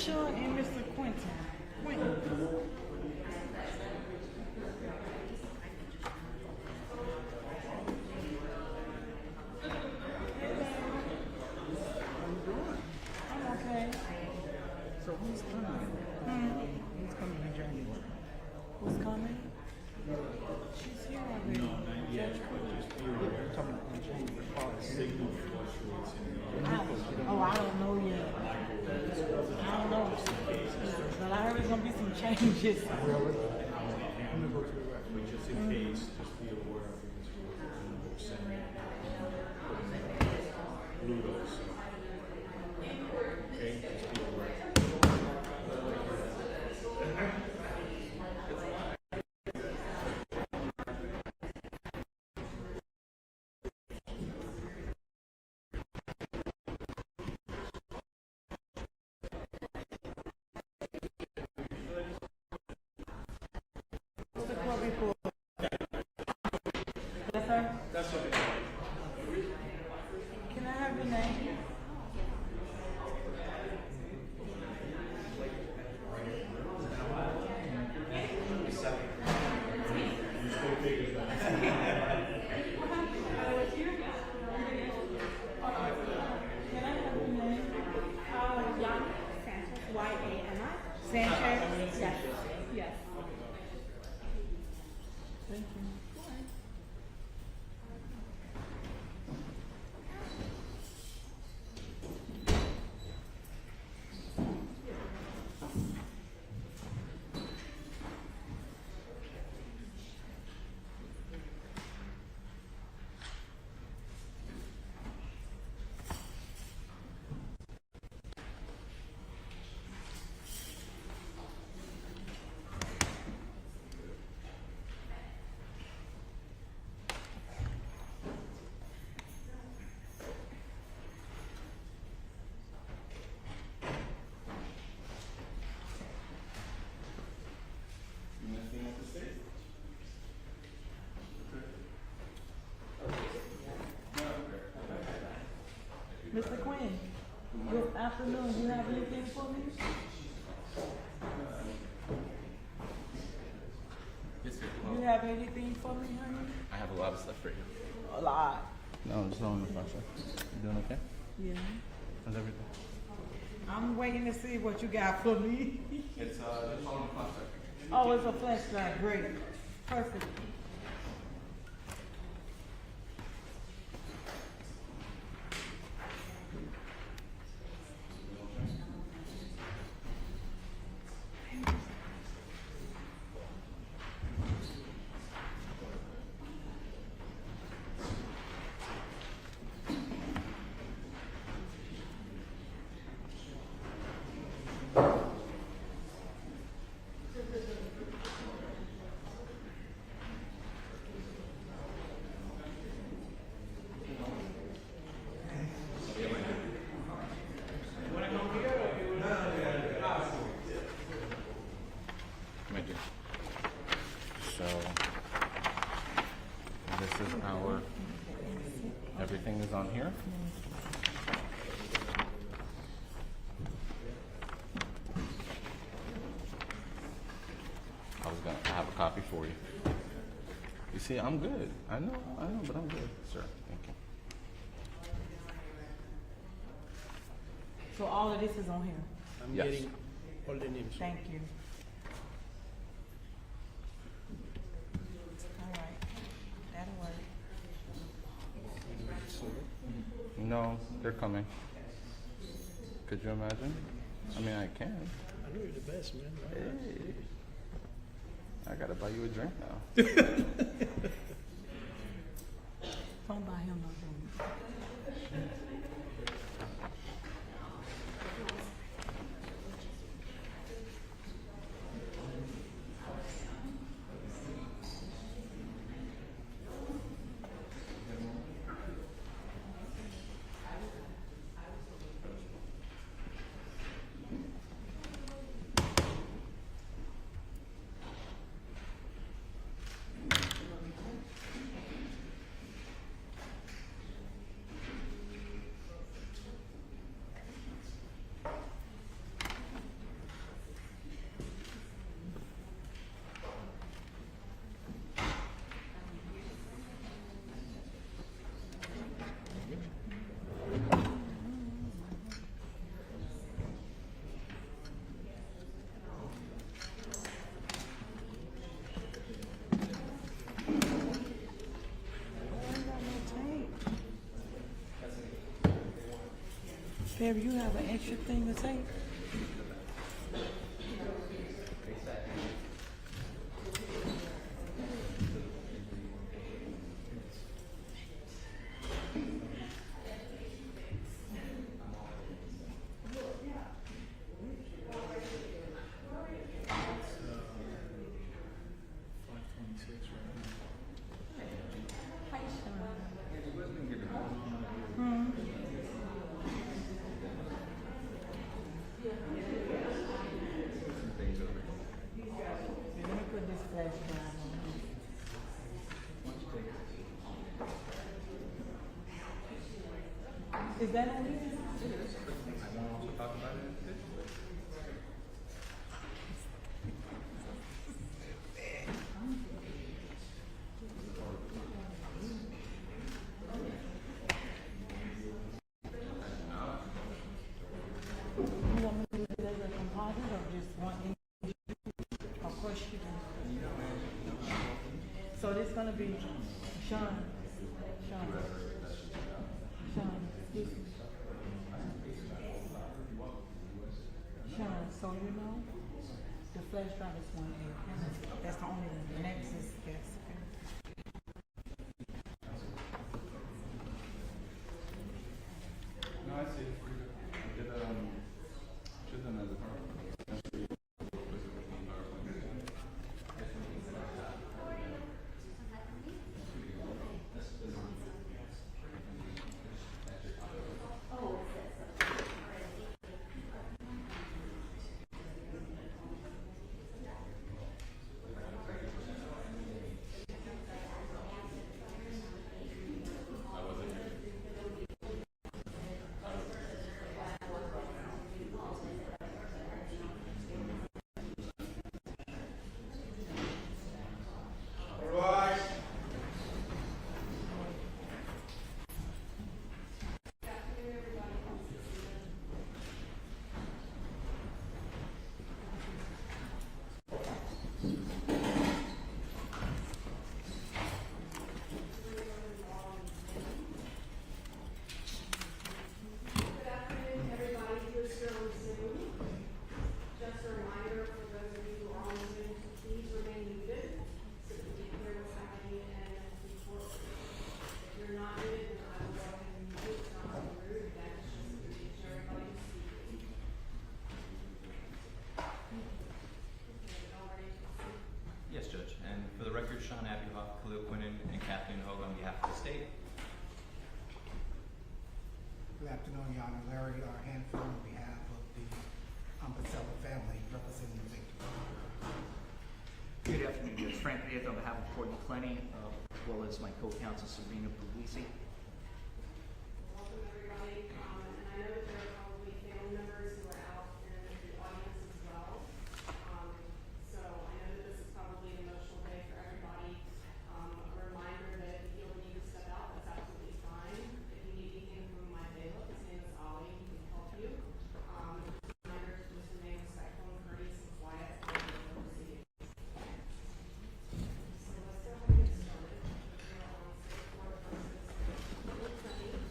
Alicia and Mr. Quentin. Quentin. I'm okay. So who's coming? Who's coming in January? Who's coming? She's here already. No, not yet. But just be aware. You're talking in January. Signal fluctuates in Oh, I don't know yet. I don't know. But I heard there's going to be some changes. Really? I'm going to go to the right. But just in case, just be aware of things we're sending Ludos. Okay, just be aware. Yes, sir? That's okay. Can I have your name? Sanchez? Yes. Yes. Thank you. Mr. Quinn, good afternoon. You have anything for me? Yes, sir. You have anything for me, honey? I have a lot of stuff for you. A lot. No, I'm just on the front, sir. You doing okay? Yeah. How's everything? I'm waiting to see what you got for me. It's just on the front, sir. Oh, it's a flash drive. Great. Perfect. Right here. So, this is our, everything is on here. I have a copy for you. You see, I'm good. I know, but I'm good, sir. Thank you. So all of this is on here. I'm Yes. getting all the names. Thank you. All right. That'll work. No, they're coming. Could you imagine? I mean, I can. I know you're the best, man. Hey. I gotta buy you a drink now. Don't buy him no drink. Fab, you have an extra thing to say? Let me put this flash drive on. Is that on here? I want to also talk about it. You want me to do it as a composite or just one individual? Of course you do. So this gonna be Sean, excuse me. Sean, so you know, the flash drive is 1 A. That's the only one. The next is yes. No, I see. Did choose them as a part. Yes, Judge. And for the record, Sean Abuhoff, Khalil Quinnen, and Kathleen Hogue on behalf of the state. Good afternoon, Your Honor. Larry R. Hanford on behalf of the Obumseli family representing the victim. Good afternoon, Judge. Frank Prieto on behalf of Courtney Clenney, as well as my co-counsel Serena Puglisi. Welcome, everybody. And I know that there are probably family members who are out in the audience as well. So I know that this is probably an emotional day for everybody. A reminder that if you feel the need to step out, that's absolutely fine. If you need anything from my bailiff, his name is Ali, he can help you. Reminder to just remain respectful and courteous and quiet while you're proceeding. So let's go ahead and get started. We're on state court versus Courtney Clenney.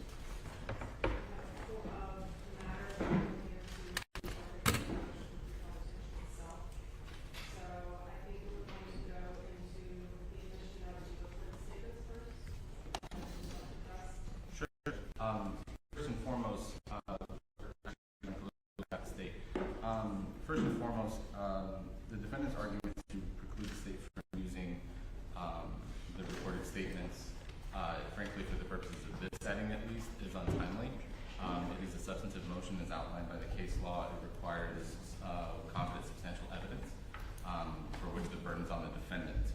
First and foremost, the defendant's argument to preclude the state from using the recorded statements, frankly, for the purposes of this setting at least, is untimely. It is a substantive motion as outlined by the case law. It requires competent substantial evidence for which the burden's on the defendant.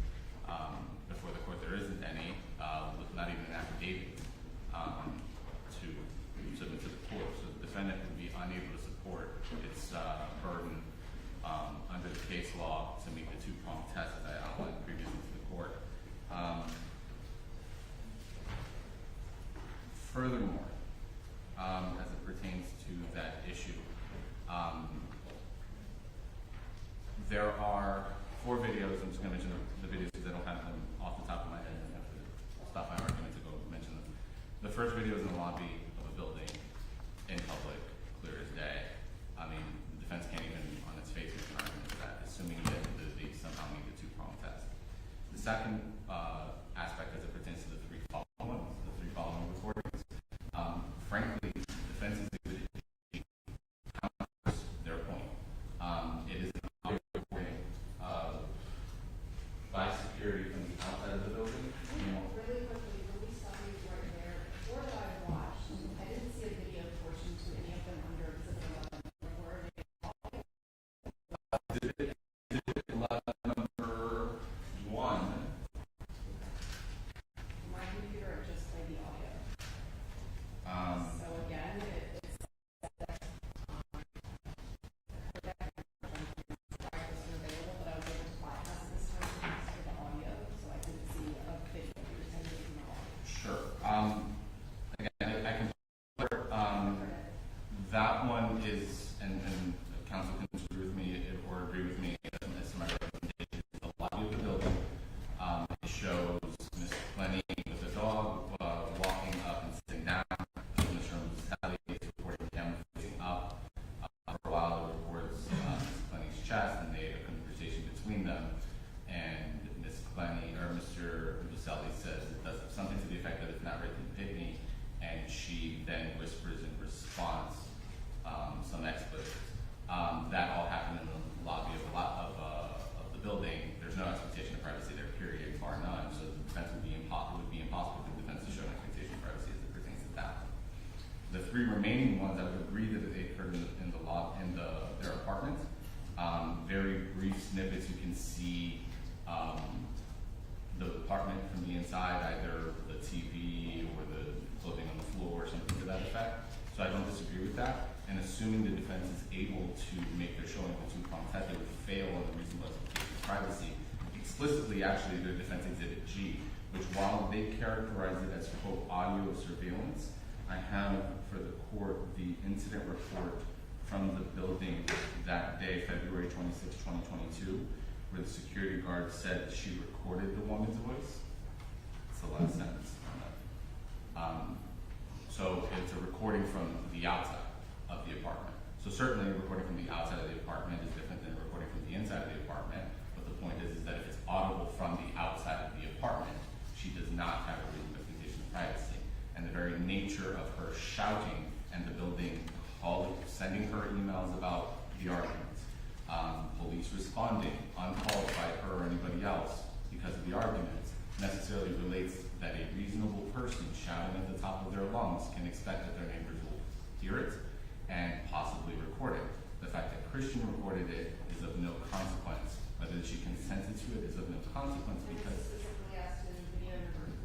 Before the court, there isn't any, not even an affidavit to submit to the court. So the defendant would be unable to support its burden under the case law to meet the two-pronged test that I outlined previously to the court. Furthermore, as it pertains to that issue, there are 4 videos. I'm just going to mention the videos because I don't have them off the top of my head. I have to stop my argument to go mention them. The first video is in the lobby of a building in public. second aspect as it pertains to the three following recordings, frankly, defense exhibit counters their point. It is an audio recording by security from the outside of the building. Really quickly, when we saw you right there, before that I watched, I didn't see a video portion to any of them under Exhibit 11. Like, where are they? Exhibit 11 number 1. My computer just played the audio. So again, it's available, but I was able to bypass this time for the audio, so I didn't see a video. You're sending it in the audio. Sure. Again, I can that one is, and council can disagree with me or agree with me as to my recommendation. The lobby of the building, it shows Ms. Clenney with a dog walking up and sitting down. Mr. Obumseli is reporting the camera facing up. For a while, it records Ms. Clenney's chest, and they have a conversation between them. And Ms. Clenney or Mr. Obumseli says it does something to the effect that it's not written in Pitney, and she then whispers in response some expletives. That all happened in the lobby of the building. There's no expectation of privacy there, period, bar none. So the defense would be impossible for the defense to show an expectation of privacy as it pertains to that. The three remaining ones, I would agree that they occurred in their apartment. Very brief snippets. You can see the apartment from the inside, either the TV or the clothing on the floor or something to that effect. So I don't disagree with that. And assuming the defense is able to make their showing of a two-pronged test, they would fail on the reasonable expectation of privacy. Explicitly, actually, their defense exhibit G, which while they characterize it as, quote, audio surveillance, I have for the court the incident report from the building that day, February 26, 2022, where the security guard said she recorded the woman's voice. It's the last sentence on that. So it's a recording from the outside of the apartment. So certainly a recording from the outside of the apartment is different than a recording from the inside of the apartment. But the point is that if it's audible from the outside of the apartment, she does not have a reasonable expectation of privacy. And the very nature of her shouting and the building sending her emails about the arguments, police responding uncalled by her or anybody else because of the arguments, necessarily relates that a reasonable person shouting at the top of their lungs can expect that their neighbors will hear it and possibly record it. The fact that Christian recorded it is of no consequence. Whether she consented to it is of no consequence because Specifically asked in video number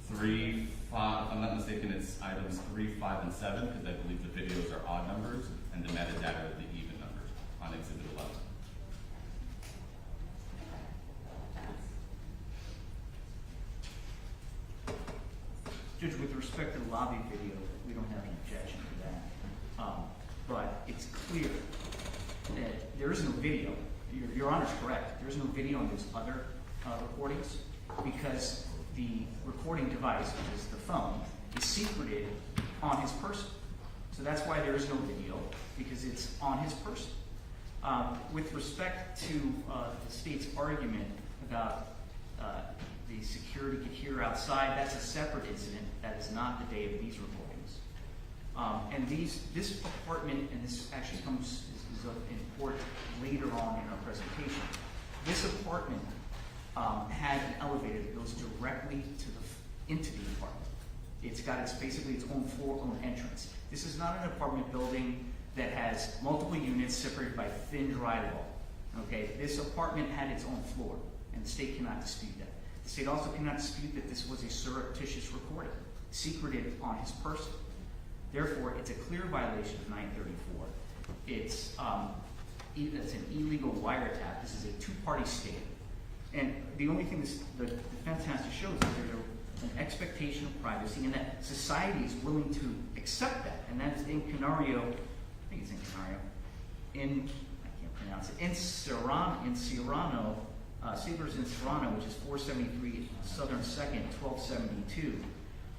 3. 3, 5, if I'm not mistaken, it's items 3, 5, and 7, because I believe the videos are odd numbers and the metadata are the even numbers on Exhibit 11. Judge, with respect to the lobby video, we don't have an objection to that. But it's clear that there is no video. Your Honor's correct. There is no video on those other recordings because the recording device, which is the phone, is secreted on his person. So that's why there is no video, because it's on his person. With respect to the state's argument about the security could hear outside, that's a separate incident. That is not the day of these recordings. And this apartment, and this actually is of import later on in our presentation. This apartment had an elevator that goes directly into the apartment. It's got basically its own floor, own entrance. This is not an apartment building that has multiple units separated by thin drywall. Okay, this apartment had its own floor, and the state cannot dispute that. The state also cannot dispute that this was a surreptitious recording, secreted on his person. Therefore, it's a clear violation of 934. It's an illegal wiretap. This is a two-party state. And the only thing the defense has to show is that there's an expectation of privacy and that society is willing to accept that. And that's in Canario, I think it's in Canario, I can't pronounce it, in Serrano, Sabers in Serrano, which is 473 Southern 2nd, 1272.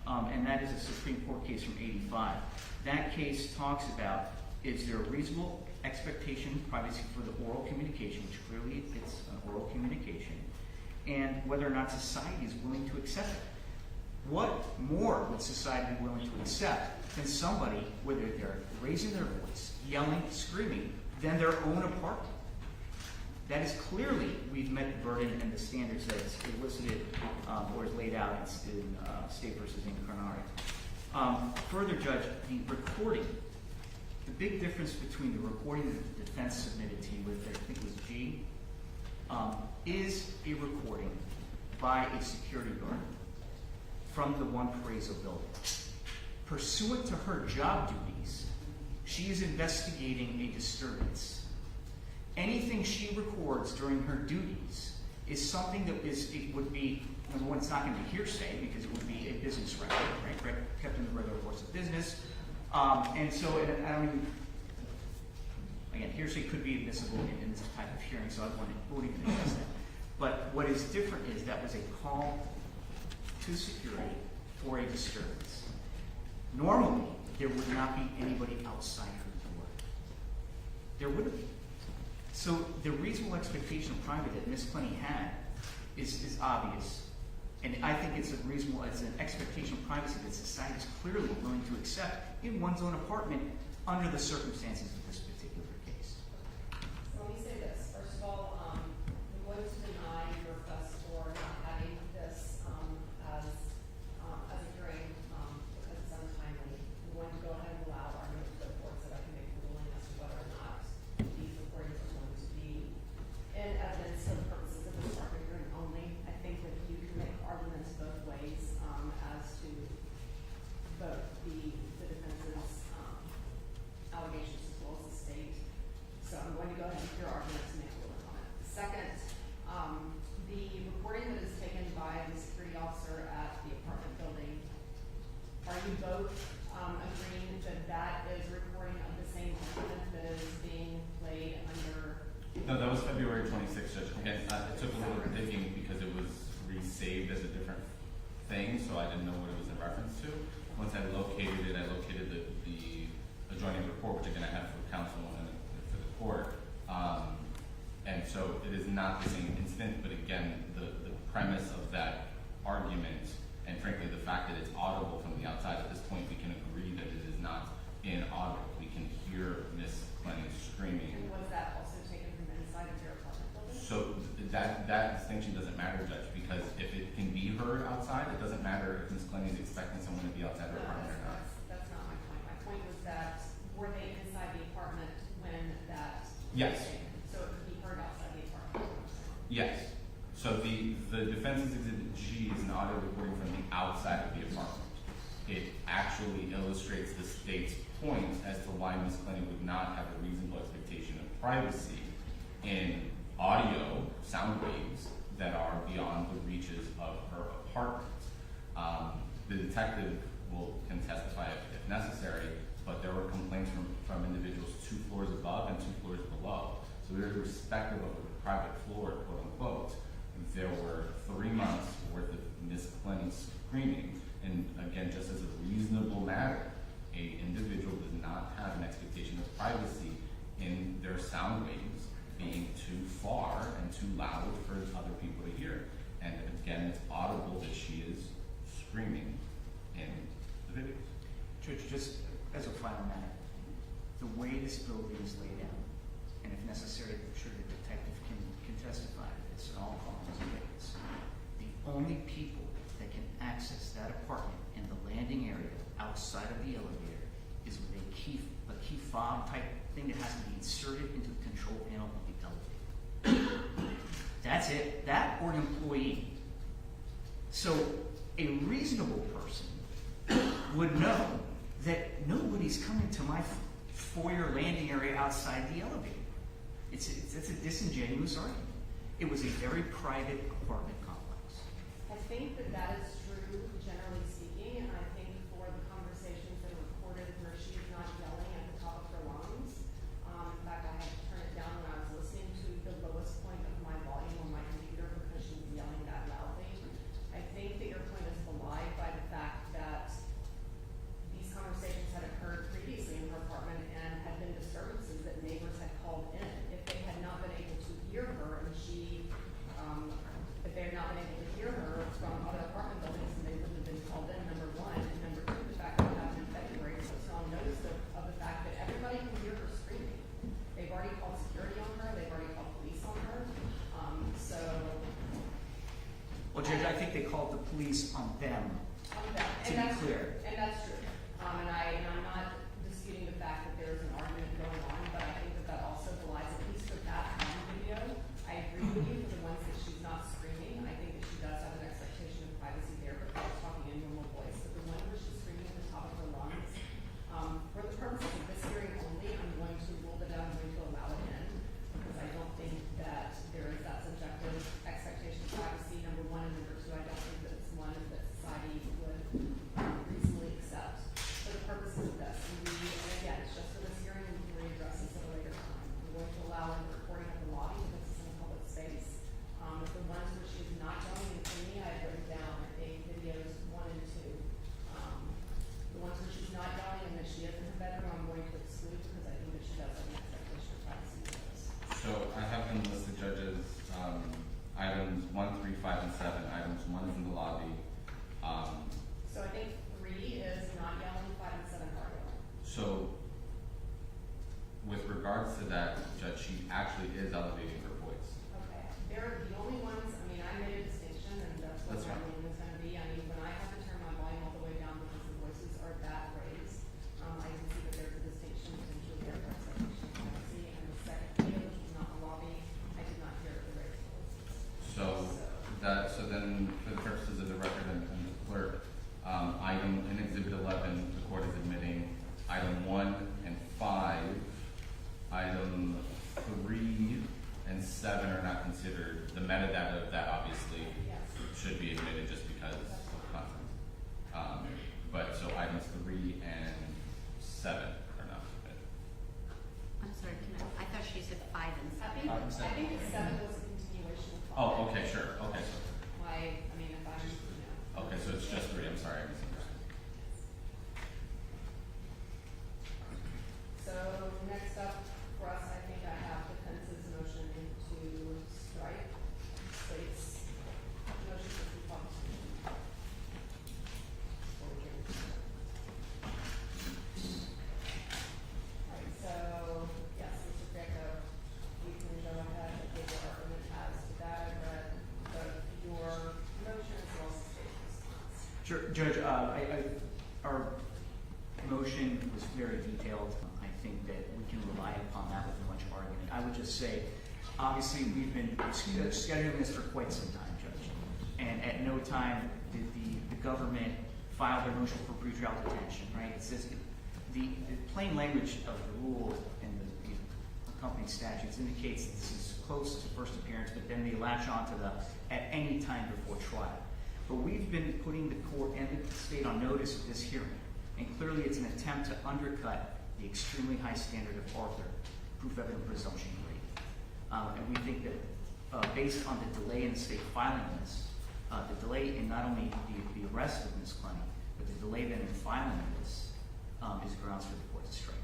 And that is a Supreme Court case from '85. That case talks about, is there a reasonable expectation of privacy for the oral communication, which clearly it's an oral communication, and whether or not society is willing to accept it. What more would society be willing to accept than somebody, whether they're raising their voice, yelling, screaming, than their own apartment? That is clearly, we've met the burden and the standards that's elicited or is laid out in State versus Incarnati. Further, Judge, the recording, the big difference between the recording that the defense submitted to you with, I think it was G, is a recording by a security guard from the One Paraiso building. Pursuant to her job duties, she is investigating a disturbance. Anything she records during her duties is something that it would be, number one, it's not going to be hearsay because it would be a business record, right? Kept in the regular course of business. And so, I don't even, again, hearsay could be admissible in this type of hearing, so I won't even address that. But what is different is that was a call to security for a disturbance. Normally, there would not be anybody outside her door. There wouldn't be. So the reasonable expectation of privacy that Ms. Clenney had is obvious. And I think it's an expectation of privacy that society is clearly willing to accept in one's own apartment under the circumstances of this particular case. So let me say this. First of all, I'm going to deny your request for not having this as a hearing because it's untimely. I'm going to go ahead and allow our new court so that I can make a ruling as to whether or not these recordings are going to be in evidence for the purposes of this apartment hearing only. I think that you can make arguments both ways as to both the defense's allegations as well as the state. So I'm going to go ahead and hear arguments and make a ruling on it. Second, the recording that is taken by the security officer at the apartment building, are you both agreeing that that is a recording of the same incident that is being played under? No, that was February 26th, Judge. Again, it took a little digging because it was resaved as a different thing, so I didn't know what it was in reference to. Once I located it, I located the adjoining report, which again I have for counsel and for the court. And so it is not the same incident, but again, the premise of that argument, and frankly the fact that it's audible from the outside, at this point we can agree that it is not inaudible. We can hear Ms. Clenney screaming. And was that also taken from inside of your apartment building? So that distinction doesn't matter, Judge, because if it can be heard outside, it doesn't matter if Ms. Clenney is expecting someone to be outside her apartment or not. That's not my point. My point was that were they inside the apartment when that Yes. was taken? So it could be heard outside the apartment. Yes. So the defense's exhibit G is an audio recording from the outside of the apartment. It actually illustrates the state's point as to why Ms. Clenney would not have a reasonable expectation of privacy in audio sound waves that are beyond the reaches of her apartment. The detective can testify if necessary, but there were complaints from individuals 2 floors above and 2 floors below. So irrespective of the private floor, quote unquote, there were 3 months worth of Ms. Clenney screaming. And again, just as a reasonable matter, an individual does not have an expectation of privacy in their sound waves being too far and too loud for other people to hear. And again, it's audible that she is screaming in the videos. Judge, just as a final matter, the way this building is laid out, and if necessary, I'm sure the detective can testify to this and all calls and witnesses. The only people that can access that apartment in the landing area outside of the elevator is with a key fob type thing that has to be inserted into the control panel of the elevator. That's it. That or an employee. So a reasonable person would know that nobody's coming to my foyer landing area outside the elevator. It's a disingenuous argument. It was a very private apartment complex. I think that is true, generally speaking, and I think for the conversations that are recorded where she is not yelling at the top of her lungs. In fact, I had to turn it down when I was listening to the lowest point of my volume on my computer because she was yelling that loudly. I think that your point is belied by the fact that these conversations had occurred previously in her apartment and had been disturbances that neighbors had called in. If they had not been able to hear her and if they had not from other apartment buildings and they wouldn't have been called in, number one. And number two, the fact that it happened in February puts her on notice of the fact that everybody can hear her screaming. They've already called security on her, they've already called police on her. So. Well, Judge, I think they called the police on them, to be clear. And that's true. And I'm not disputing the fact that there's an argument going on, but I think that also belies, at least with that video. I agree with you for the ones that she's not screaming. I think that she does have an expectation of privacy there, but she's talking in normal voice. But the one where she's screaming at the top of her lungs, for the purposes of this hearing only, I'm going to rule that I'm going to allow it in, because I don't think that there is that subjective expectation of privacy, number one, and number two, I don't think that it's one that society would reasonably accept for the purposes of this. And again, it's just for this hearing, we can readdress this at a later time. I'm going to allow in the recording of the lobby because it's in a public space. The ones where she's not going in me, I've written down, I think, videos 1 and 2. The ones where she's not going and that she is in her bedroom, I'm going to exclude because I think that she does have an expectation of privacy for this. So I have them listed, judges, items 1, 3, 5, and 7. Items 1 is in the lobby. So I think 3 is not yelling, 5 and 7 are yelling. So with regards to that, Judge, she actually is elevating her voice. Okay, they're the only ones, I mean, I made a distinction, and that's what That's my fine. ruling is gonna be. I mean, when I have to turn my volume all the way down because the voices are that raised, I can see that there's a distinction potentially there for expectation of privacy. And the second video, which was not in the lobby, I did not hear the raised voices. So then, for the purposes of the record and the clerk, item in Exhibit 11, the court is admitting item 1 and 5. Item 3 and 7 are not considered. The metadata of that obviously Yes. should be admitted just because of content. But so items 3 and 7 are not admitted. I'm sorry, I thought she said 5 and 7. I think the 7 was a continuation of 5. Oh, okay, sure. Okay, so I mean, if I'm, you know. okay, so it's just 3. I'm sorry, I misunderstood. So next up for us, I think I have defense's motion to strike state's motion to republication. Alright, so yes, Mr. Greco, you can go ahead and give your argument as to that. I read both your motion as well as the state's response. Sure, Judge, our motion was very detailed. I think that we can rely upon that with much argument. I would just say, obviously, we've been scheduling this for quite some time, Judge. And at no time did the government file their motion for pretrial detention, right? It says the plain language of the rule and the accompanying statutes indicates that this is close to first appearance, but then they latch on to the at any time before trial. But we've been putting the court and the state on notice of this hearing. And clearly it's an attempt to undercut the extremely high standard of Arthur, proof evident presumption rate. And we think that based on the delay in the state filing this, the delay in not only the arrest of Ms. Clenney, but the delay then in filing this is grounds for the court to strike.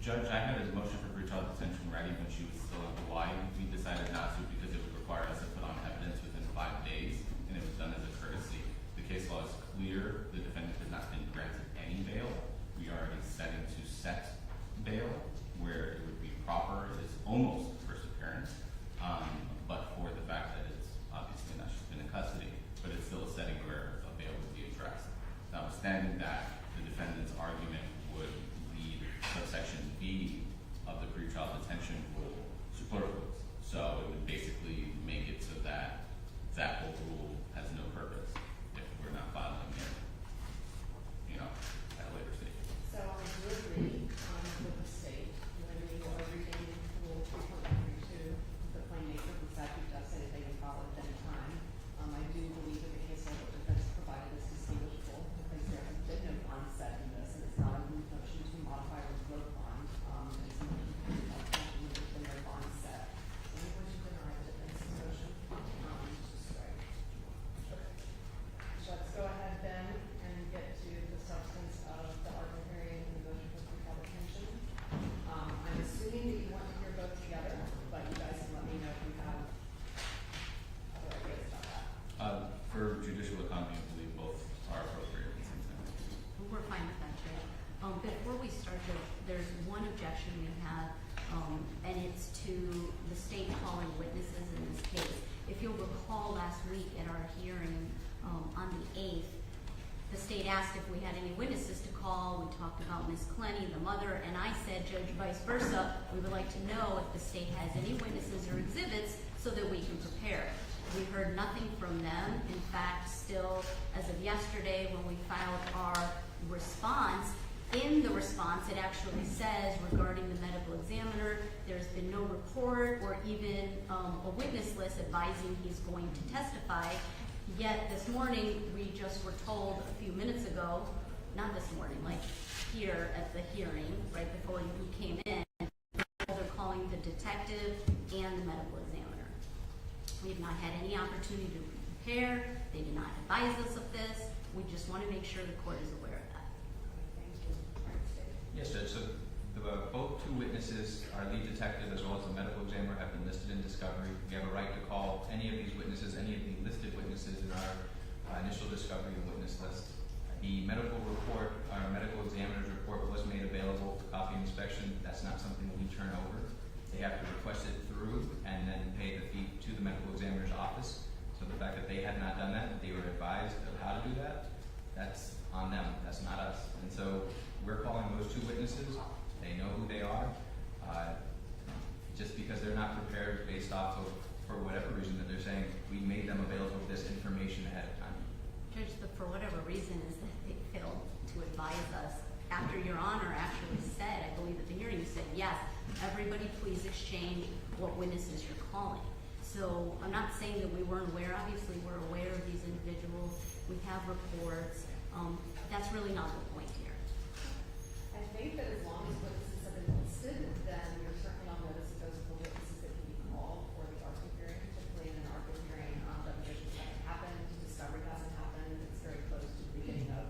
Judge, I had a motion for pretrial detention ready when she was still in Hawaii. We decided not to because it would require us to put on evidence within 5 days, and it was done as a courtesy. The case law is clear. The defendant has not been granted any bail. We are already setting to set bail where it would be proper. It is almost first appearance, but for the fact that it's obviously not she's been in custody, but it's still a setting where a bail would be addressed. Notwithstanding that, the defendant's argument would lead subsection B of the pretrial detention rule superfluous. So it would basically make it so that that whole rule has no purpose if we're not filing it, at a later stage. So I do agree with the state when you are reading Rule 3.1 and it's to the state calling witnesses in this case. If you'll recall last week at our hearing on the 8th, the state asked if we had any witnesses to call. We talked about Ms. Clenney, the mother, and I said, Judge, vice versa, we would like to know if the state has any witnesses or exhibits so that we can prepare. We heard nothing from them. In fact, still, as of yesterday, when we filed our response, in the response, it actually says regarding the medical examiner, there's been no report or even a witness list advising he's going to testify. Yet this morning, we just were told a few minutes ago, not this morning, like here at the hearing, right before you came in, they're calling the detective and the medical examiner. We have not had any opportunity to prepare. They did not advise us of this. We just want to make sure the court is aware of that. Yes, Judge. So both two witnesses, our lead detective as well as the medical examiner, have been listed in discovery. We have a right to call any of these witnesses, any of the listed witnesses in our initial discovery and witness list. The medical report, our medical examiner's report, was made available for copy inspection. That's not something we turn over. They have to request it through and then pay the fee to the medical examiner's office. So the fact that they had not done that, they were advised of how to do that, that's on them. That's not us. And so we're calling those two witnesses. They know who they are. Just because they're not prepared based off of, for whatever reason that they're saying, we made them available with this information ahead of time. Judge, for whatever reason is that they failed to advise us. After Your Honor actually said, I believe at the hearing, you said, yes, everybody please exchange what witnesses you're calling. So I'm not saying that we weren't aware. Obviously, we're aware of these individuals. We have reports. That's really not the point here. I think that as long as witnesses have been listed, then you're certainly on notice of those of the witnesses that can be called for the ARPA hearing, particularly in an ARPA hearing. Depositions haven't happened, discovery hasn't happened. It's very close to the beginning of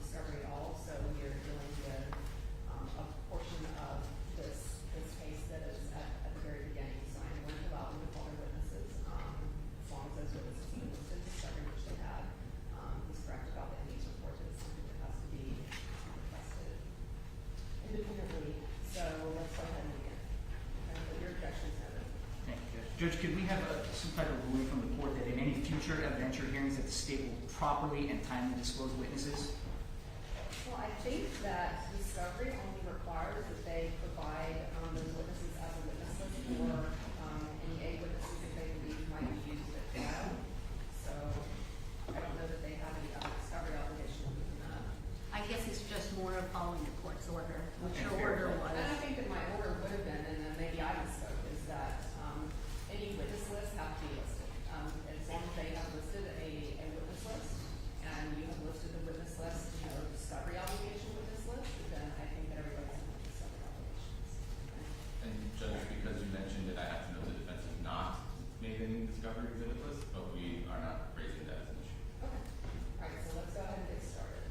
discovery at all. So we are dealing with a portion of this case that is at the very beginning. So I'm going to allow them to call their witnesses as long as those witnesses have been listed in discovery, which they have. He's correct about the news report. That it's something that has to be requested independently. So let's go ahead and begin. Okay, but your objections noted. Thank you, Judge. Judge, could we have some type of ruling from the court that in any future evidentiary hearings that the state will properly and timely disclose witnesses? Well, I think that discovery only requires that they provide those witnesses as a witness list or any A witnesses that they believe might be used at trial. So I don't know that they have any discovery obligation within that. I guess it's just more of following the court's order, which Okay, your order was. And I think that my order would have been, and then maybe I misspoke, is that any witness lists have to be listed. As long as they have listed a witness list, and you have listed the witness list, you know, discovery obligation witness list, then I think that everybody's in the discovery obligations. And Judge, because you mentioned it, I have to know the defense has not made any discovery exhibit list, but we are not raising that as an issue. Okay. All right, so let's go ahead and get started.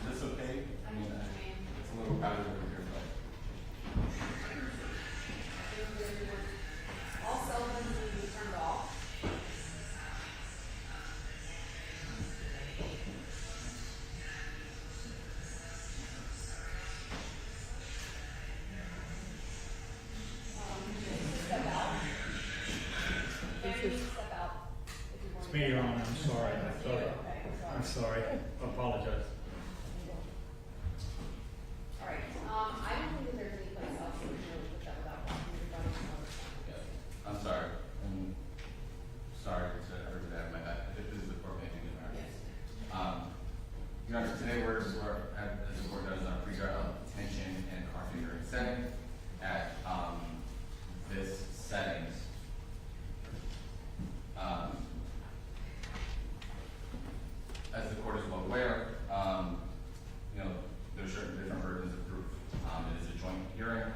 Is this okay? I mean, it's a little crowded over here, but. All cell phones need to be turned off. Step out. Step out. If you want It's to me, get Your out. Honor, I'm sorry. I thought, Okay, I'm sorry. I apologize. All right, I don't think that there's any place else that we can really put that without blocking the gun. Yeah, I'm sorry. I'm sorry to hurt that. My bad. If this is the court making it, all right. Yes. Your Honor, today we're as the court does on pre-trial detention and our hearing setting at this settings. As the court is well aware, there's certain different burdens of proof. It is a joint hearing.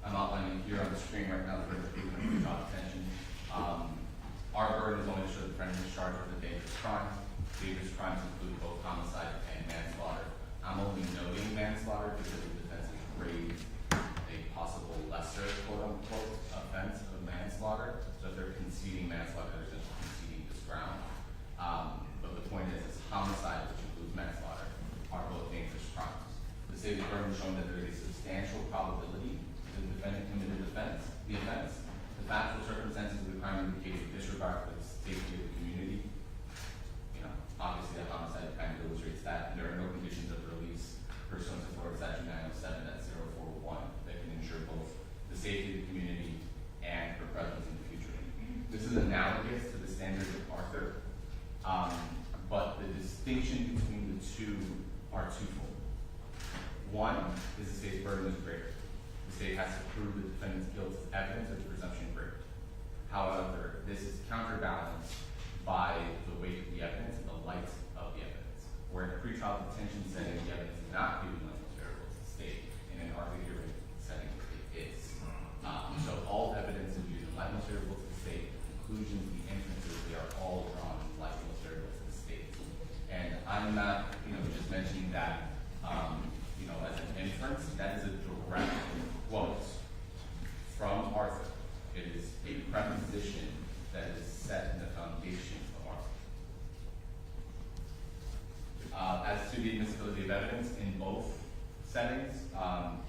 I'm outlining here on the screen right now the burden of proof and pre-trial detention. Our burden is only to show the defendant is charged with a dangerous crime. Dangerous crimes include both homicide and manslaughter. I'm only the state's burden is showing that there is a substantial probability that the defendant committed the offense. The factual circumstances of the crime indicate disregard for the safety of the community. You know, obviously that homicide kind of illustrates that, and there are no conditions of release pursuant to Florida Statute 907.041 that can ensure both the safety of the community and her presence in the future. This is analogous to the standards of Arthur, but the distinction between the two are twofold. One is the state's burden is greater. The state has to prove the defendant's guilt as evidence of the presumption of guilt. However, this is counterbalanced by the weight of the evidence and the light of the evidence. Where in a pretrial detention setting, the evidence is not given limited variables to the state. In an Arthur hearing setting, it is. So all evidence is used in light most variables to the state. Conclusions, the inferences, they are all drawn in light most variables to the state. And I'm not, just mentioning that, as an inference. That is a direct quote from Arthur. It is a preposition that is set in the foundation of Arthur. As to the admissibility of evidence in both settings,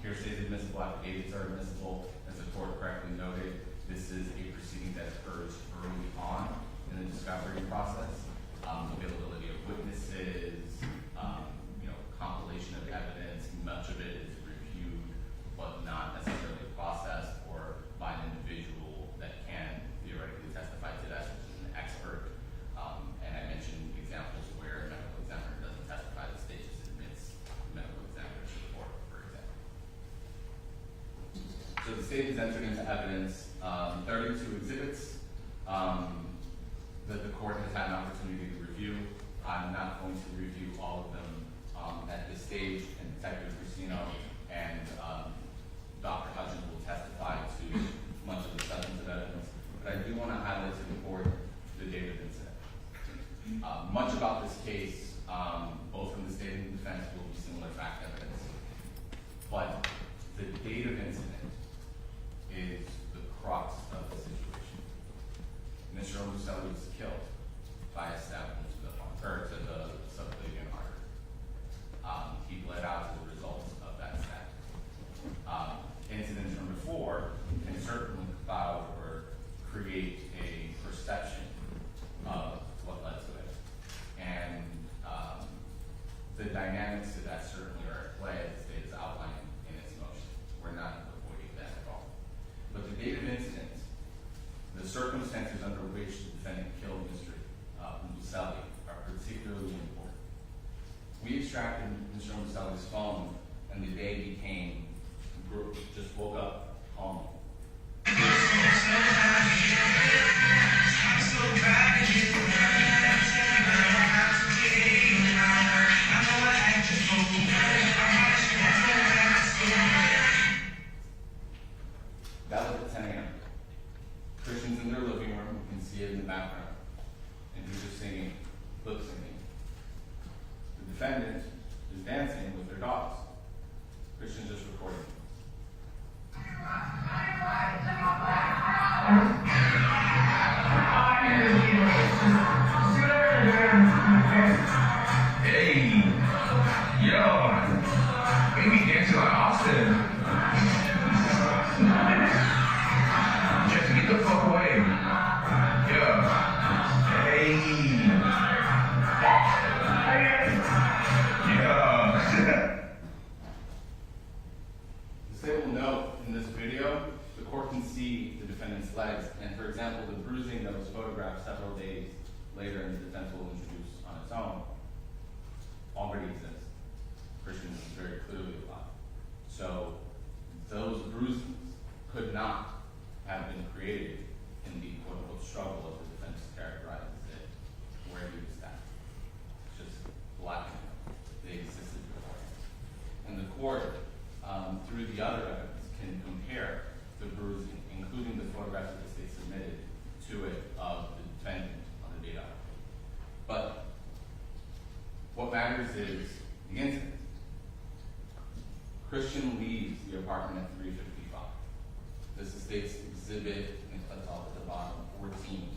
hearsay is admissible, affidavits are admissible. As the court correctly noted, this is a proceeding that occurs early on in the discovery process. Availability of witnesses, compilation of evidence, much of it is reviewed, but not necessarily processed or by an individual that can theoretically testify to that, such as an expert. And I mentioned examples where a medical examiner doesn't testify, the state just admits the medical examiner's report, for example. So the state has entered into evidence 32 exhibits that the court has had an opportunity to review. I'm not going to review all of them at this stage, and Detective Cristino and Dr. Hudgens will testify to much of the substance of evidence, but I do want to highlight to the court the date of incident. Much about this case, both from the state and the defense, will be similar fact evidence, but the date of incident is the crux of the situation. Mr. Obumseli was killed by a stab to the subclavian artery. He bled out as a result of that stab. Incidents from before can certainly cloud or create a perception of what led to it. And the dynamics to that certainly are at play, as the state is outlining in its motion. We're not avoiding that at all. But the date of incident, the circumstances under which the defendant killed Mr. Obumseli are particularly important. We extracted Mr. Obumseli's phone, and the day became, just woke up calmly. That was at 10 a.m. Christian's in their living room, you can see it in the background, and he's just singing, lip singing. The defendant is dancing with their dogs. Christian's just recording. Hey, yo, baby dancing like Austin. Just get the fuck away. Yeah. Hey. Yeah. The state will note in this video, the court can see the defendant's legs, and for example, the bruising that was photographed several days later and the defense will introduce on its own already exists. Christian is very clearly alive. So those bruises could not have been created in the quote-unquote struggle of the defense characterizes it where he was at. It's just black and white. They existed beforehand. And the court, through the other evidence, can compare the bruising, including the photographs that the state submitted to it of the defendant on the date of. But what matters is the incident. Christian leaves the apartment at 3:55. This is the state's exhibit, and it's off at the bottom, 14,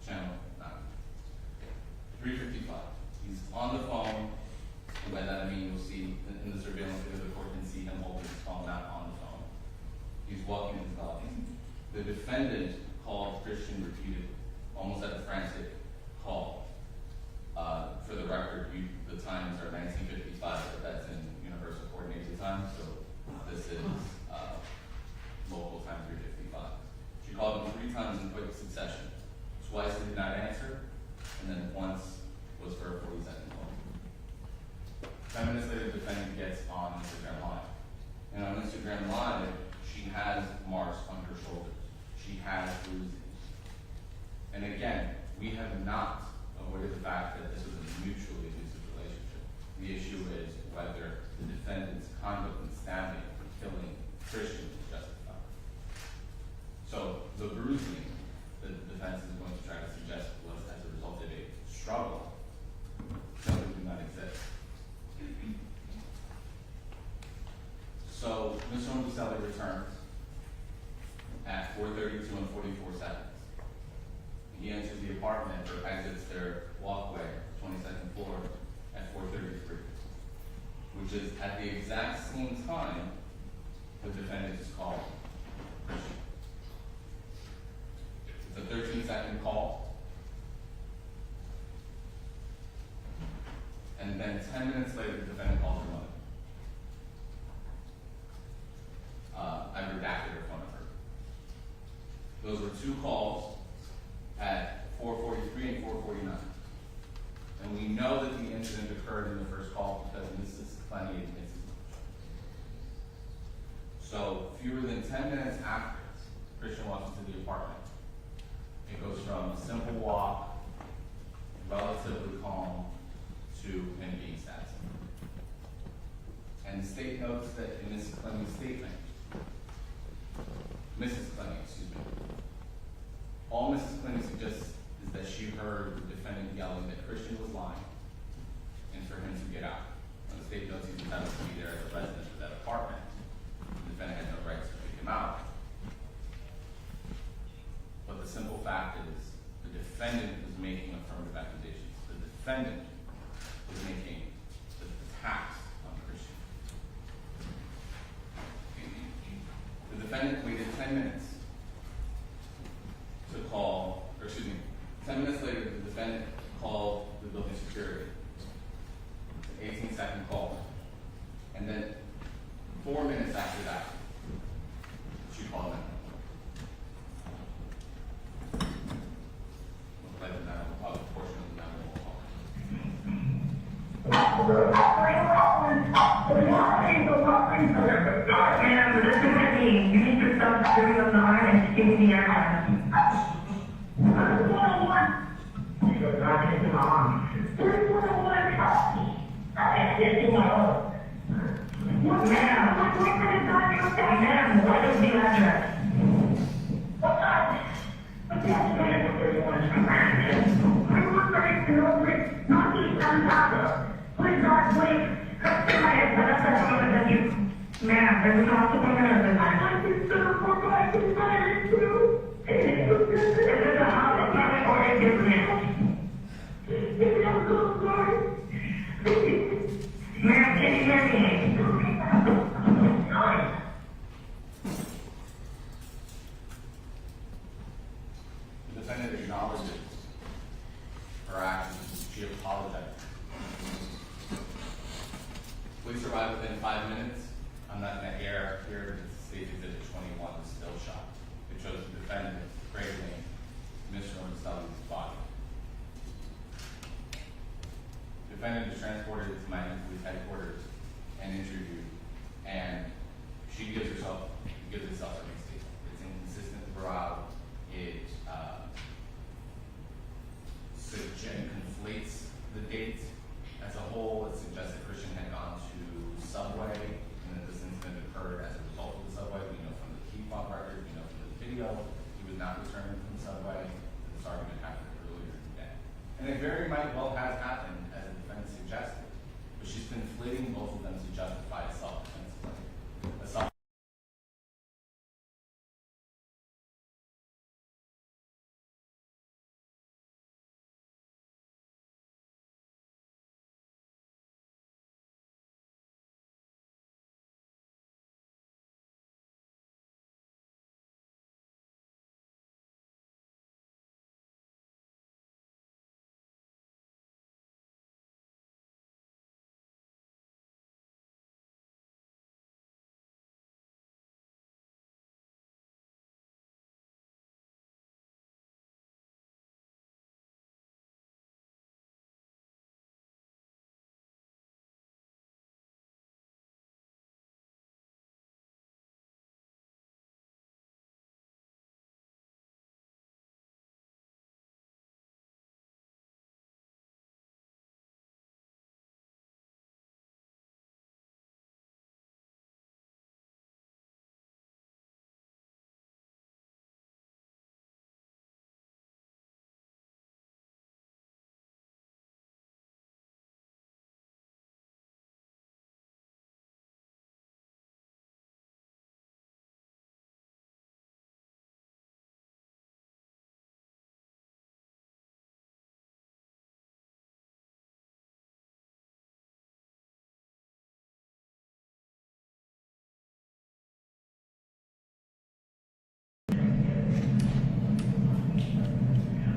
channel 9. 3:55. He's on the phone by that I mean you'll see in the surveillance video, the court can see him holding his phone out on the phone. He's walking his dog. The defendant called Christian repeatedly, almost at a frantic call. For the record, the times are 1955, but that's in universal coordinated time, so this is local time 355. She called him 3 times in quick succession. Twice he did not answer, and then once was for a 40-second call. 10 minutes later, the defendant gets on Instagram Live. And on Instagram Live, she has marks on her shoulders. She has bruises. And again, we have not avoided the fact that this was a mutually abusive relationship. The issue is whether the defendant's conduct in stabbing or killing Christian is justified. So the bruising, the defense is going to try to suggest was as a result of a struggle, simply do not exist. So Mr. Obumseli returns at 4:32 and 44 seconds. He enters the apartment or exits their walkway, 22nd floor, at 4:33, which is at the exact same time the defendant is called Christian. It's a 13-second call. And then 10 minutes later, the defendant calls her mother. I redacted her phone number. Those were 2 calls at 4:43 and 4:49. And we know that the incident occurred in the first call because Mrs. Clenney admits it. So fewer than 10 minutes after Christian walks into the apartment, it goes from a simple walk, relatively calm, to him being stabbed. And the state notes that in Mrs. Clenney's statement, all Mrs. Clenney suggests is that she heard the defendant yelling that Christian was lying and for him to get out. And the state notes he's entitled to be there as a resident of that apartment. The defendant had no right to kick him out. But the simple fact is the defendant was making affirmative accusations. The defendant was making the attacks on Christian. The defendant waited 10 minutes to call, 10 minutes later, the defendant called the building security. It's an 18-second call. And then 4 minutes after that, she called him. We'll play the portion of the 911 call. And this is the team. You need to stop doing on the line and give me the address. You're not taking my arm. Ma'am, what is the address? Ma'am, there's a hospital nurse. I'd like to serve for my society too. Is it a hospital or a business? I'm so sorry. Ma'am, can you hear me? The defendant acknowledges her actions. She apologized. Police arrived within 5 minutes. I'm not going to air here the state exhibit 21 is still shot. It shows the defendant gravely Mr. Obumseli's body. The defendant is transported to Miami Police headquarters and interviewed, and she gives herself a statement. It's inconsistent throughout. It conflates the dates as a whole. It suggests that Christian had gone to Subway and that this incident occurred as a result of the Subway. We know from the key fob record, we know from the video, he was not returning from Subway. This argument happened earlier in the day. And it very might well have happened, as the defendant suggested, but she's conflating both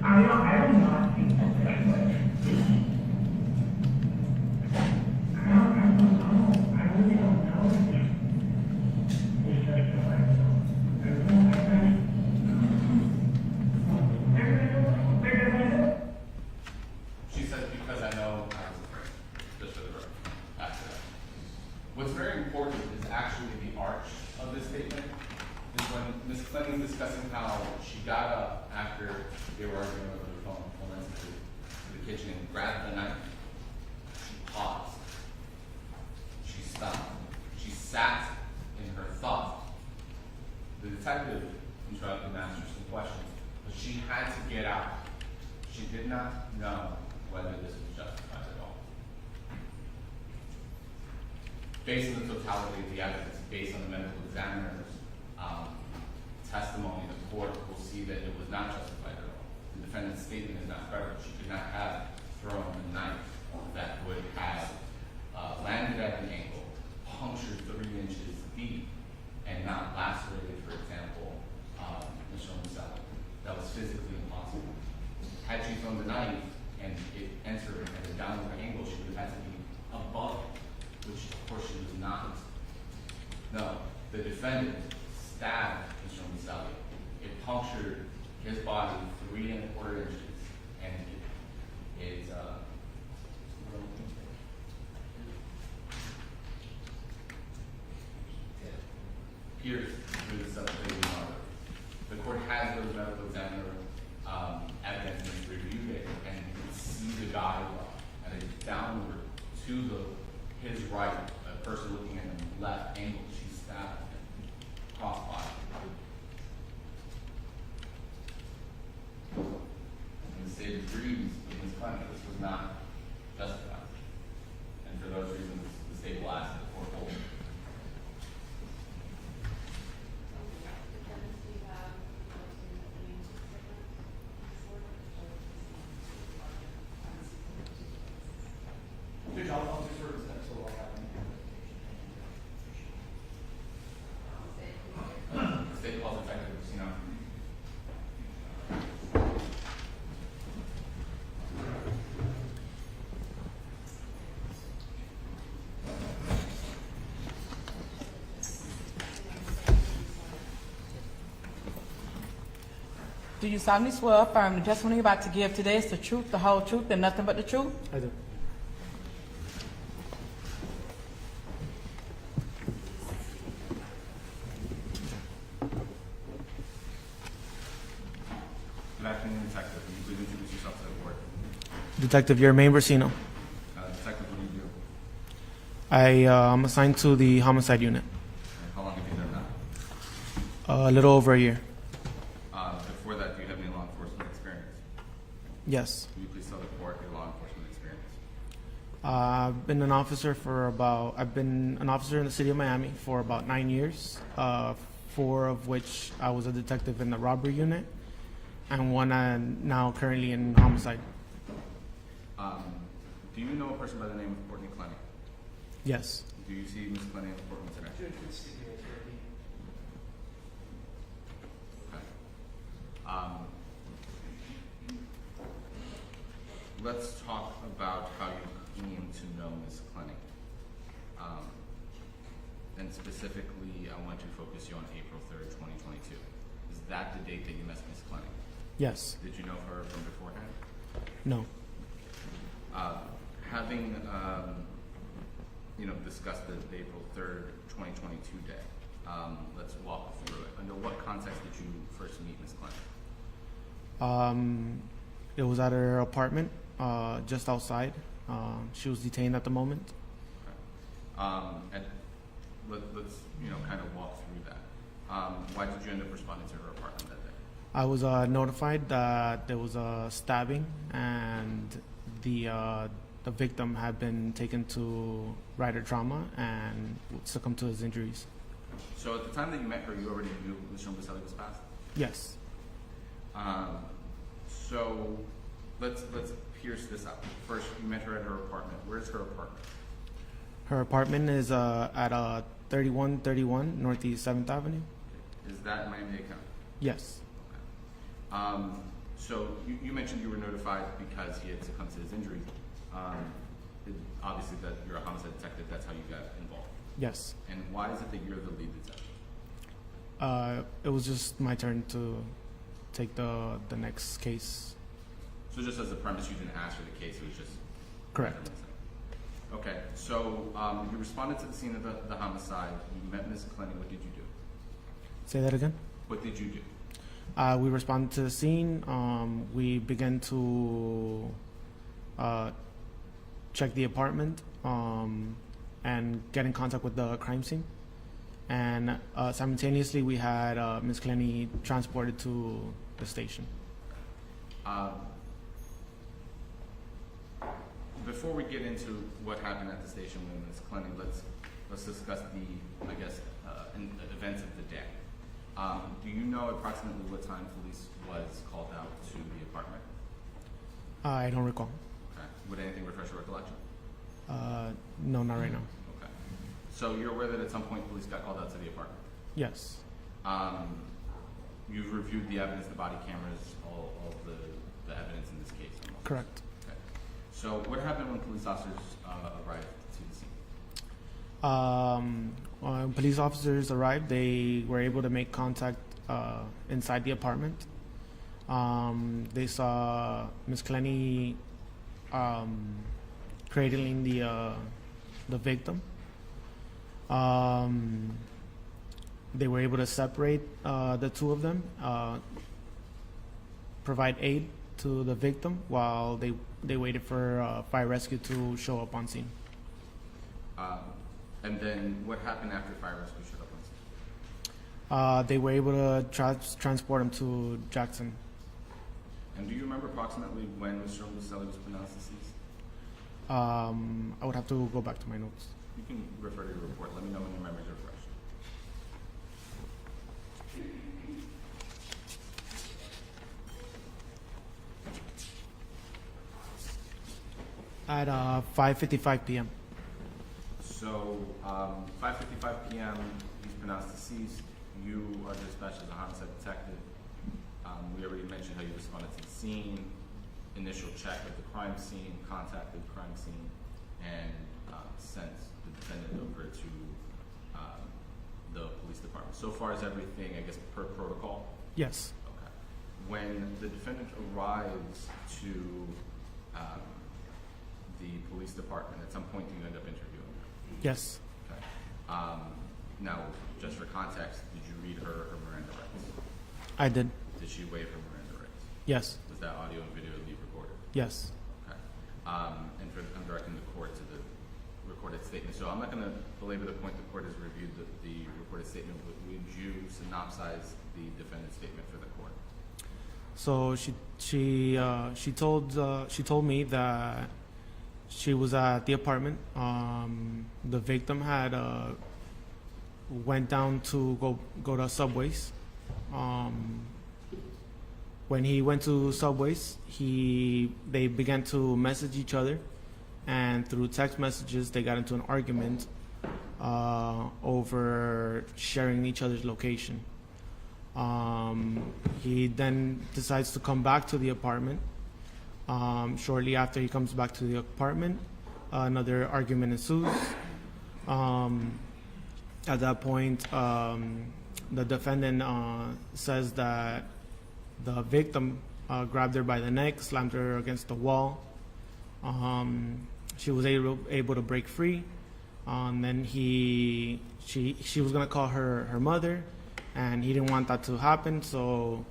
I don't know. I think that's it. I don't know. I really don't know. It's just She says, because I know I was afraid. Just for the record. After that. What's very important is actually the arch of this statement. Is when Ms. Clenney is discussing how she got up after they were arguing over the phone, went to the kitchen and grabbed the knife. She paused. She stopped. She sat in her thought. The detective interrupted and asked her some questions, but she had to get out. She did not know whether this was justified at all. Based on the totality of the evidence, based on the medical examiner's testimony, the court will see that it was not justified at all. The defendant's statement is not credible. She could not have thrown a knife that would have landed at an angle, punctured 3 inches deep, and not lacerated, for example, Mr. Obumseli. That was physically impossible. Had she thrown the knife and it entered at a downward angle, she would have had to be above it, which of course she was not. No, the defendant stabbed Mr. Obumseli. It punctured his body 3 1/4 inches, and it pierced through the subclavian artery. The court has those medical examiner evidence and reviewed it, and you can see the guy at a downward to his right, a person looking at the left angle. She stabbed him cross body. And the state agrees with Ms. Clenney this was not justified. And for those reasons, the state will ask that the court hold. Judge, I'll defer to that until I have The state calls effective casino. Do you solemnly swear or affirm the testimony you're about to give today is the truth, the whole truth, and nothing but the truth? I do. Good afternoon, Detective. Can you please introduce yourself to the board? Detective Yermain Brasino. Detective, what do you do? I'm assigned to the homicide unit. And how long have you done that? A little over a year. Before that, do you have any law enforcement experience? Yes. Can you please tell the court your law enforcement experience? I've been an officer in the city of Miami for about 9 years, 4 of which I was a detective in the robbery unit, and 1 now currently in homicide. Do you know a person by the name of Courtney Clenney? Yes. Do you see Ms. Clenney in courtroom today? Okay. Let's talk about how you came to know Ms. Clenney. And specifically, I want to focus you on April 3rd, 2022. Is that the date that you met Ms. Clenney? Yes. Did you know her from beforehand? No. Having discussed the April 3rd, 2022 day, let's walk through it. Under what context did you first meet Ms. Clenney? It was at her apartment, just outside. She was detained at the moment. Okay. And let's kind of walk through that. Why did you end up responding to her apartment that day? I was notified that there was a stabbing and the victim had been taken to rider trauma and succumbed to his injuries. So at the time that you met her, you already knew Mr. Obumseli was passed? Yes. So let's pierce this out. First, you met her at her apartment. Where's her apartment? Her apartment is at 3131 Northeast 7th Avenue. Is that Miami-Dade County? Yes. Okay. So you mentioned you were notified because he had succumbed to his injury. Obviously, that you're a homicide detective. That's how you got involved. Yes. And why is it that you're the lead detective? It was just my turn to take the next case. So just as a premise, you didn't ask for the case. It was just Correct. Okay. So you responded to the scene of the homicide. You met Ms. Clenney. What did you do? Say that again. What did you do? We responded to the scene. We began to check the apartment and get in contact with the crime scene. And simultaneously, we had Ms. Clenney transported to the station. Before we get into what happened at the station with Ms. Clenney, let's discuss the, I guess, events of the day. Do you know approximately what time police was called out to the apartment? I don't recall. Okay. Would anything refresh your recollection? No, not right now. Okay. So you're aware that at some point police got called out to the apartment? Yes. You've reviewed the evidence, the body cameras, all the evidence in this case? Almost. Correct. Okay. So what happened when police officers arrived to the scene? When police officers arrived, they were able to make contact inside the apartment. They saw Ms. Clenney cradling the victim. They were able to separate the two of them, provide aid to the victim while they waited for fire rescue to show up on scene. And then what happened after fire rescue showed up on scene? They were able to transport him to Jackson. And do you remember approximately when Mr. Obumseli was pronounced deceased? I would have to go back to my notes. You can refer to your report. Let me know when your memories are fresh. At 5:55 p.m. So, 5:55 p.m., he's pronounced deceased. You are dispatched as a homicide detective. We already mentioned how you responded to the scene, initial check of the crime scene, contacted the crime scene, and sent the defendant over to the police department. So far as everything, I guess, per protocol? Yes. Okay. When the defendant arrives to the police department, at some point do you end up interviewing her? Yes. Okay. Now, just for context, did you read her Miranda rights? I did. Did she waive her Miranda rights? Yes. Was that audio and video leave recorded? Yes. Okay. I'm directing the court to the recorded statement. So I'm not going to belabor the point. The court has reviewed the recorded statement. Would you synopsize the defendant's statement for the court? So she told me that she was at the apartment. The victim had went down to go to Subway's. When he went to Subway's, they began to message each other, and through text messages they got into an argument over sharing each other's location. He then decides to come back to the apartment. Shortly after he comes back to the apartment, another argument ensues. At that point, the defendant says that the victim grabbed her by the neck, slammed her against the wall. She was able to break free. Then she was gonna call her mother, and he didn't want that to happen, so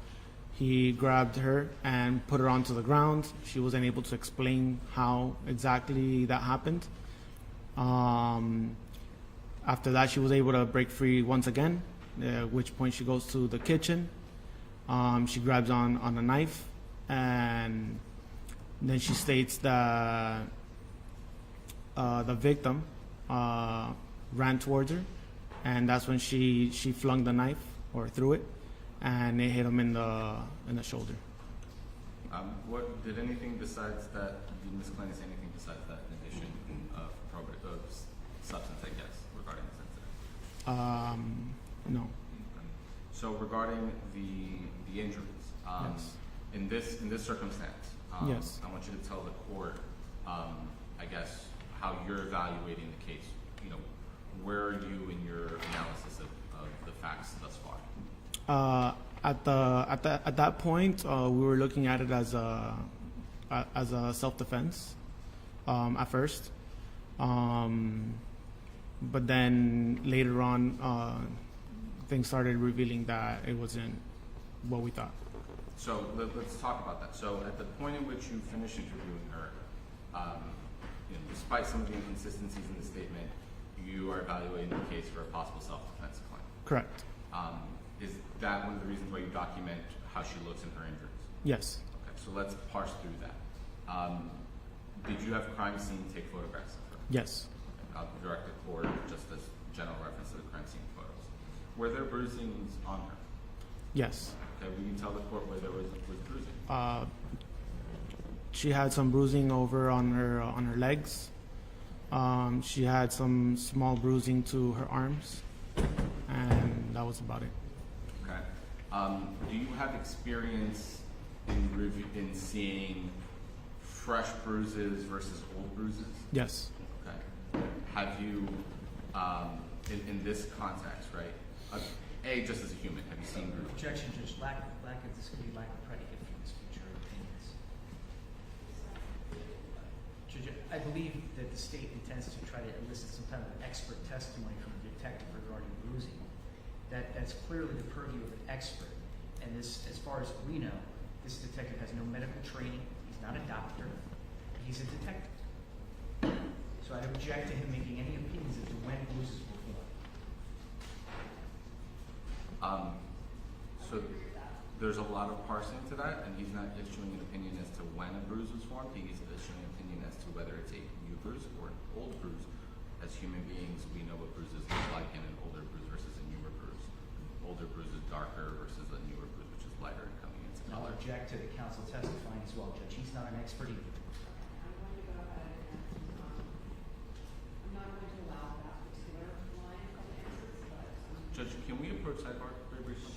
he grabbed her and put her onto the ground. She was unable to explain how exactly that happened. After that, she was able to break free once again, at which point she goes to the kitchen. She grabs on a knife, and then she states that the victim ran towards her, and that's when she flung the knife or threw it, and it hit him in the shoulder. What did anything besides that? Did Ms. Clenney say anything besides that in addition of substance, I guess, regarding this incident? No. So regarding the injuries, Yes. in this circumstance, Yes. I want you to tell the court, I guess, how you're evaluating the case. You know, where are you in your analysis of the facts thus far? At that point, we were looking at it as a self-defense at first, but then later on, things started revealing that it wasn't what we thought. So let's talk about that. So at the point in which you finished interviewing her, you know, despite some of the inconsistencies in the statement, you are evaluating the case for a possible self-defense claim. Correct. Is that one of the reasons why you document how she looks in her injuries? Yes. Okay, so let's parse through that. Did you have crime scene take photographs of her? Yes. Okay, I'll direct the court just as general reference to the crime scene photos. Were there bruisings on her? Yes. Okay, will you tell the court where there was bruising? She had some bruising over on her legs. She had some small bruising to her arms, and that was about it. Okay. Do you have experience in seeing fresh bruises versus old bruises? Yes. Okay. Have you, in this context, right? Just as a human, have you seen bruises? Objection, Judge. Lack of this could be lack of predicate for this future opinions. Judge, I believe that the state intends to try to elicit some kind of expert testimony from a detective regarding bruising. That's clearly the purview of an expert. And this, as far as we know, this detective has no medical training. He's not a doctor. He's a detective. So I object to him making any opinions as to when bruises were formed. So there's a lot of parsing to that, and he's not issuing an opinion as to when a bruise was formed. He's issuing an opinion as to whether it's a new bruise or an old bruise. As human beings, we know what bruises look like in an older bruise versus a newer bruise. An older bruise is darker versus a newer bruise, which is lighter and coming into I'll color. object to the counsel testifying as well, Judge. He's not an expert either. I'm going to go ahead and, I'm not going to allow that particular line of answers, but, Judge, can we approach sidebar very briefly?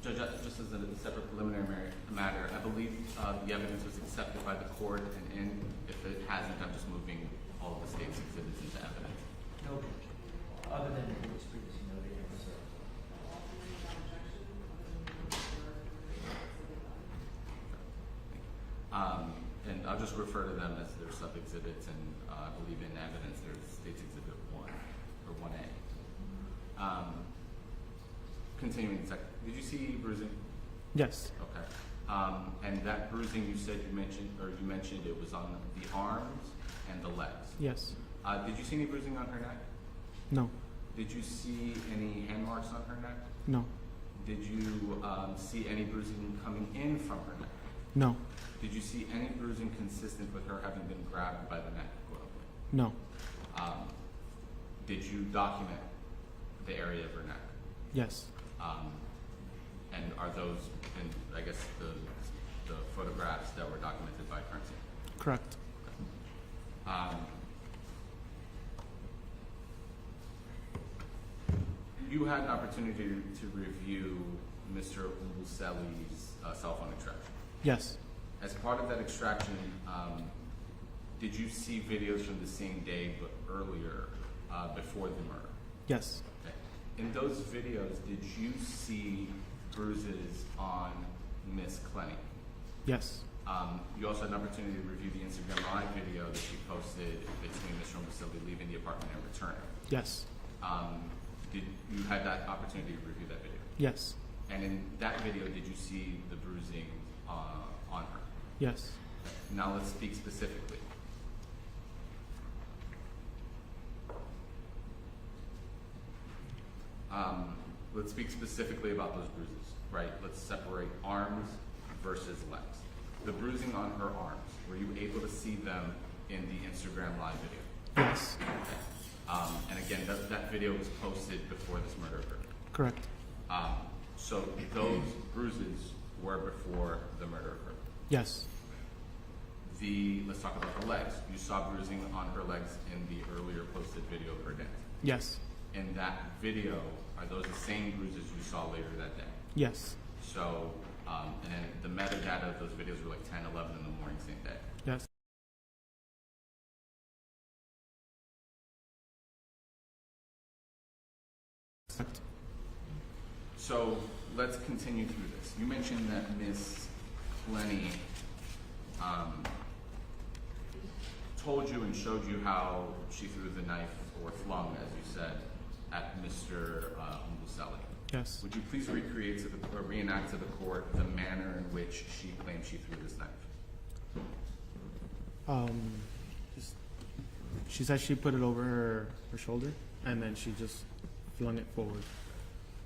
Judge, just as a separate preliminary matter, I believe the evidence was accepted by the court, and if it hasn't, I'm just moving all of the state's exhibits into evidence. No objection. Other than what was previously noted and reserved. And I'll just refer to them as their sub-exhibits, and I believe in evidence there's State's Exhibit 1, or 1A. Continuing the second, did you see bruising? Yes. Okay. And that bruising you said you mentioned it was on the arms and the legs. Yes. Did you see any bruising on her neck? No. Did you see any hand marks on her neck? No. Did you see any bruising coming in from her neck? No. Did you see any bruising consistent with her having been grabbed by the neck, quote unquote? No. Did you document the area of her neck? Yes. And are those, in, I guess, the photographs that were documented by crime scene? Correct. You had an opportunity to review Mr. Obumseli's cell phone extraction. Yes. As part of that extraction, did you see videos from the same day but earlier, before the murder? Yes. Okay. In those videos, did you see bruises on Miss Clenney? Yes. You also had an opportunity to review the Instagram Live video that she posted between Mr. Obumseli leaving the apartment and returning. Yes. Did you had that opportunity to review that video? Yes. And in that video, did you see the bruising on her? Yes. Now let's speak specifically. Let's speak specifically about those bruises, right? Let's separate arms versus legs. The bruising on her arms, were you able to see them in the Instagram Live video? Yes. And again, that video was posted before this murder occurred. Correct. So those bruises were before the murder occurred. Yes. Let's talk about the legs. You saw bruising on her legs in the earlier posted video of her death. Yes. In that video, are those the same bruises you saw later that day? Yes. So, and then the metadata of those videos were like 10, 11 in the morning same day. Yes. Correct. So let's continue through this. You mentioned that Miss Clenney told you and showed you how she threw the knife or flung, as you said, at Mr. Obumseli. Yes. Would you please recreate to the or reenact to the court the manner in which she claimed she threw this knife? She said she put it over her shoulder, and then she just flung it forward.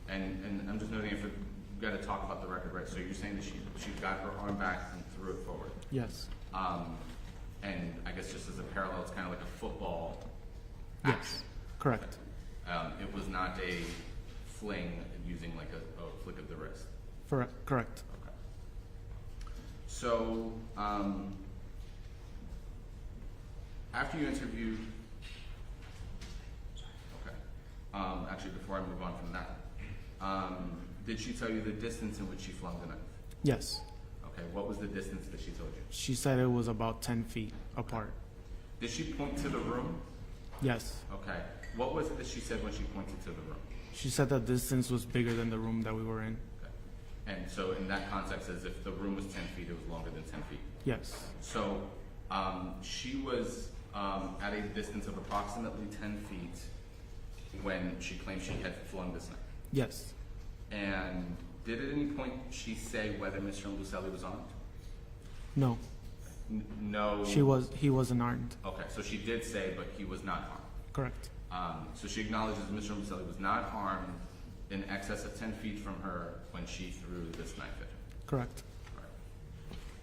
And I'm just noting if we've got to talk about the record, right? So you're saying that she got her arm back and threw it forward. Yes. And I guess just as a parallel, it's kind of like a football Yes. action. Correct. It was not a fling using like a flick of the wrist. Correct. Okay. So, after you interviewed, okay. Actually, before I move on from that, did she tell you the distance in which she flung the knife? Yes. Okay. What was the distance that she told you? She said it was about 10 feet apart. Did she point to the room? Yes. Okay. What was it that she said when she pointed to the room? She said the distance was bigger than the room that we were in. Okay. And so in that context, as if the room was 10 feet, it was longer than 10 feet. Yes. So she was at a distance of approximately 10 feet when she claimed she had flung this knife. Yes. And did at any point she say whether Mr. Obumseli was armed? No. No. He wasn't armed. Okay, so she did say, but he was not armed. Correct. So she acknowledges Mr. Obumseli was not armed in excess of 10 feet from her when she threw this knife at her. Correct. Right.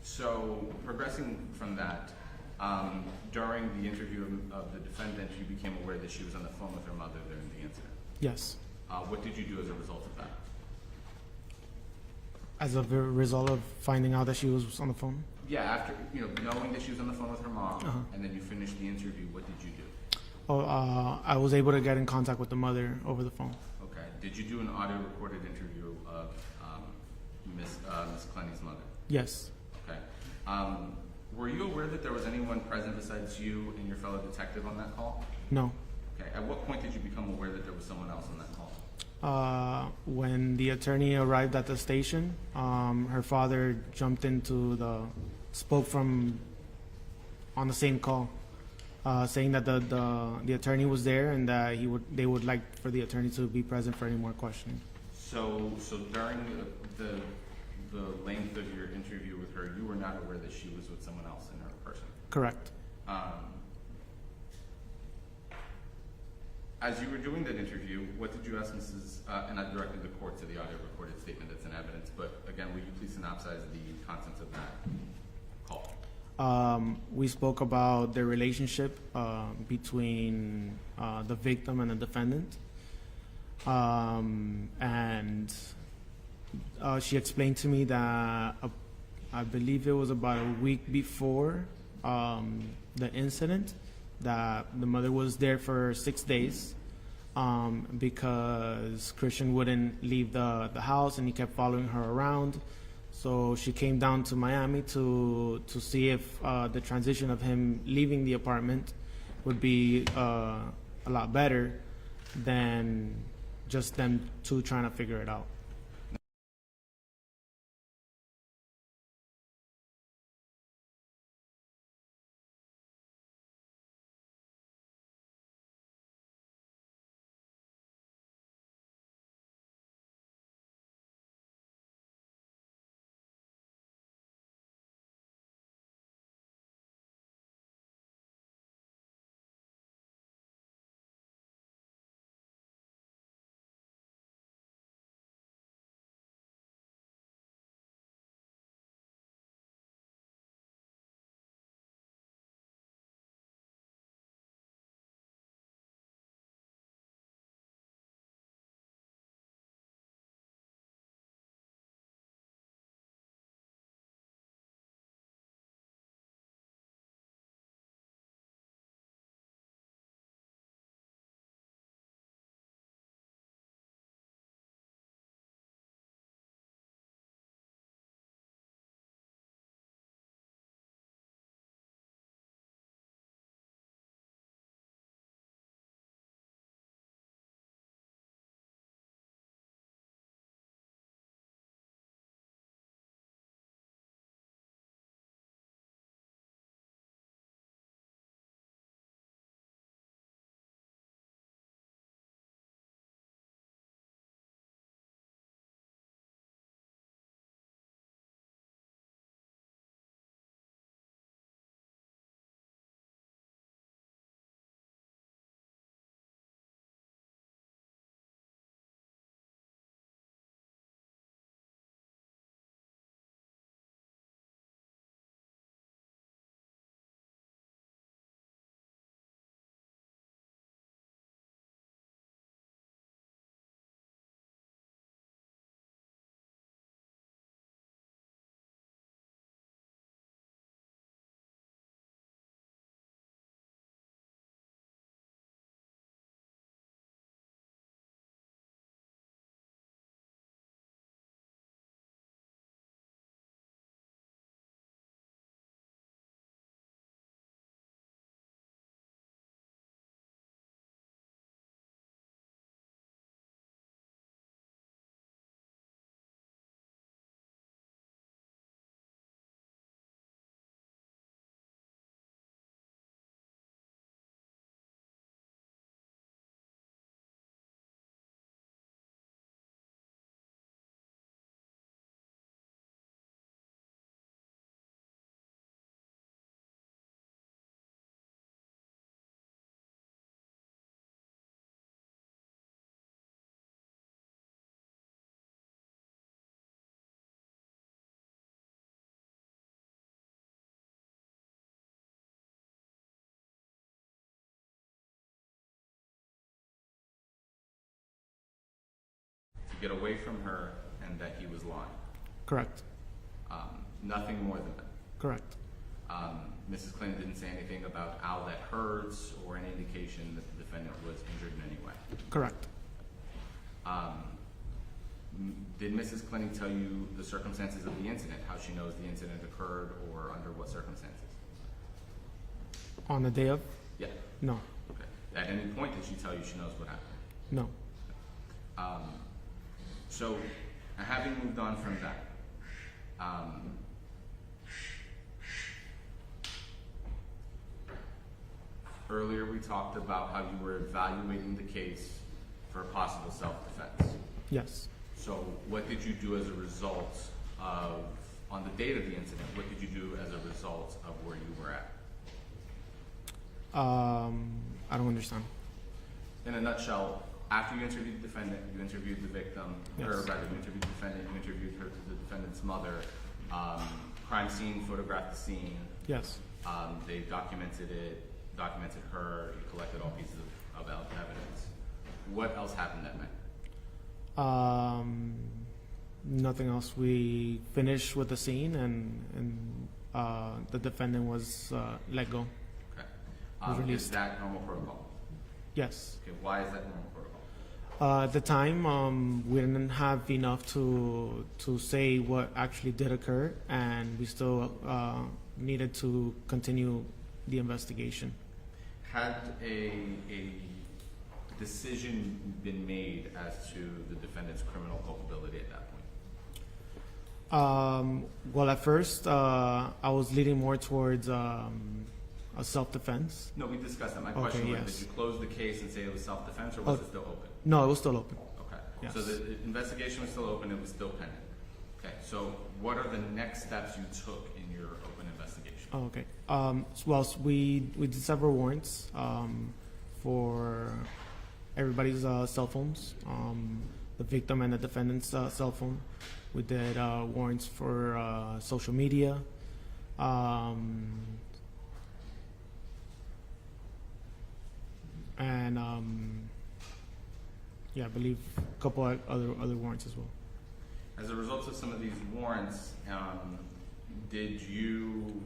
So progressing from that, during the interview of the defendant, you became aware that she was on the phone with her mother during the incident. Yes. What did you do as a result of that? As a result of finding out that she was on the phone? Yeah, after knowing that she was on the phone with her mom, and then you finished the interview, what did you do? I was able to get in contact with the mother over the phone. Okay. Did you do an audio recorded interview of Miss Clenney's mother? Yes. Okay. Were you aware that there was anyone present besides you and your fellow detective on that call? No. Okay. At what point did you become aware that there was someone else on that call? When the attorney arrived at the station, her father jumped into spoke from on the same call, saying that the attorney was there and that they would like for the attorney to be present for any more questioning. So during the length of your interview with her, you were not aware that she was with someone else in her person? Correct. As you were doing that interview, what did you ask Mrs. And I directed the court to the audio recorded statement that's in evidence, but again, will you please synopsize the contents of that call? We spoke about the relationship between the victim and the defendant. And she explained to me that I believe it was about a week before the incident, that the mother was there for 6 days because Christian wouldn't leave the house and he kept following her around. So she came down to Miami to see if the transition of him leaving the apartment would be a lot better than just them two trying to figure it out. To get away from her and that he was lying. Correct. Nothing more than that. Correct. Mrs. Clenney didn't say anything about owl that hurts or any indication that the defendant was injured in any way. Correct. Did Mrs. Clenney tell you the circumstances of the incident, how she knows the incident occurred or under what circumstances? On the day of? Yeah. No. Okay. At any point did she tell you she knows what happened? No. So, having moved on from that, earlier we talked about how you were evaluating the case for possible self-defense. Yes. So what did you do as a result of, on the date of the incident, what did you do as a result of where you were at? I don't understand. In a nutshell, after you interviewed the defendant, you interviewed the victim, Yes. or rather you interviewed the defendant, you interviewed the defendant's mother, crime scene, photographed the scene. Yes. They documented her, you collected all pieces of evidence. What else happened that night? Nothing else. We finished with the scene and the defendant was let go. Okay. Was Is released. that normal protocol? Yes. Okay, why is that normal protocol? At the time, we didn't have enough to say what actually did occur, and we still needed to continue the investigation. Had a decision been made as to the defendant's criminal culpability at that point? Well, at first, I was leaning more towards a self-defense. No, we discussed that. My Okay, question was, yes. did you close the case and say it was self-defense, or was it still open? No, it was still open. Okay. Yes. So the investigation was still open, it was still pending. Okay, so what are the next steps you took in your open investigation? Oh, okay. Well, we did several warrants for everybody's cell phones, the victim and the defendant's cell phone. We did warrants for social media, and yeah, I believe a couple other warrants as well. As a result of some of these warrants, did you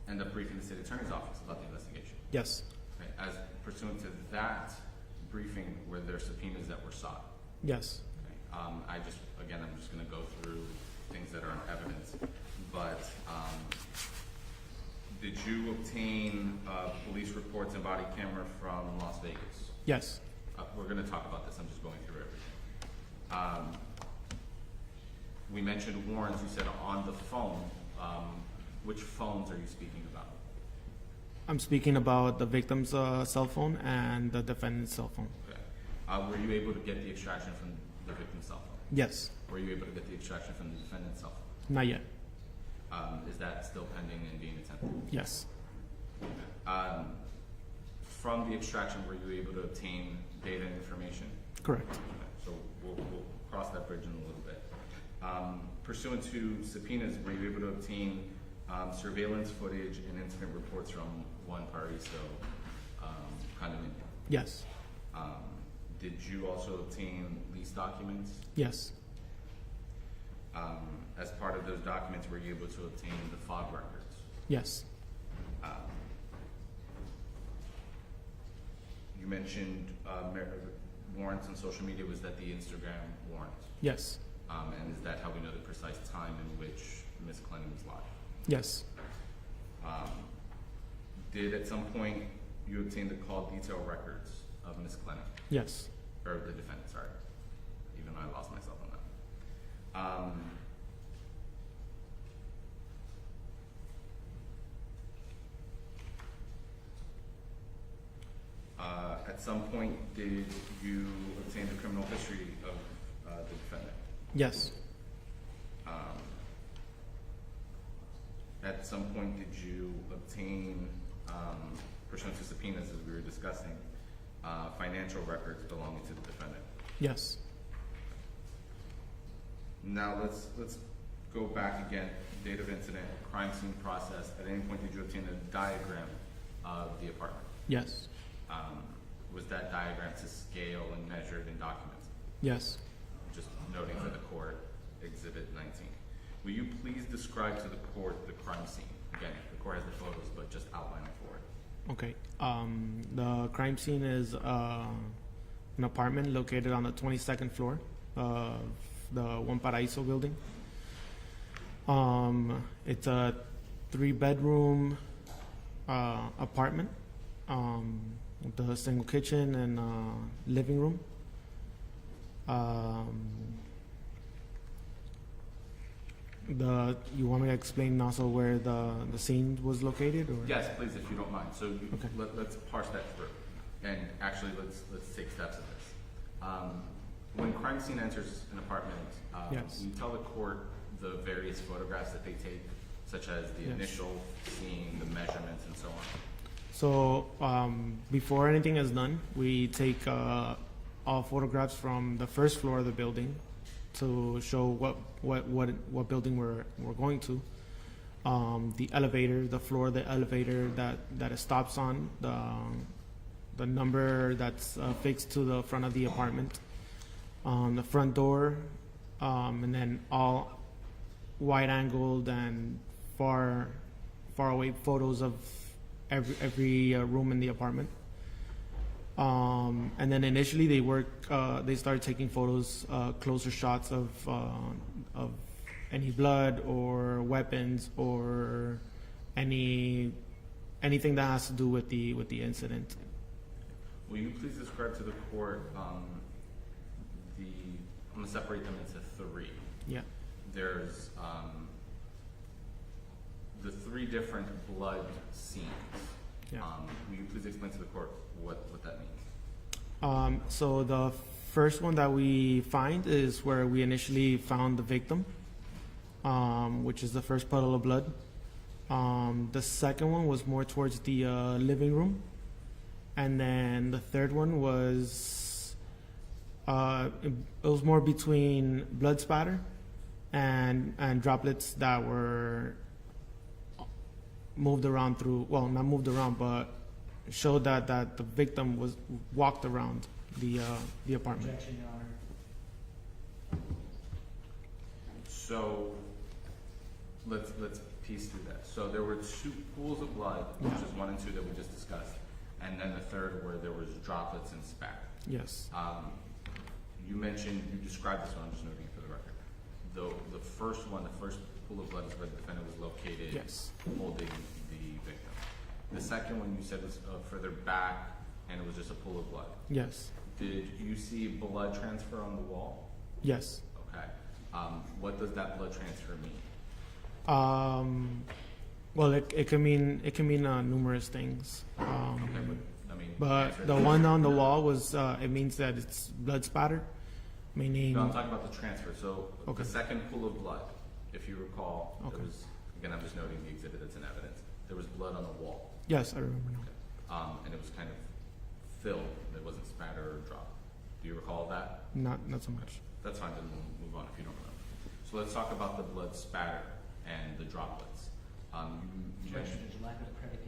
end up briefing the state attorney's office about the investigation? Yes. Okay. As pursuant to that briefing, were there subpoenas that were sought? Yes. Okay. I'm just going to go through things that are in evidence, but did you obtain police reports and body camera from Las Vegas? Yes. We're going to talk about this. I'm just going through everything. We mentioned warrants. You said on the phone. Which phones are you speaking about? I'm speaking about the victim's cell phone and the defendant's cell phone. Okay. Were you able to get the extraction from the victim's cell phone? Yes. Were you able to get the extraction from the defendant's cell phone? Not yet. Is that still pending and being attempted? Yes. From the extraction, were you able to obtain data and information? Correct. Okay, so we'll cross that bridge in a little bit. Pursuant to subpoenas, were you able to obtain surveillance footage and incident reports from one Paraiso condominium? Yes. Did you also obtain lease documents? Yes. As part of those documents, were you able to obtain the FOG records? Yes. You mentioned warrants on social media. Was that the Instagram warrant? Yes. And is that how we know the precise time in which Ms. Clenney was live? Yes. Did at some point you obtain the call detail records of Ms. Clenney? Yes. Or the defendant, sorry. Even though I lost myself on that. At some point, did you obtain the criminal history of the defendant? Yes. At some point, did you obtain, pursuant to subpoenas as we were discussing, financial records belonging to the defendant? Yes. Now let's go back again. Date of incident, crime scene process. At any point, did you obtain a diagram of the apartment? Yes. Was that diagram to scale and measured and documented? Yes. Just noting for the court, Exhibit 19. Will you please describe to the court the crime scene? Again, the court has the photos, but just outline it for it. Okay. The crime scene is an apartment located on the 22nd floor of the One Paraiso building. It's a 3-bedroom apartment with a single kitchen and living room. You want me to explain also where the scene was located, or? Yes, please, if you don't mind. So Okay. let's parse that through, and actually let's take steps of this. When crime scene enters an apartment, Yes. you tell the court the various photographs that they take, such as the Yes. initial scene, the measurements, and so on. So before anything is done, we take all photographs from the first floor of the building to show what building we're going to. The elevator, the floor of the elevator that it stops on, the number that's fixed to the front of the apartment, the front door, and then all wide-angled and far away photos of every room in the apartment. And then initially they started taking photos, closer shots of any blood or weapons or anything that has to do with the incident. Will you please describe to the court I'm going to separate them into three. Yeah. There's the three different blood scenes. Yeah. Will you please explain to the court what that means? So the first one that we find is where we initially found the victim, which is the first puddle of blood. The second one was more towards the living room. And then the third one was, it was more between blood spatter and droplets that were moved around not moved around, but showed that the victim was walked around the apartment. Objection, Your Honor. So let's piece through that. So there were two pools of blood, which is 1 and 2 that we just discussed, and then the third where there was droplets and spatter. Yes. You described this one, I'm just noting it for the record. The first one, the first pool of blood is where the defendant was located, Yes. holding the victim. The second one you said was further back, and it was just a pool of blood. Yes. Did you see blood transfer on the wall? Yes. Okay. What does that blood transfer mean? Well, it can mean numerous things. Okay, but I mean, But answer the that. one on the wall was it means that it's blood spatter, meaning. No, I'm talking about the transfer. So Okay. the second pool of blood, if you recall, Okay. there was, again, I'm just noting the exhibit that's in evidence. There was blood on the wall, Yes, I remember now. and it was kind of filled. It wasn't spatter or drop. Do you recall that? Not so much. That's fine. Then we'll move on if you don't know. So let's talk about the blood spatter and the droplets. You Objection, mentioned. there's lack of predicate.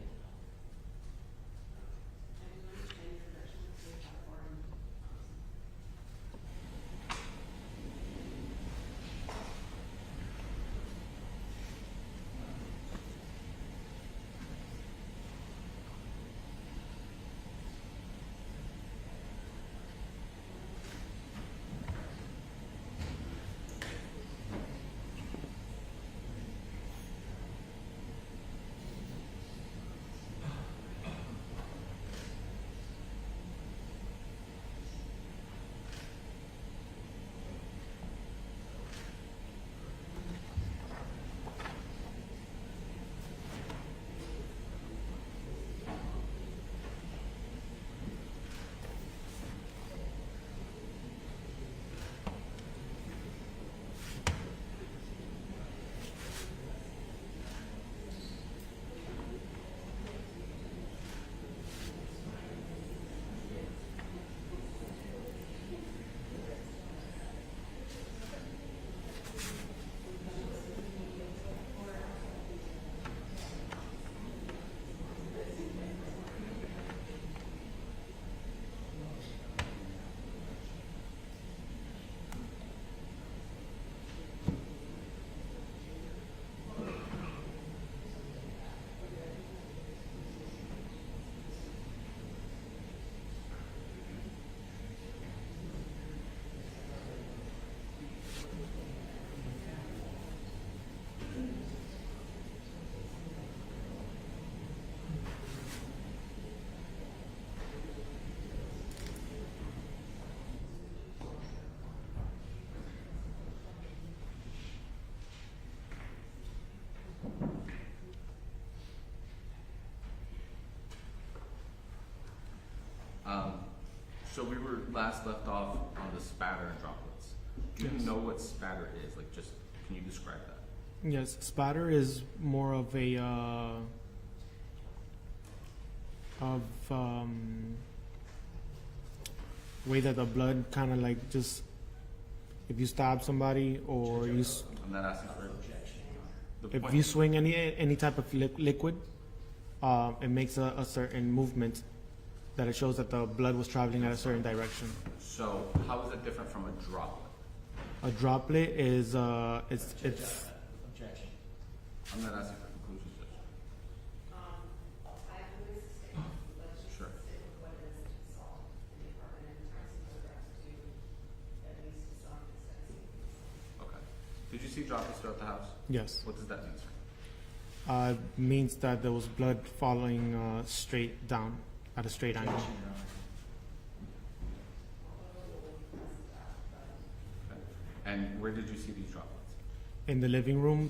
So we were last left off on the spatter and droplets. Do you Yes. know what spatter is? Like, just can you describe that? Yes, spatter is more of a way that the blood kind of like just if you stab somebody or I'm not asking for Objection, Your Honor. the if point. you swing any type of liquid, it makes a certain movement that it shows that the blood was traveling at a certain direction. So how is it different from a droplet? A droplet is it's Objection. I'm I'm not asking for conclusions, Judge. I have to make a statement. Let's just Sure. stick with what it is to solve in the apartment and try to photographs to at least some extent. Okay. Did you see droplets throughout the house? Yes. What does that mean, sir? Means that there was blood falling straight down at a straight angle. Objection, Your Honor. Okay. And where did you see these droplets? In the living room,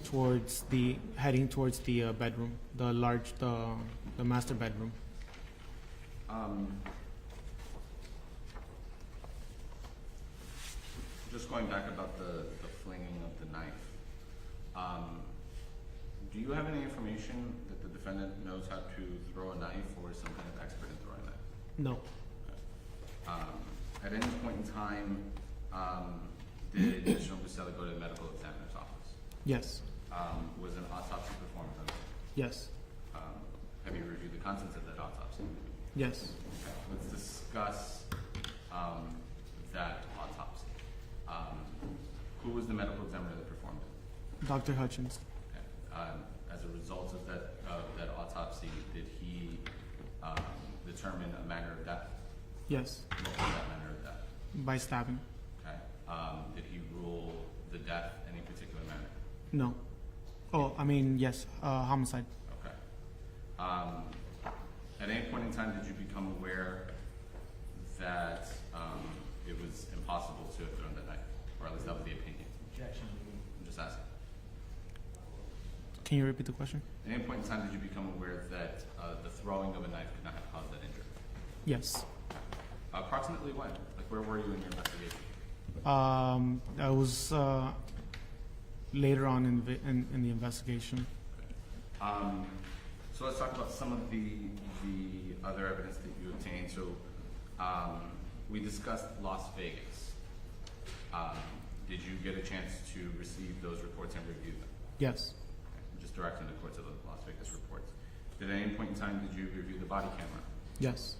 heading towards the bedroom, the master bedroom. Just going back about the flinging of the knife. Do you have any information that the defendant knows how to throw a knife or is some kind of expert in throwing a knife? No. At any point in time, did Mr. Obumseli go to the medical examiner's office? Yes. Was an autopsy performed on him? Yes. Have you reviewed the contents of that autopsy? Yes. Okay. Let's discuss that autopsy. Who was the medical examiner that performed it? Dr. Hutchins. Okay. As a result of that autopsy, did he determine a manner of death? Yes. What was that manner of death? By stabbing. Okay. Did he rule the death any particular manner? No. Oh, I mean, yes. Homicide. Okay. At any point in time, did you become aware that it was impossible to have thrown that knife? Or at least that was the opinion? Objection. I'm just asking. Can you repeat the question? At any point in time, did you become aware that the throwing of a knife could not have caused that injury? Yes. Approximately when? Like, where were you in your investigation? I was later on in the investigation. So let's talk about some of the other evidence that you obtained. So we discussed Las Vegas. Did you get a chance to receive those reports and review them? Yes. I'm just directing the court to the Las Vegas reports. Did at any point in time did you review the body camera? Yes.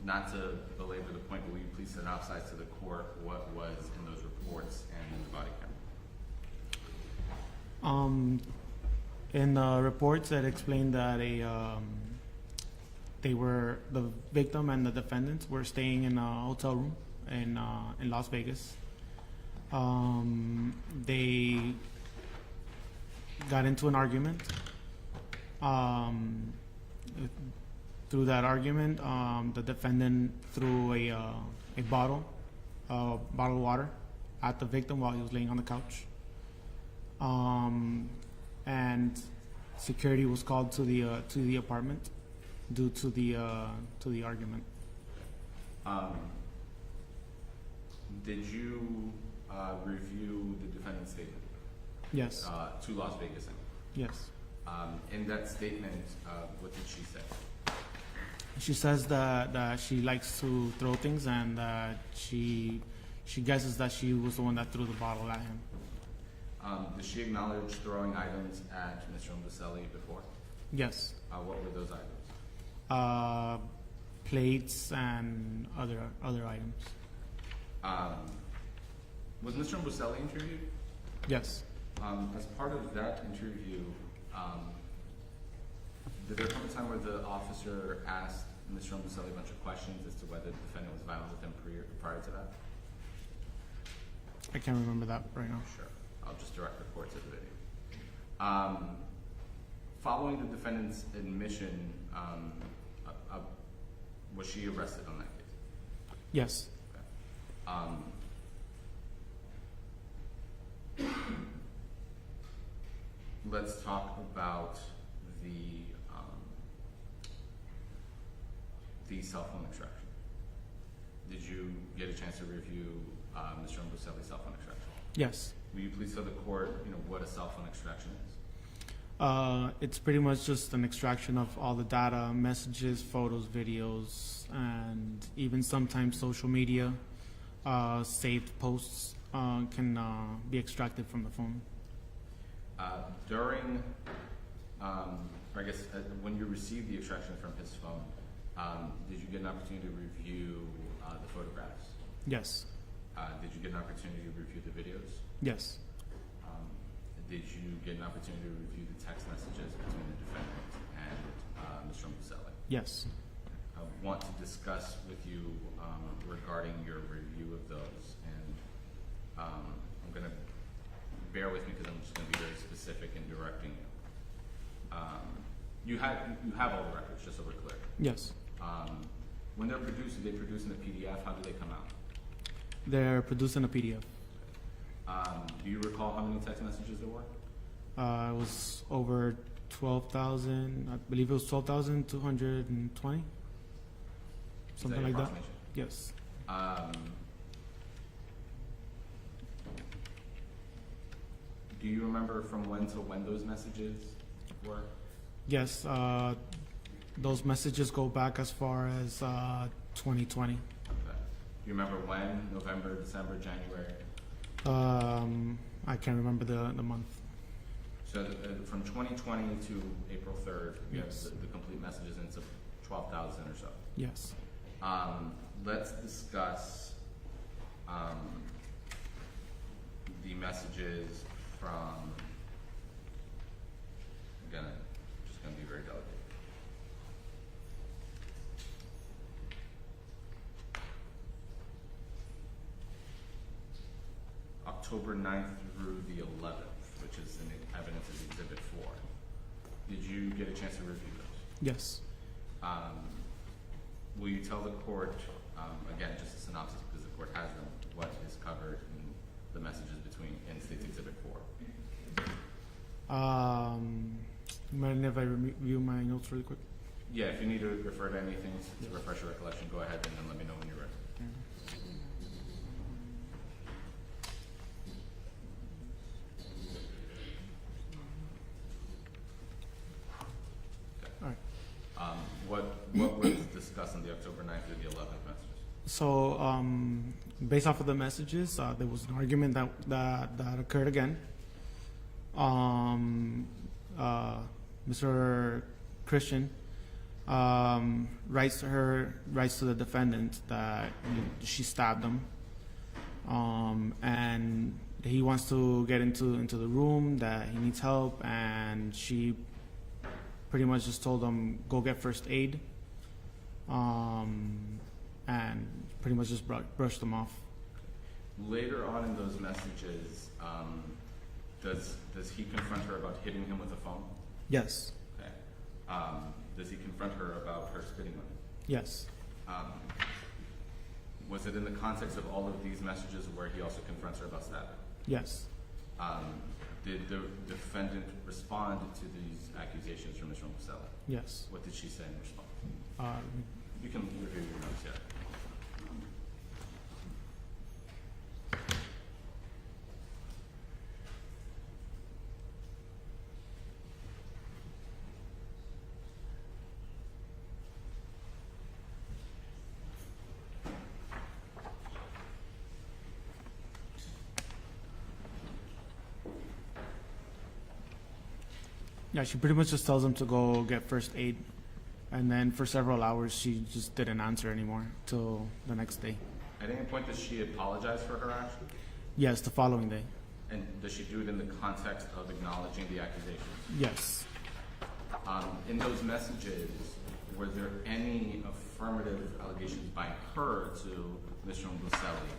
Not to belabor the point, but will you please synopsize to the court what was in those reports and in the body camera? In the reports, it explained that the victim and the defendants were staying in a hotel room in Las Vegas. They got into an argument. Through that argument, the defendant threw a bottle of water at the victim while he was laying on the couch. And security was called to the apartment due to the argument. Did you review the defendant's statement? Yes. To Las Vegas. Yes. In that statement, what did she say? She says that she likes to throw things and that she guesses that she was the one that threw the bottle at him. Did she acknowledge throwing items at Mr. Obumseli before? Yes. What were those items? Plates and other items. Was Mr. Obumseli interviewed? Yes. As part of that interview, did there come a time where the officer asked Mr. Obumseli a bunch of questions as to whether the defendant was violent with him prior to that? I can't remember that right now. Sure. I'll just direct the court to the video. Following the defendant's admission, was she arrested on that case? Yes. Okay. Let's talk about the cell phone extraction. Did you get a chance to review Mr. Obumseli's cell phone extraction? Yes. Will you please tell the court, what a cell phone extraction is? It's pretty much just an extraction of all the data, messages, photos, videos, and even sometimes social media, saved posts can be extracted from the phone. When you received the extraction from his phone, did you get an opportunity to review the photographs? Yes. Did you get an opportunity to review the videos? Yes. did you get an opportunity to review the text messages between the defendant and Mr. Obumseli? Yes. I want to discuss with you regarding your review of those, and I'm going to bear with me because I'm just going to be very specific in directing you. You have all the records, just so we're clear. Yes. When they're produced, do they produce in a PDF? How do they come out? They're produced in a PDF. Do you recall how many text messages there were? It was over 12,000. I believe it was 12,220. Something like that. Yes. Do you remember from when to when those messages were? Yes. Those messages go back as far as 2020. Okay. Do you remember when? November, December, January? I can't remember the month. So from 2020 to April 3rd, you Yes. have the complete messages, and it's 12,000 or so. Yes. Let's discuss the messages from, again, I'm just going to be very delicate. October 9th through the 11th, which is in the evidence as Exhibit 4. Did you get a chance to review those? Yes. Will you tell the court, again, just a synopsis because the court has them, what is covered in the messages between in State's Exhibit 4? Mind if I review my notes really quick? Yeah, if you need to refer to anything to refresh your recollection, go ahead and then let me know when you're ready. All right. What was discussed on the October 9th through the 11th messages? So, based off of the messages, there was an argument that occurred again. Mr. Christian writes to the defendant that she stabbed him, and he wants to get into the room, that he needs help, and she pretty much just told him go get first aid, and pretty much just brushed him off. Later on in those messages, does he confront her about hitting him with a phone? Yes. Okay. Does he confront her about her spitting on him? Yes. Was it in the context of all of these messages where he also confronts her about stabbing? Yes. Did the defendant respond to these accusations from Mr. Obumseli? Yes. What did she say in response? You can review your notes here. Yeah, she pretty much just tells him to go get first aid, and then for several hours she just didn't answer anymore till the next day. At any point does she apologize for her action? Yes, the following day. And does she do it in the context of acknowledging the accusations? Yes. In those messages, were there any affirmative allegations by her to Mr. Obumseli?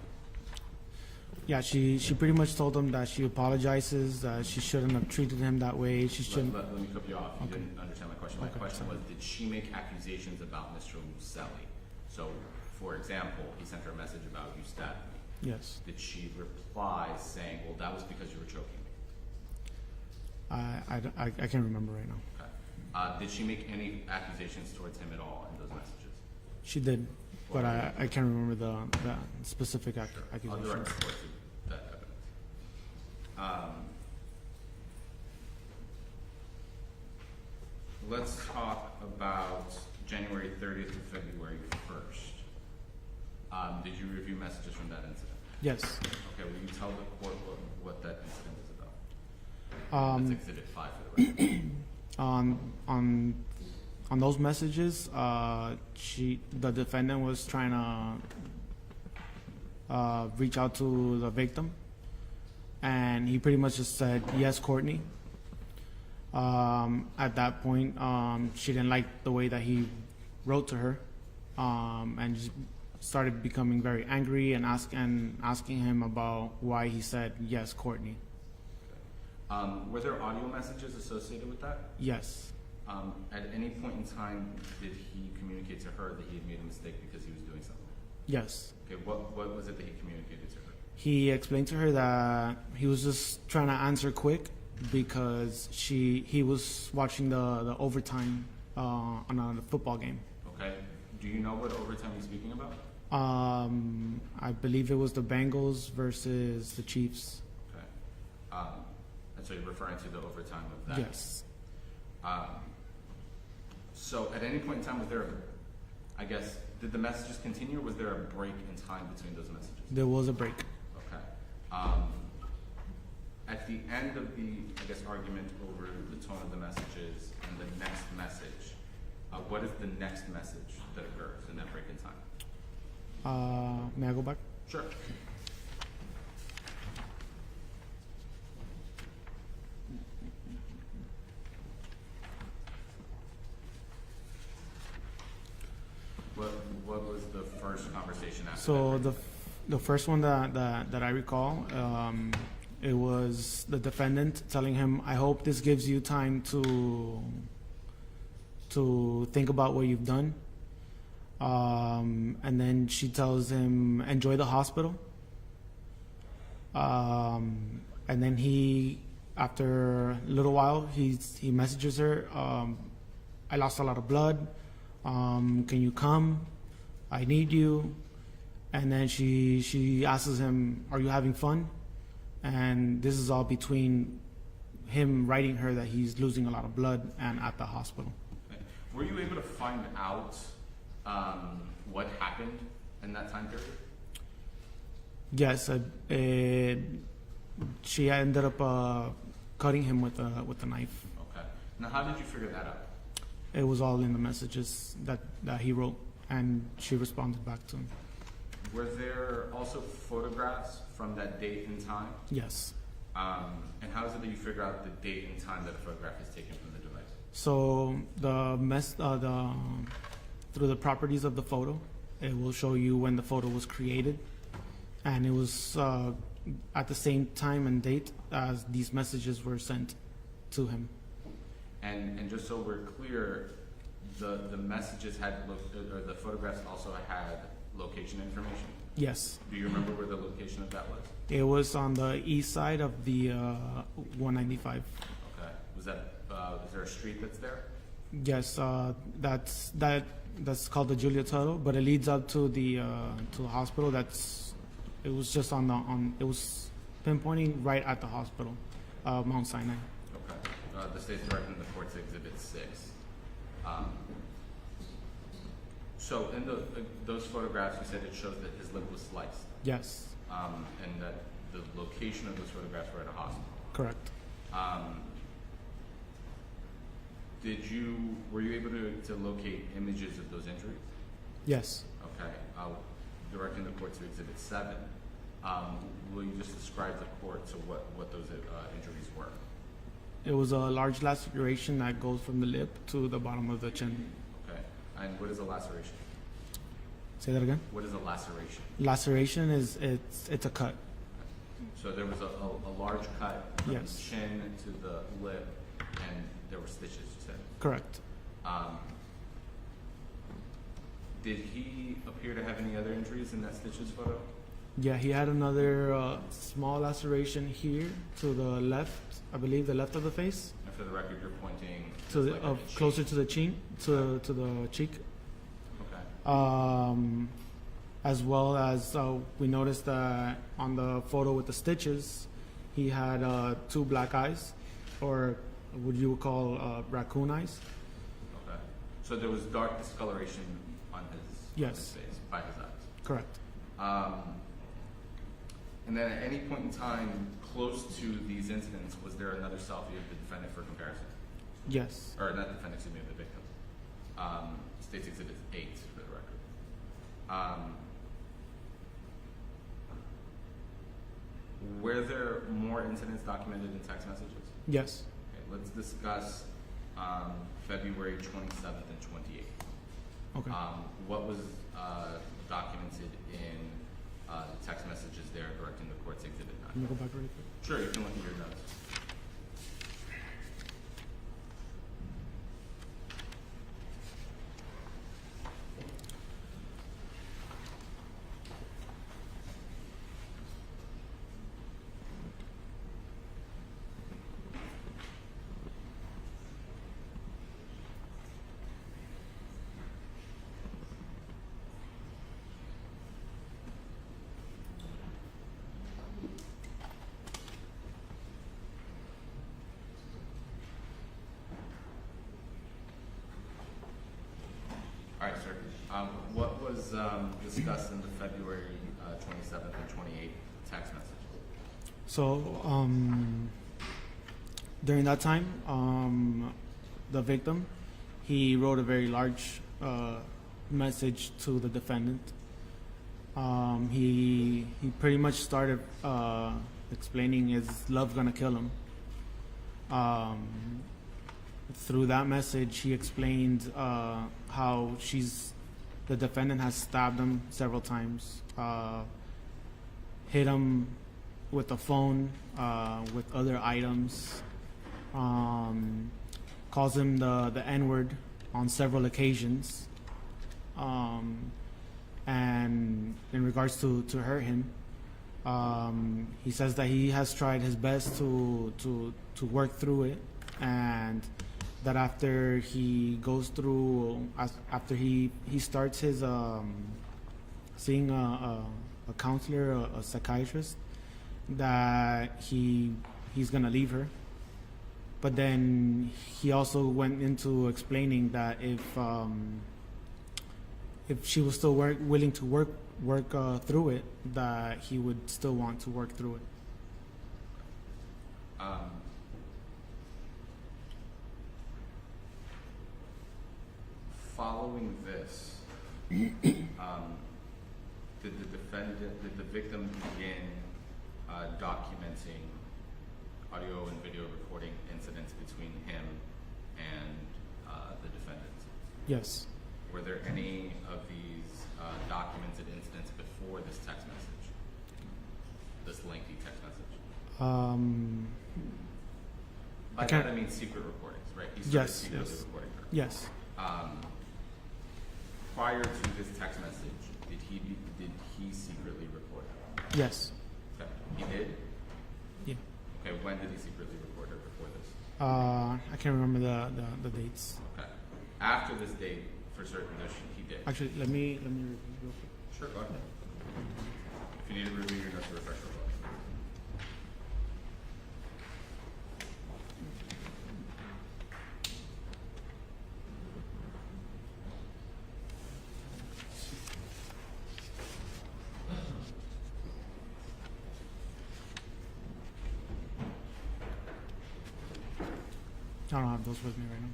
Yeah, she pretty much told him that she apologizes, that she shouldn't have treated him that way. She shouldn't. Let me cut you off. You Okay. didn't understand my question. My Okay, question sorry. was, did she make accusations about Mr. Obumseli? So, for example, he sent her a message about you stabbed me. Yes. Did she reply saying, well, that was because you were choking me? I can't remember right now. Okay. Did she make any accusations towards him at all in those messages? She did, but I can't remember the specific I'll accusations. direct the court to that evidence. Let's talk about January 30th to February 1st. Did you review messages from that incident? Yes. Okay, will you tell the court what that incident is about? That's Exhibit 5 for the record. On those messages, the defendant was trying to reach out to the victim, and he pretty much just said, "Yes, Courtney." At that point, she didn't like the way that he wrote to her, and just started becoming very angry and asking him about why he said, "Yes, Courtney." Were there audio messages associated with that? Yes. At any point in time, did he communicate to her that he had made a mistake because he was doing something? Yes. Okay, what was it that he communicated to her? He explained to her that he was just trying to answer quick because he was watching the overtime on a football game. Okay. Do you know what overtime he's speaking about? I believe it was the Bengals versus the Chiefs. Okay. And so you're referring to the overtime of that? Yes. So at any point in time, was there, I guess, did the messages continue, or was there a break in time between those messages? There was a break. Okay. At the end of the, I guess, argument over the tone of the messages and the next message, what is the next message that occurs in that break in time? May I go back? Sure. What was the first conversation after? So the first one that I recall, it was the defendant telling him, "I hope this gives you time to think about what you've done." And then she tells him, "Enjoy the hospital." And then after a little while, he messages her, "I lost a lot of blood. Can you come? I need you." And then she asks him, "Are you having fun?" And this is all between him writing her that he's losing a lot of blood and at the hospital. Okay. Were you able to find out what happened in that time period? Yes, she ended up cutting him with a knife. Okay. Now, how did you figure that out? It was all in the messages that he wrote, and she responded back to him. Were there also photographs from that date and time? Yes. And how is it that you figure out the date and time that a photograph is taken from the device? So through the properties of the photo, it will show you when the photo was created, and it was at the same time and date as these messages were sent to him. And just so we're clear, the messages had or the photographs also had location information. Yes. Do you remember where the location of that was? It was on the east side of the 195. Okay. Was that is there a street that's there? Yes, that's called the Julia Tuttle, but it leads up to the hospital. It was just it was pinpointing right at the hospital, Mount Sinai. Okay. The state's directing the court to Exhibit 6. So in those photographs, you said it shows that his lip was sliced. Yes. And that the location of those photographs were at a hospital. Correct. Were you able to locate images of those injuries? Yes. Okay. Directing the court to Exhibit 7. Will you just describe the court to what those injuries were? It was a large laceration that goes from the lip to the bottom of the chin. Okay. And what is a laceration? Say that again? What is a laceration? Laceration it's a cut. So there was a large cut from Yes. the chin to the lip, and there were stitches, you said? Correct. Did he appear to have any other injuries in that stitches photo? Yeah, he had another small laceration here to the left, I believe the left of the face, And for the record, you're pointing to the like at the cheek. closer to the chin, to the cheek. Okay. As well as we noticed that on the photo with the stitches, he had 2 black eyes, or what you would call raccoon eyes. Okay. So there was dark discoloration on his face, by his eyes. Correct. And then at any point in time close to these incidents, was there another selfie of the defendant for comparison? Yes. Or not the defendant, excuse me, of the victim. State's Exhibit 8 for the record. Were there more incidents documented in text messages? Yes. Okay, let's discuss February 27th and 28th. Okay. What was documented in the text messages there directing the court's Exhibit 9? Let me go back really quick. Sure, you can look at your notes. All right, sir. What was discussed in the February 27th and 28th text message? So during that time, the victim, he wrote a very large message to the defendant. He pretty much started explaining his love gonna kill him. Through that message, he explained how the defendant has stabbed him several times, hit him with a phone, with other items, calls him the N-word on several occasions, and in regards to hurt him, he says that he has tried his best to work through it, and that after he goes through, after he starts his seeing a counselor, a psychiatrist, that he's gonna leave her. But then he also went into explaining that if she was still willing to work through it, that he would still want to work through it. Following this, did the victim begin documenting audio and video recording incidents between him and the defendant? Yes. Were there any of these documented incidents before this text message? This lengthy text message? By that I mean secret recordings, right? He started secretly recording her. Yes. Prior to this text message, did he secretly record her? Yes. Okay. He did? Yeah. Okay, when did he secretly record her before this? I can't remember the dates. Okay. After this date, for certain, he did. Actually, let me review real quick. Sure, go ahead. If you need to review your notes to refresh your book. I don't have those with me right now.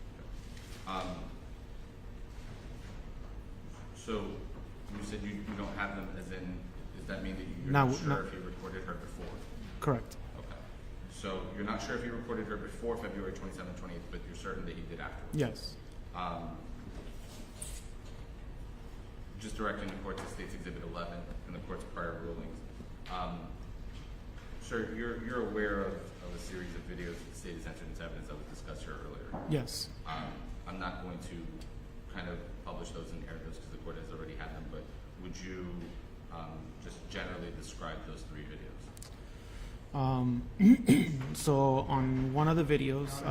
So you said you don't have them, as in, does that mean that you're No, not sure no. if he recorded her before? Correct. Okay. So you're not sure if he recorded her before February 27th, 28th, but you're certain that he did afterwards? Yes. Just directing the court to State's Exhibit 11 and the court's prior rulings. Sir, you're aware of a series of videos that the state has entered into evidence that was discussed here earlier. Yes. I'm not going to kind of publish those and air those because the court has already had them, but would you just generally describe those 3 videos? So on one of the videos,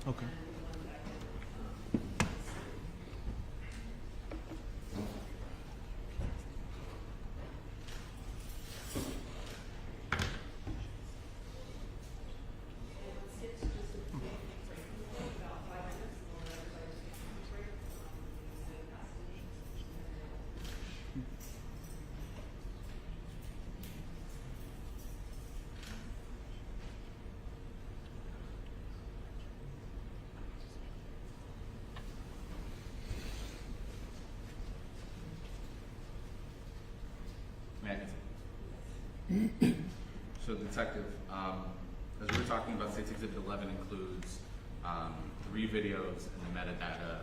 Okay. And we went back in, and let's get to just a brief break, about 5 minutes, and we'll let everybody take a break, stay in custody. May I continue? So, Detective, as we were talking about, State's Exhibit 11 includes 3 videos and the metadata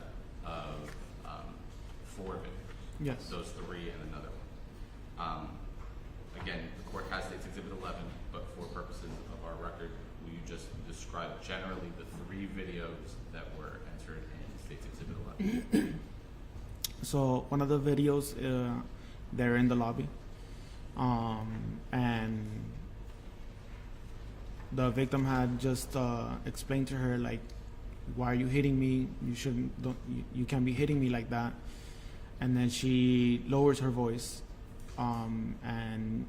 of 4 videos. Yes. Those 3 and another one. Again, the court has State's Exhibit 11, but for purposes of our record, will you just describe generally the 3 videos that were entered in State's Exhibit 11? So one of the videos, they're in the lobby, and the victim had just explained to her, like, why are you hitting me? You shouldn't, you can't be hitting me like that. And then she lowers her voice, and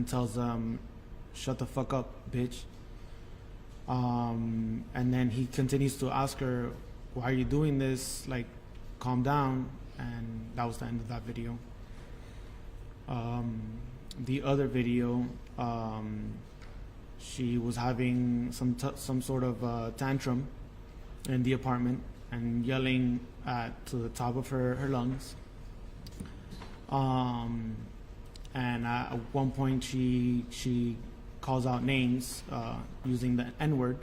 tells them, shut the fuck up, bitch. And then he continues to ask her, why are you doing this? Like, calm down. And that was the end of that video. The other video, she was having some sort of tantrum in the apartment and yelling to the top of her lungs. And at one point she calls out names using the N-word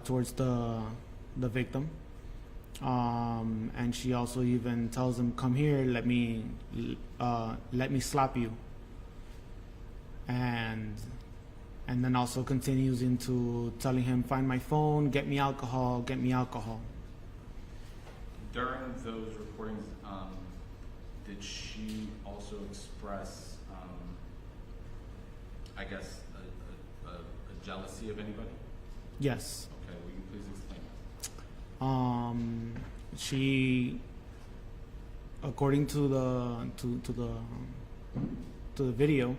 towards the victim. And she also even tells him, come here, let me slap you. And then also continues into telling him, find my phone, get me alcohol, get me alcohol. During those recordings, did she also express, I guess, a jealousy of anybody? Yes. Okay, will you please explain that? She, according to the video,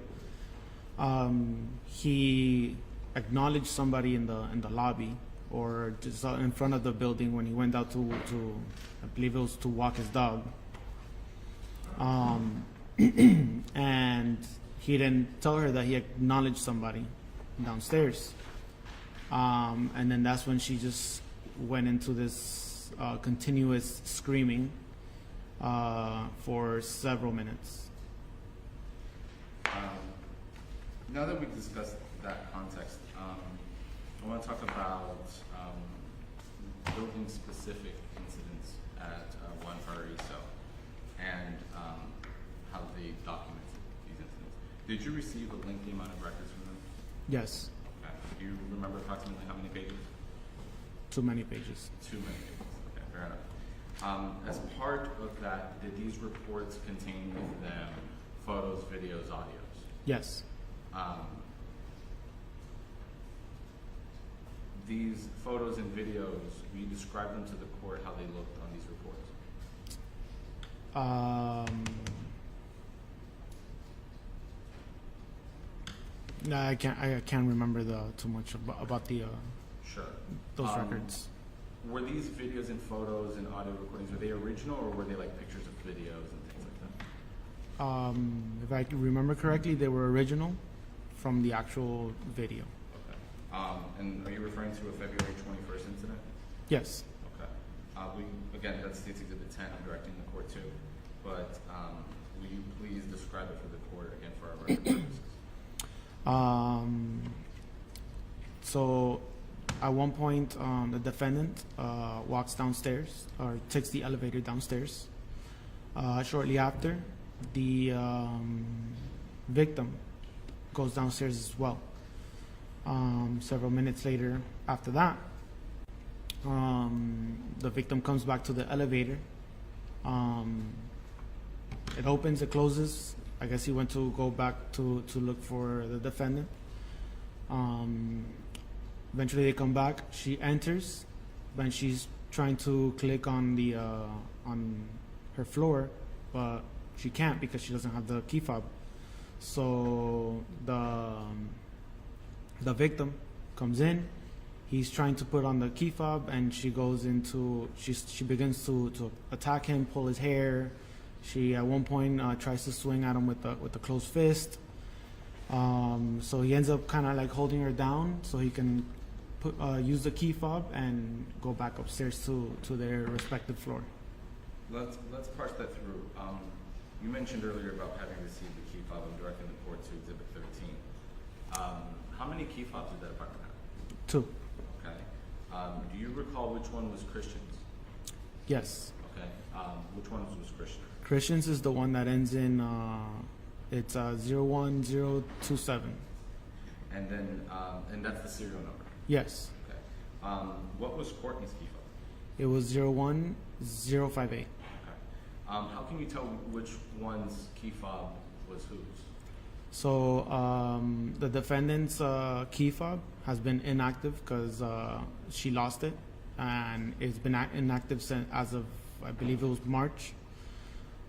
he acknowledged somebody in the lobby or just in front of the building when he went out to I believe it was to walk his dog. And he didn't tell her that he acknowledged somebody downstairs. And then that's when she just went into this continuous screaming for several minutes. Now that we've discussed that context, I want to talk about building-specific incidents at One Paraiso and how they documented these incidents. Did you receive a lengthy amount of records from them? Yes. Okay. Do you remember approximately how many pages? Too many pages. Too many pages. Okay, fair enough. As part of that, did these reports contain with them photos, videos, audios? Yes. These photos and videos, will you describe them to the court how they looked on these reports? No, I can't remember too much about the Sure. those records. Were these videos and photos and audio recordings, were they original or were they like pictures of videos and things like that? If I remember correctly, they were original from the actual video. Okay. And are you referring to a February 21st incident? Yes. Okay. Again, that's State's Exhibit 10, I'm directing the court to, but will you please describe it for the court again for our record purposes? So at one point, the defendant walks downstairs or takes the elevator downstairs. Shortly after, the victim goes downstairs as well. Several minutes later after that, the victim comes back to the elevator. It opens, it closes. I guess he went to go back to look for the defendant. Eventually, they come back. She enters, when she's trying to click on the on her floor, but she can't because she doesn't have the key fob. So the victim comes in. He's trying to put on the key fob, and she goes into she begins to attack him, pull his hair. She at one point tries to swing at him with the closed fist. So he ends up kind of like holding her down so he can use the key fob and go back upstairs to their respective floor. Let's parse that through. You mentioned earlier about having received the key fob and directing the court to Exhibit 13. How many key fobs did that apartment have? 2. Okay. Do you recall which one was Christian's? Yes. Okay. Which one was Christian? Christian's is the one that ends in it's 01027. And then and that's the serial number. Yes. Okay. What was Courtney's key fob? It was 01058. Okay. How can you tell which one's key fob was whose? So the defendant's key fob has been inactive because she lost it, and it's been inactive since as of, I believe it was March.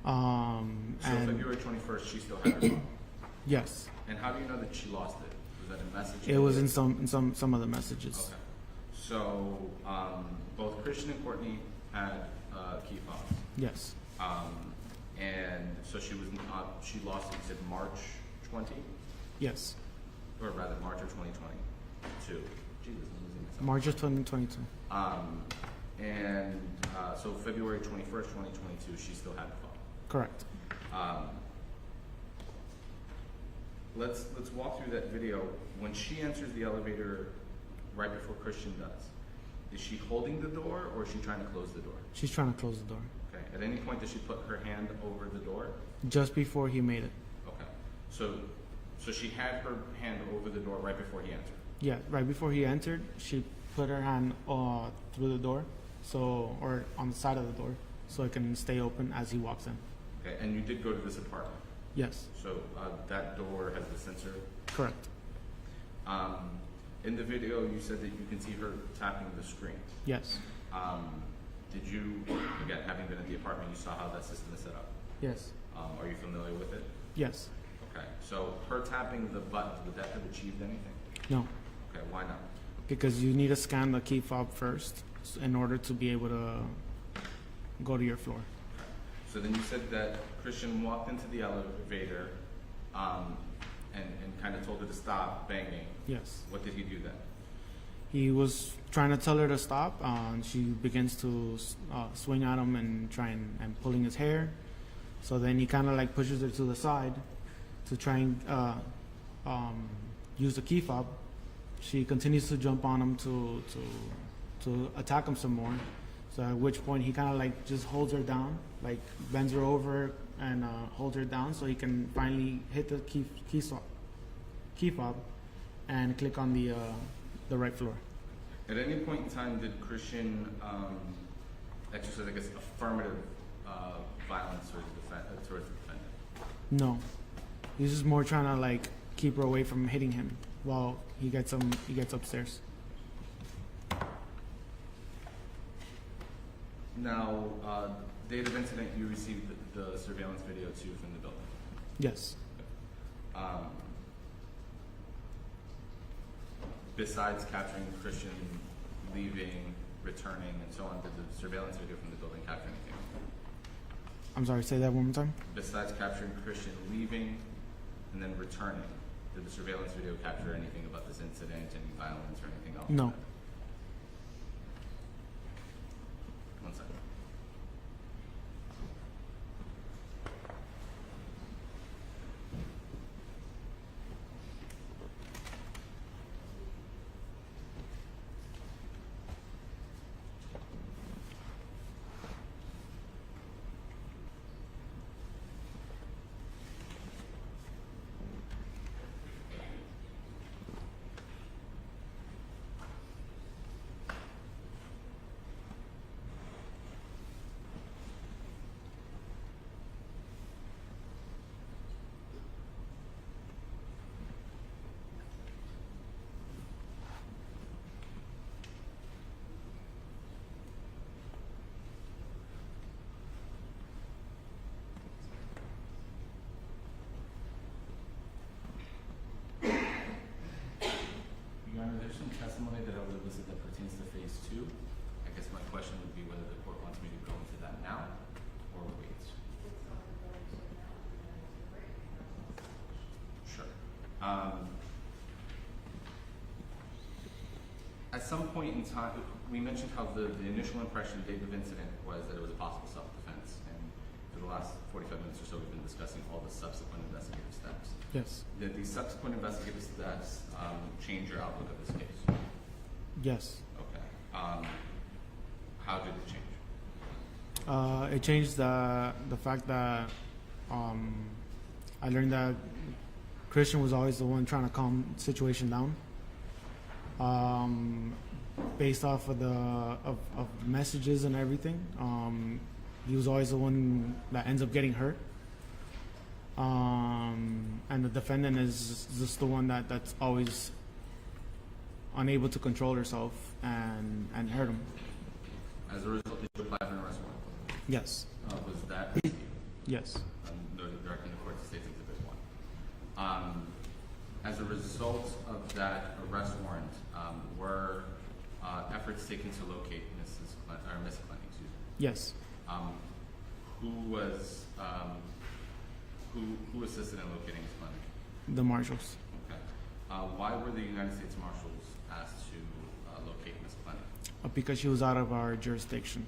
So and February 21st, she still had her fob. Yes, And how do you know that she lost it? Was that a message? it was in some of the messages. Okay. So both Christian and Courtney had key fobs. Yes, And so she lost it, you said March 20? yes, Or rather March of 2022. Jesus, I'm losing myself. March of 2022. So February 21st, 2022, she still had the fob. Correct. Let's walk through that video. When she enters the elevator right before Christian does, is she holding the door or is she trying to close the door? She's trying to close the door Okay. At any point does she put her hand over the door? just before he made it. Okay. So she had her hand over the door right before he entered. Yeah, right before he entered, she put her hand through the door, or on the side of the door, so it can stay open as he walks in. Okay. And you did go to this apartment. Yes, So that door has the sensor. correct. In the video, you said that you can see her tapping the screen. Yes, Did you, again, having been at the apartment, you saw how that system is set up? yes, Are you familiar with it? yes. Okay. So her tapping the buttons, would that have achieved anything? No, Okay. Why not? because you need to scan the key fob first in order to be able to go to your floor. So then you said that Christian walked into the elevator and kind of told her to stop banging. Yes. What did he do then? He was trying to tell her to stop, and she begins to swing at him and pulling his hair. So then he kind of like pushes her to the side to try and use the key fob. She continues to jump on him to attack him some more. So at which point he kind of like just holds her down, like bends her over and holds her down so he can finally hit the key fob and click on the right floor. At any point in time, did Christian exercise, I guess, affirmative violence towards the defendant? No, he's just more trying to like keep her away from hitting him while he gets upstairs. Now, date of incident, you received the surveillance video too from the building. Yes. Besides capturing Christian leaving, returning, and so on, did the surveillance video from the building capture anything? I'm sorry, say that one more time. Besides capturing Christian leaving and then returning, did the surveillance video capture anything about this incident, any violence or anything else? No. One second. At some point in time, we mentioned how the initial impression date of incident was that it was a possible self-defense, and for the last 45 minutes or so, we've been discussing all the subsequent investigative steps. Yes. Did these subsequent investigative steps change your outlook of this case? Yes. Okay. How did it change? It changed the fact that I learned that Christian was always the one trying to calm the situation down. Based off of of messages and everything, he was always the one that ends up getting hurt. And the defendant is just the one that's always unable to control herself and hurt him. As a result, did you apply for an arrest warrant? Yes. Was that received? Yes. Noted directing the court to States Exhibit 1. As a result of that arrest warrant, were efforts taken to locate Miss Clenney, excuse me? Yes. Who assisted in locating Miss Clenney? The marshals. Okay. Why were the United States Marshals asked to locate Miss Clenney? Because she was out of our jurisdiction.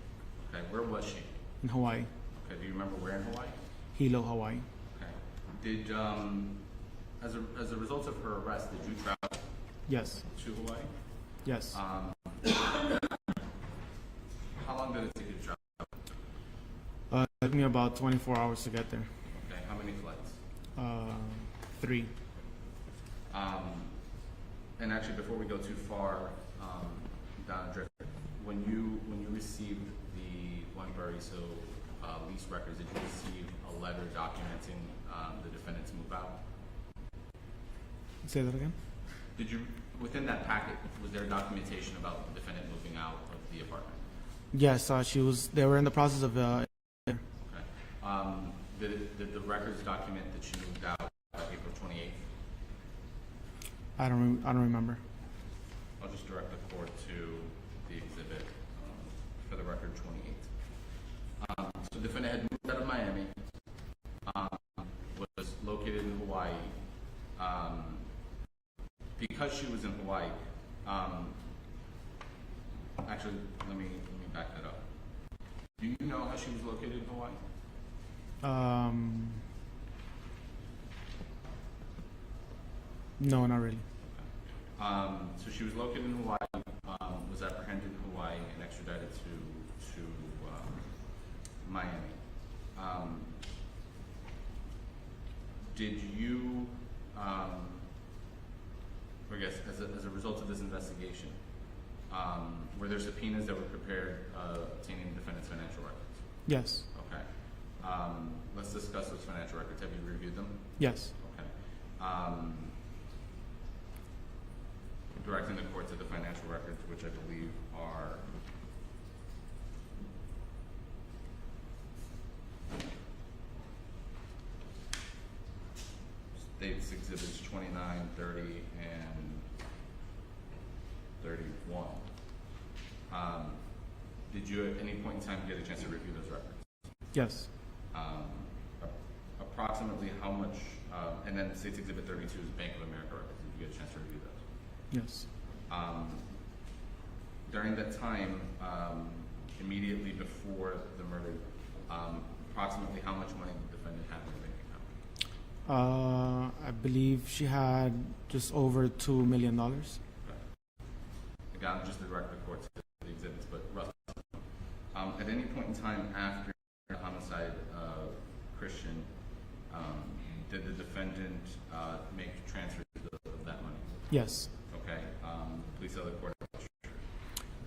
Okay. Where was she? In Hawaii. Okay. Do you remember where in Hawaii? Hilo, Hawaii. Okay. Did as a result of her arrest, did you travel Yes. to Hawaii? Yes. How long did it take you to travel? It took me about 24 hours to get there. Okay. How many flights? 3. And actually, before we go too far down a drift, when you received the One Bariso lease records, did you receive a letter documenting the defendant's move out? Say that again? Did you, within that packet, was there documentation about the defendant moving out of the apartment? Yes. They were in the process of. Okay. Did the records document that she moved out April 28th? I don't remember. I'll just direct the court to the exhibit for the record 28th. So the defendant had moved out of Miami, was located in Hawaii. Because she was in Hawaii, actually, let me back that up. Do you know how she was located in Hawaii? No, not really. So she was located in Hawaii, was apprehended in Hawaii and extradited to Miami. Did you, I guess, as a result of this investigation, were there subpoenas that were prepared obtaining the defendant's financial records? Yes. Okay. Let's discuss those financial records. Have you reviewed them? Yes. Okay. Directing the court to the financial records, which I believe are States Exhibits 29, 30, and 31. Did you at any point in time get a chance to review those records? Yes. Approximately how much, and then States Exhibit 32 is Bank of America records. Did you get a chance to review those? Yes. During that time, immediately before the murder, approximately how much money did the defendant have in the bank account? I believe she had just over $2 million. Okay. Again, just to direct the court to the exhibits, but roughly. At any point in time after the homicide of Christian, did the defendant make transfers of that money? Yes. Okay. Please tell the court.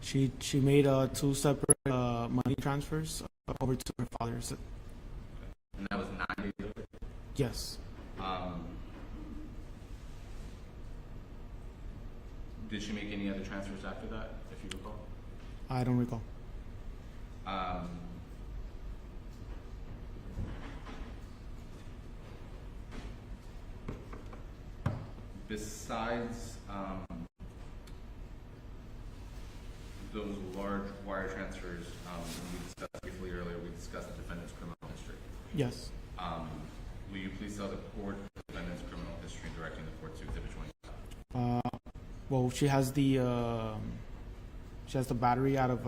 She made 2 separate money transfers over to her father's. Okay. And that was 9 days later? Yes. Did she make any other transfers after that, if you recall? I don't recall. Besides those large wire transfers, we discussed briefly earlier, we discussed the defendant's criminal history. Yes. Will you please tell the court the defendant's criminal history? history in directing the court to Exhibit 25? Well, she has the battery out of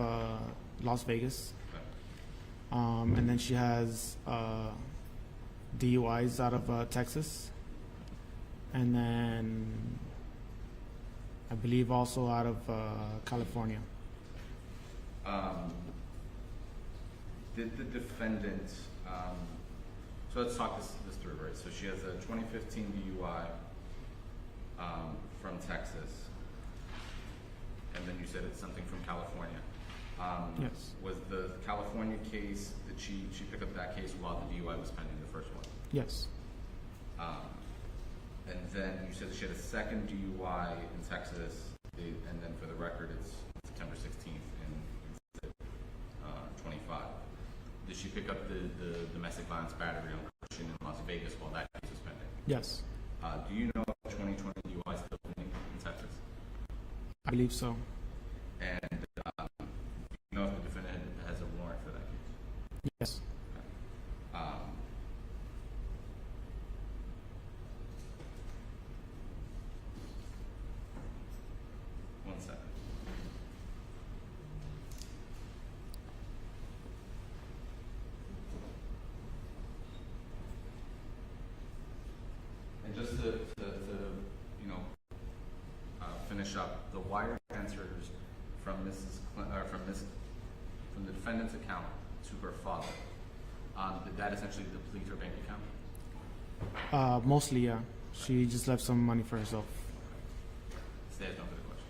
Las Vegas, Okay. and then she has DUIs out of Texas, and then I believe also out of California. Did the defendant, so let's talk this through, right? So she has a 2015 DUI from Texas, and then you said it's something from California. Yes. Was the California case, did she pick up that case while the DUI was pending, the first one? Yes. And then you said she had a second DUI in Texas, and then for the record, it's September 16th in 25. Did she pick up the domestic violence battery on Christian in Las Vegas while that case was pending? Yes. Do you know if 2020 DUI is still pending in Texas? I believe so. And do you know if the defendant has a warrant for that case? Yes. One second. And just to finish up, the wire transfers from from the defendant's account to her father, did that essentially deplete her bank account? Mostly, yeah. She just left some money for herself. Stay no further question.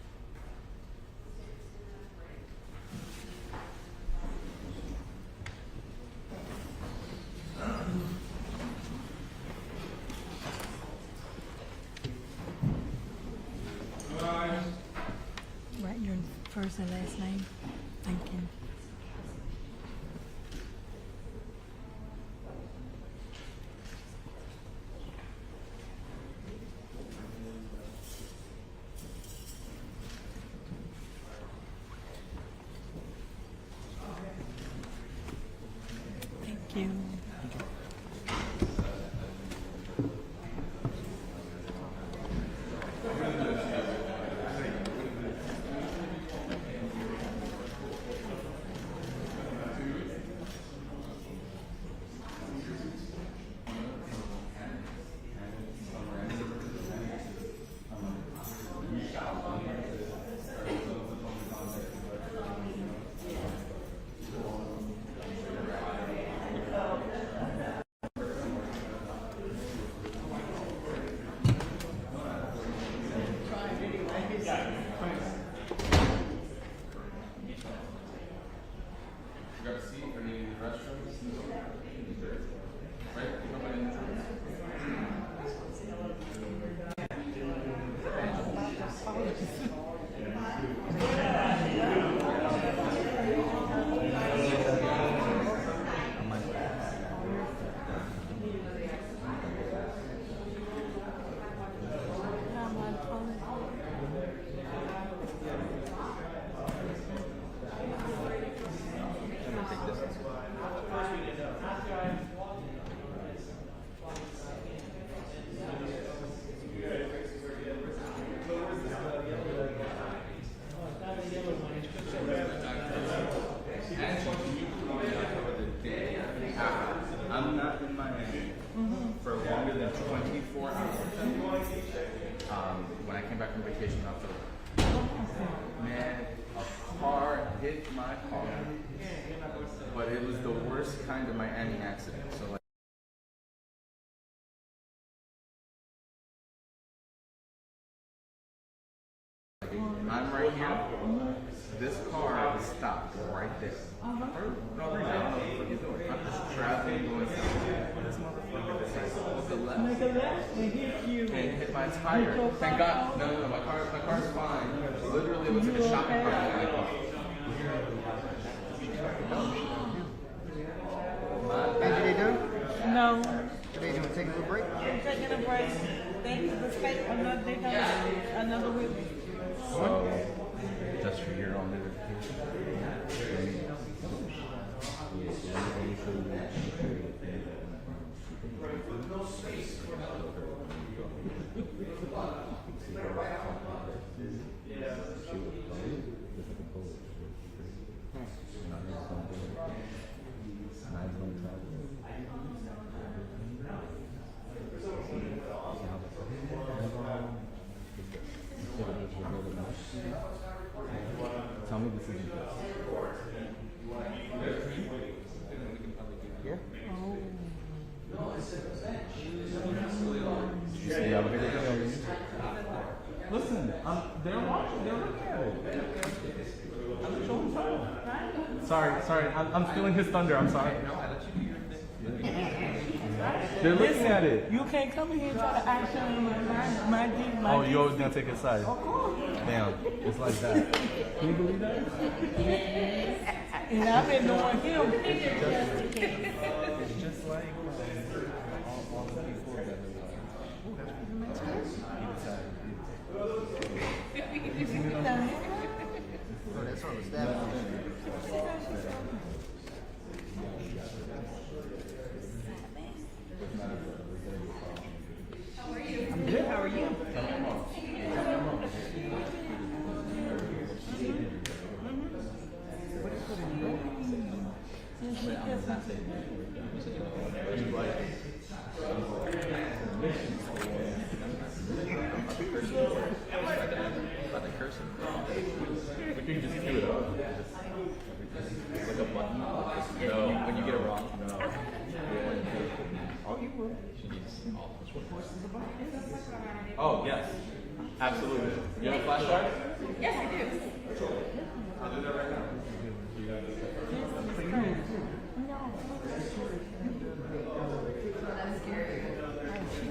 Write your first and last name. Thank you. Thank you. You got a seat or need the restrooms? Right? Nobody in the I'm not in Miami for longer than 24 hours. When I came back from vacation in October, man, a car hit my car, but it was the worst kind of Miami accident. So like, I'm right here. This car is stopped right there. I don't know what he's doing. I'm just traveling, going this motherfucker decided to Make a left and hit you. and hit my tire. Thank God. No, my car's fine. Literally, it was like a shopping cart in my car. Are they done? No. Are they doing taking a little break? They're taking a break. They the state another witness. Just for your own identification. See, I'm here to you. Listen, they're watching, they're looking at it. I'm showing time. Sorry, I'm stealing his thunder, I'm sorry. No, I let you do your thing. They're looking at it. You can't come in here and try to act on my Oh, you always gonna take his side? Of course. Damn, it's like that. Can you believe that? And I've been knowing him. It's just like all the people that Oh, that's on the staff. I'm good. How are you? About the cursing. we can just do it up. Like a button. No. When you get it wrong. No. Oh, you will. She needs all of us. Oh, yes. Absolutely. You have a flash drive? Yes, I do. I'll do that right now.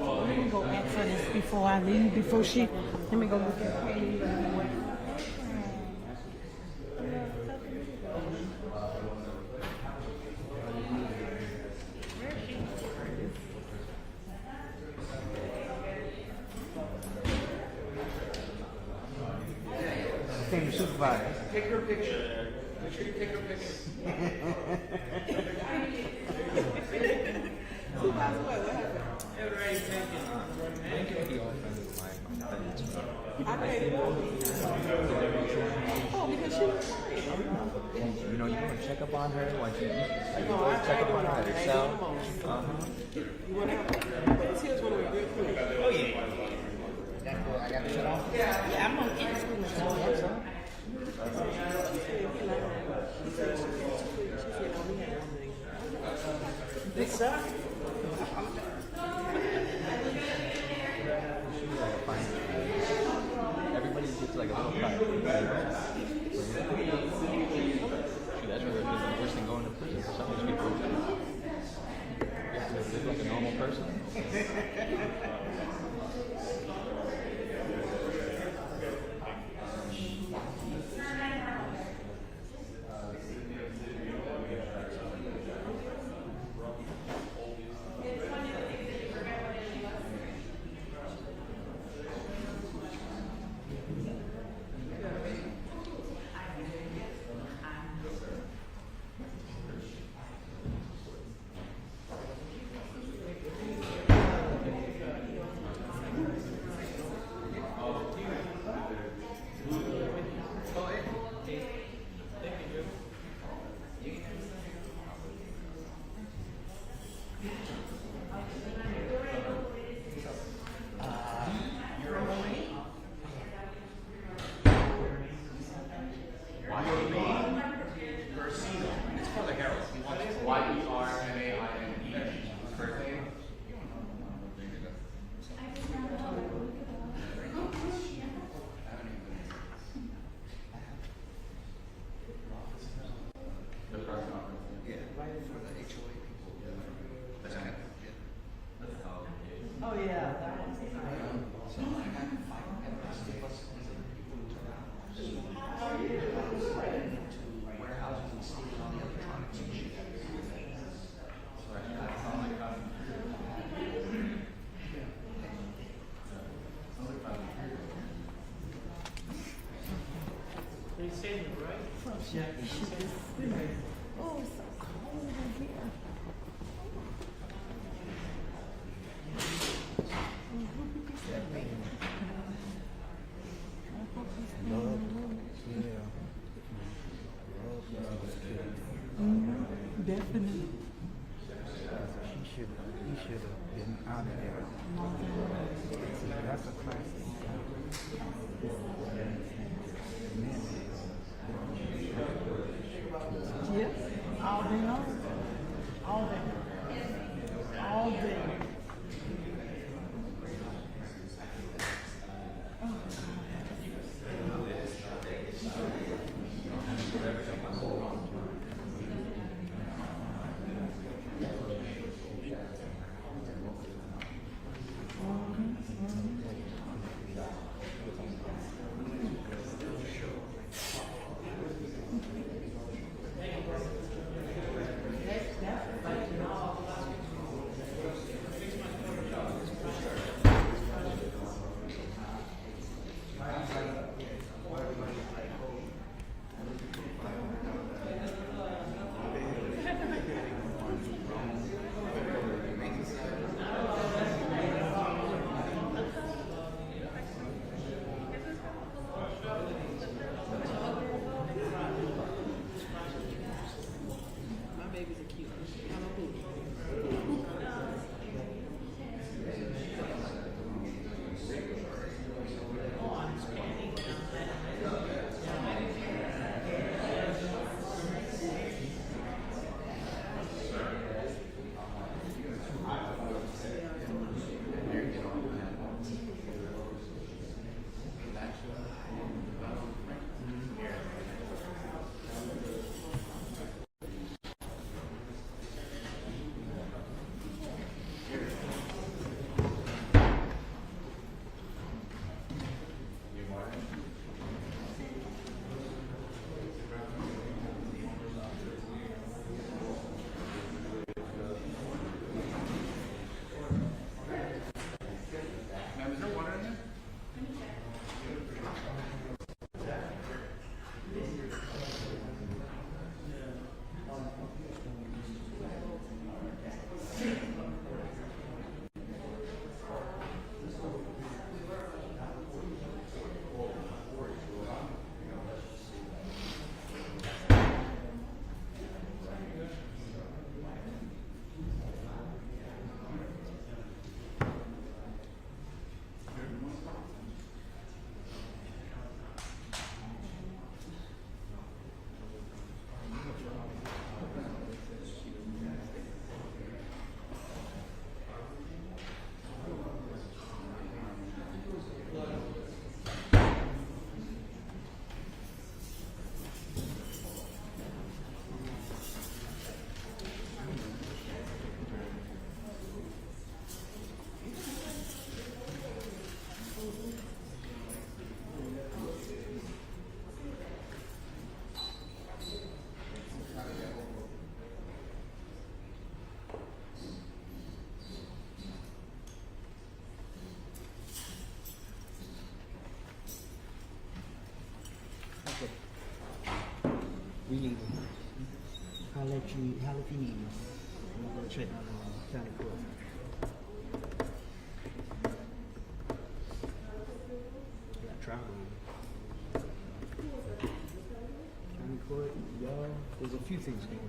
Let me go back for this before I leave. Let me go look at her. Came to supervise. Take her picture. Make sure you take her picture. You know, you want to check up on her, like you check up on her at her cell. You want to have here's one of the real quick. Oh, yeah. I got to shut off. Yeah, I'm going to get this one. This sucks. Everybody gets like a little cut. Shoot, that's really the worst thing going to prison. For some of these people, you have to live like a normal person. Oh, yeah. Oh, it's so cold in here. Definitely. He should have been out of there. That's a classic. Yes, all day long. All day. All day. We leaving. Holler if you need me. I'm gonna go check on county court. Got travel. County court, y'all. There's a few things going on.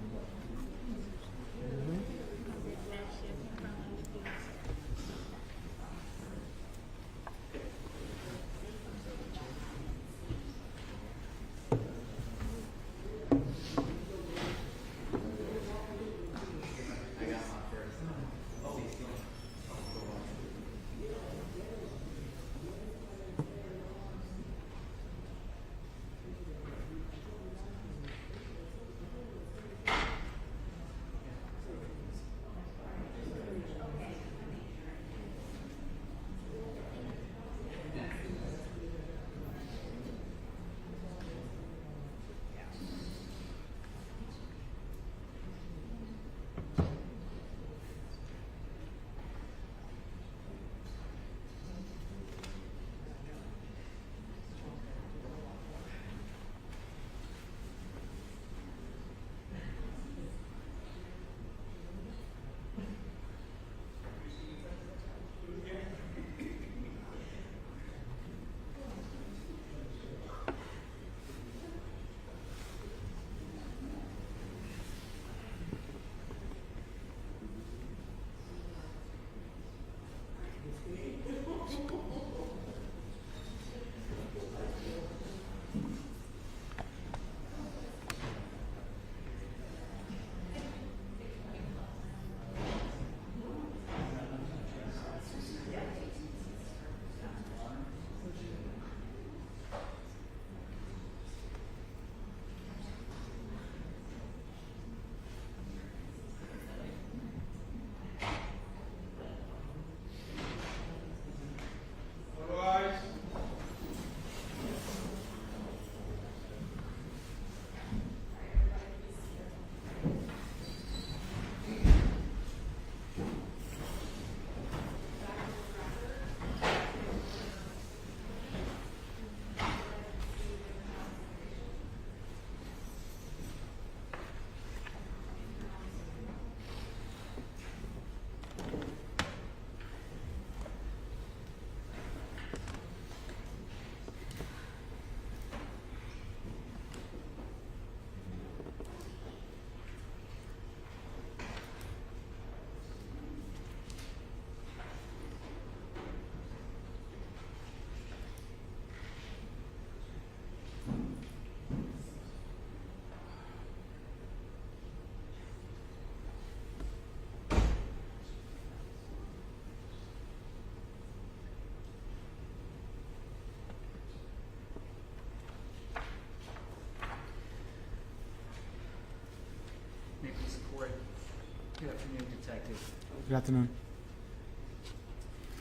Good afternoon, Detective. Good afternoon.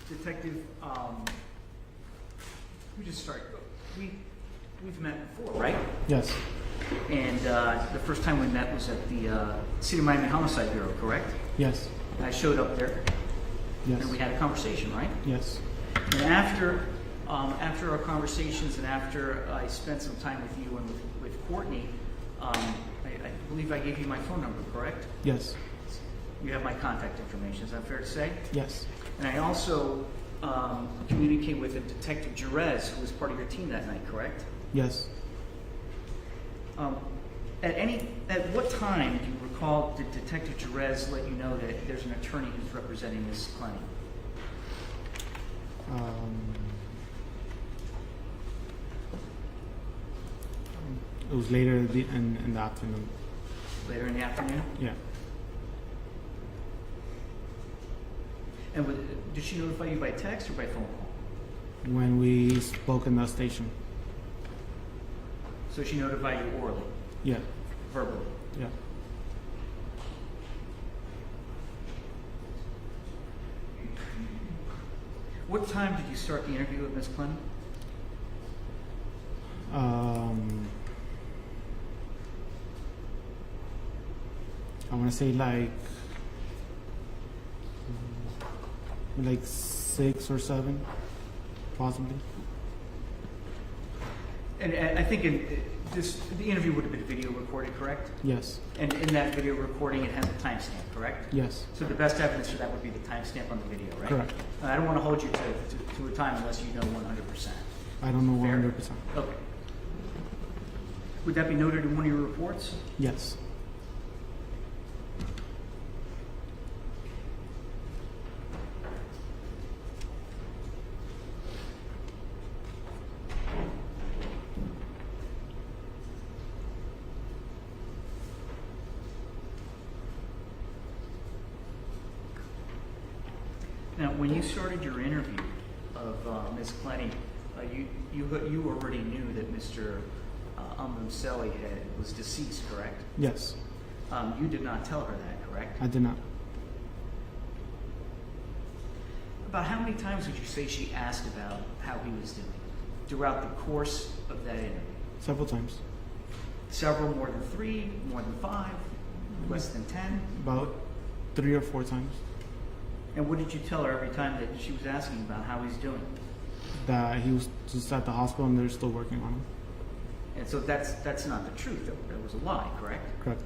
Detective, we just start. We've met before, right? Yes. And the first time we met was at the City of Miami Homicide Bureau, correct? Yes. I showed up there, Yes. and we had a conversation, right? Yes. And after our conversations, and after I spent some time with you and with Courtney, I believe I gave you my phone number, correct? Yes. You have my contact information. Is that fair to say? Yes. And I also communicated with a Detective Jerez, who was part of your team that night, correct? Yes. At what time do you recall did Detective Jerez let you know that there's an attorney who's representing Ms. Clenney? It was later in the afternoon. Later in the afternoon? Yeah. And did she notify you by text or by phone call? When we spoke in the station. So she notified you orally, Yeah. verbally. Yeah. What time did you start the interview with Ms. Clenney? I want to say like 6 or 7, possibly. And I think the interview would have been video recorded, correct? Yes. And in that video recording, it has a timestamp, correct? Yes. So the best evidence for that would be the timestamp on the video, right? Correct. I don't want to hold you to a time unless you know 100%. I don't know Fair? 100%. Okay. Would that be noted in one of your reports? Yes. Now, when you started your interview of Ms. Clenney, you already knew that Mr. Obumseli was deceased, correct? Yes. You did not tell her that, correct? I did not. About how many times would you say she asked about how he was doing throughout the course of that interview? Several times. Several, more than 3, more than 5, less than 10? About 3 or 4 times. And what did you tell her every time that she was asking about how he's doing? That he was just at the hospital and they're still working on him. And so that's not the truth. That was a lie, correct? Correct.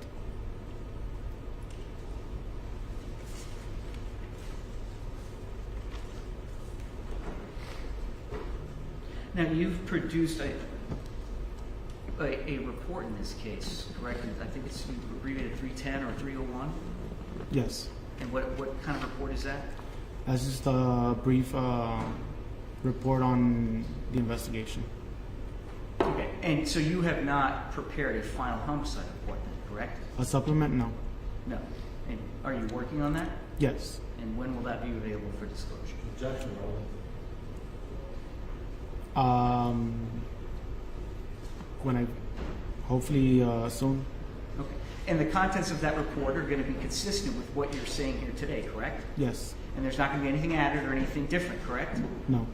Now, you've produced a report in this case, correct? I think it's abbreviated 310 or 301? Yes. And what kind of report is that? That's just a brief report on the investigation. Okay. And so you have not prepared a final homicide report then, correct? A supplement? No. No. And are you working on that? Yes. And when will that be available for disclosure? Objection, When I, hopefully soon. Okay. And the contents of that report are going to be consistent with what you're saying here today, correct? Yes. And there's not going to be anything added or anything different, correct? No.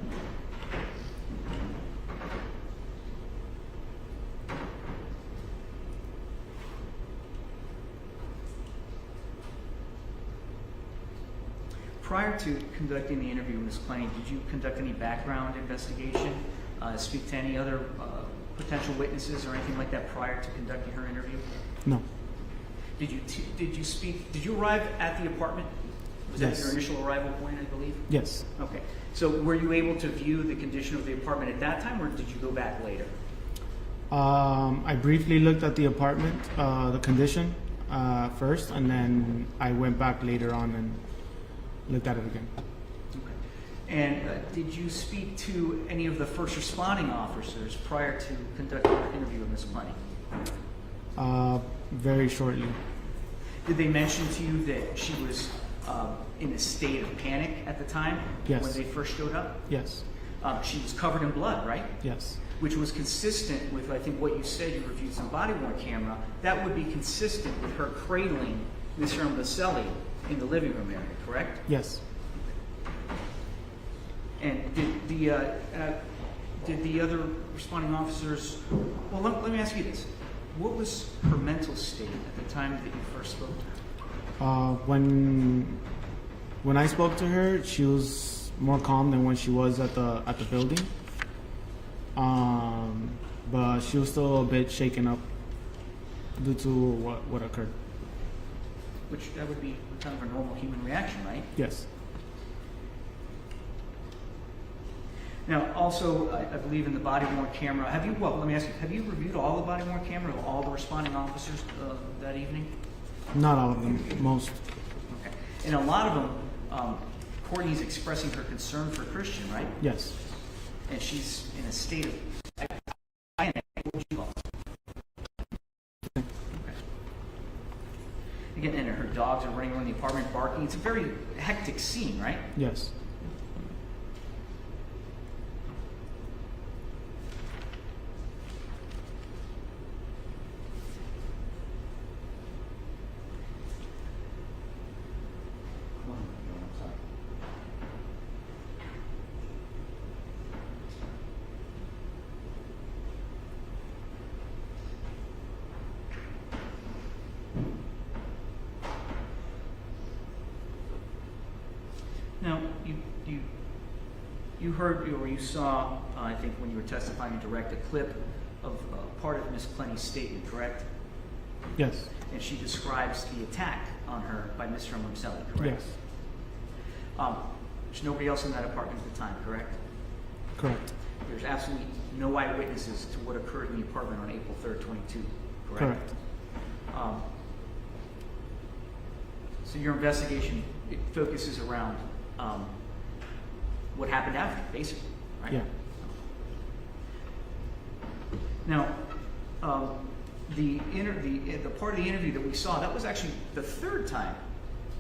Prior to conducting the interview with Ms. Clenney, did you conduct any background investigation, speak to any other potential witnesses or anything like that prior to conducting her interview? No. Did you arrive at the apartment? Was that Yes. your initial arrival point, I believe? Yes. Okay. So were you able to view the condition of the apartment at that time, or did you go back later? I briefly looked at the apartment, the condition first, and then I went back later on and looked at it again. Okay. And did you speak to any of the first responding officers prior to conducting your interview with Ms. Clenney? Very shortly. Did they mention to you that she was in a state of panic at the time Yes. when they first showed up? Yes. She was covered in blood, right? Yes. Which was consistent with, I think, what you said. You reviewed some body-worn camera. That would be consistent with her cradling Mr. Obumseli in the living room area, correct? Yes. And did the other responding officers? Well, let me ask you this: what was her mental state at the time that you first spoke to her? When I spoke to her, she was more calm than when she was at the building. But she was still a bit shaken up due to what occurred. Which that would be kind of a normal human reaction, right? Yes. Now, also, I believe in the body-worn camera. Let me ask you: have you reviewed all the body-worn camera of all the responding officers that evening? Not all of them. Most. Okay. And a lot of them, Courtney's expressing her concern for Christian, right? Yes. And she's in a state of panic. What would you call it? Okay. Again, and her dogs are running around the apartment barking. It's a very hectic scene, right? Yes. Now, you heard or you saw, I think when you were testifying in direct, a clip part of Ms. Clenney's statement, correct? Yes. And she describes the attack on her by Mr. Obumseli, correct? Yes. There's nobody else in that apartment at the time, correct? Correct. There's absolutely no eyewitnesses to what occurred in the apartment on April 3rd, 22, correct? Correct. So your investigation, it focuses around what happened after, basically, right? Yeah. Now, the part of the interview that we saw, that was actually the third time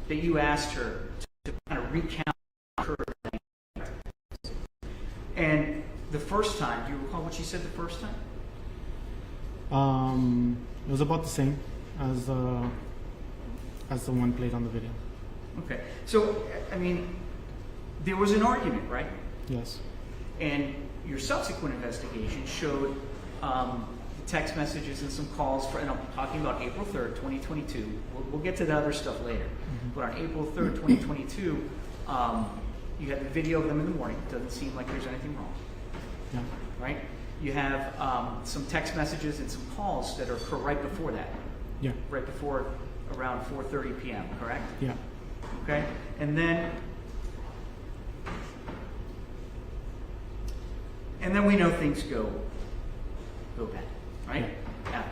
that you asked her to kind of recount her. And the first time, do you recall what she said the first time? It was about the same as the one played on the video. Okay. So, I mean, there was an argument, right? Yes. And your subsequent investigation showed the text messages and some calls for, and I'm talking about April 3rd, 2022. We'll get to the other stuff later. But on April 3rd, 2022, you had the video of them in the morning. Doesn't seem like there's anything wrong. Yeah. Right? You have some text messages and some calls that occur right before that. Yeah. Right before around 4:30 p.m., correct? Yeah. Okay? And then we know things go bad, right? Yeah.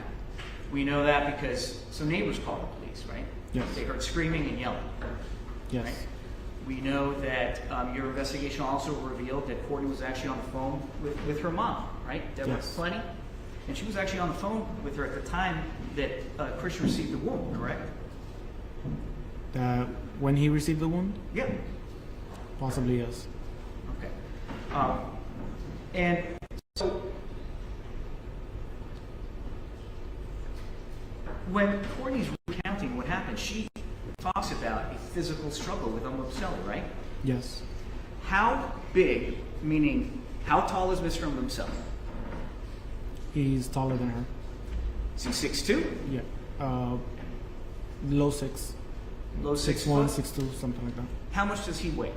We know that because some neighbors called the police, right? Yes. They heard screaming and yelling. Yes. Right? We know that your investigation also revealed that Courtney was actually on the phone with her mom, right? Deborah Yes. Clenney. And she was actually on the phone with her at the time that Christian received the wound, correct? When he received the wound? Yeah. Possibly, yes. Okay. And so when Courtney's recounting what happened, she talks about a physical struggle with Obumseli, right? Yes. How big, meaning how tall is Mr. Obumseli? He's taller than her. Is he 6'2"? Yeah. Low 6. Low 6 6'1", foot? 6'2", something like that. How much does he weigh?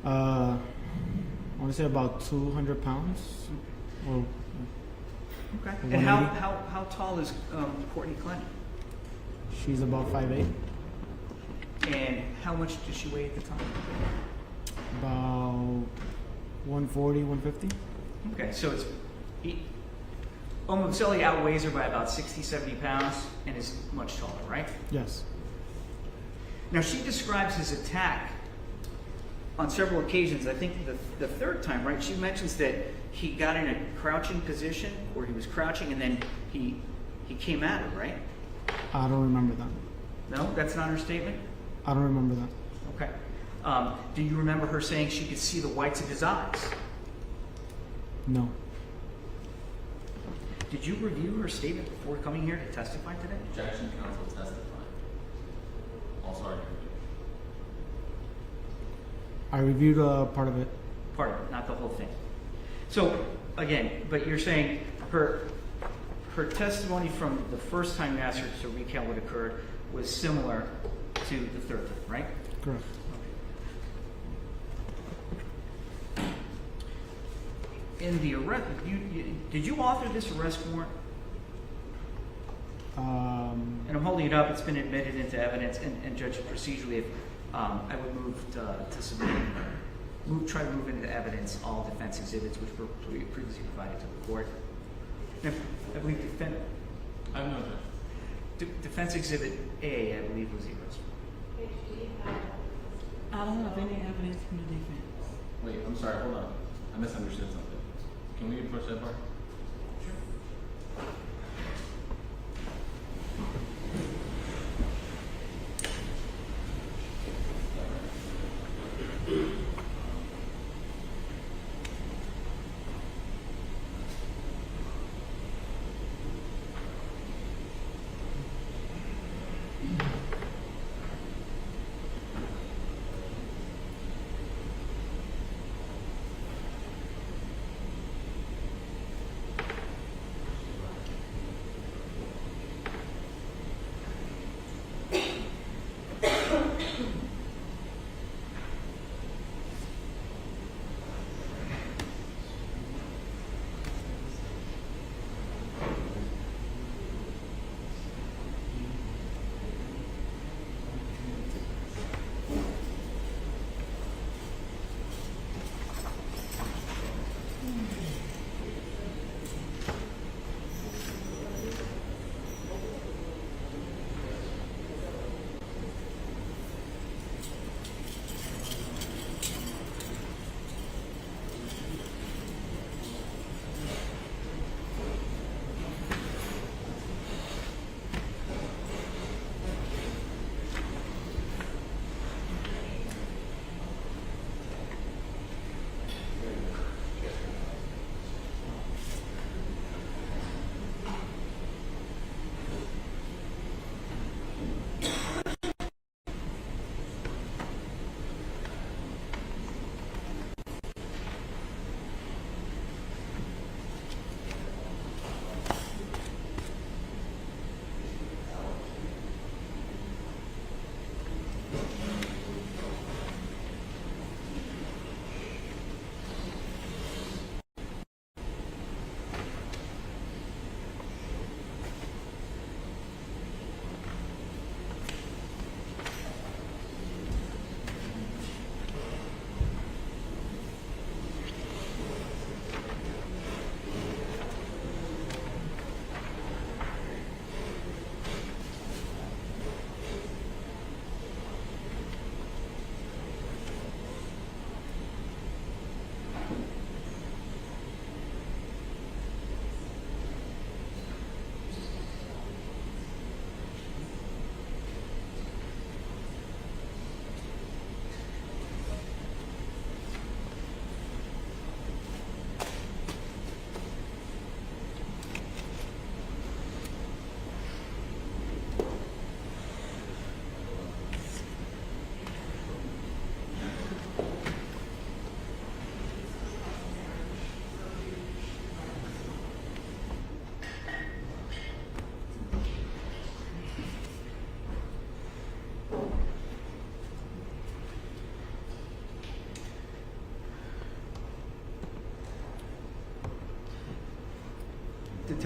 I want to say about 200 pounds. Or Okay. Or And 180. how tall is Courtney Clenney? she's about 5'8". And how much did she weigh at the time? About 140, 150. Okay, so it's Obumseli outweighs her by about 60, 70 pounds and is much taller, right? Yes. Now she describes his attack on several occasions. I think the third time, right? She mentions that he got in a crouching position, or he was crouching, and then he came at her, right? I don't remember that. No, that's not her statement. I don't remember that. Okay. Do you remember her saying she could see the whites of his eyes? No. Did you review her statement before coming here to testify today? Objection, counsel testifying. Also arguing. I reviewed part of it. Part of it, not the whole thing. So again, but you're saying her testimony from the first time you asked her to recount what occurred was similar to the third time, right? Correct. In the arrest, did you author this arrest warrant? And I'm holding it up. It's been admitted into evidence, and Judge, procedurally, if I would move to submit, try to move into evidence all defense exhibits which were previously provided to the court. I believe I have no objection. defense exhibit A, I believe, was the arrest warrant. I don't have any evidence from the defense. Wait, I'm sorry, hold on. I misunderstood something. Can we approach that part?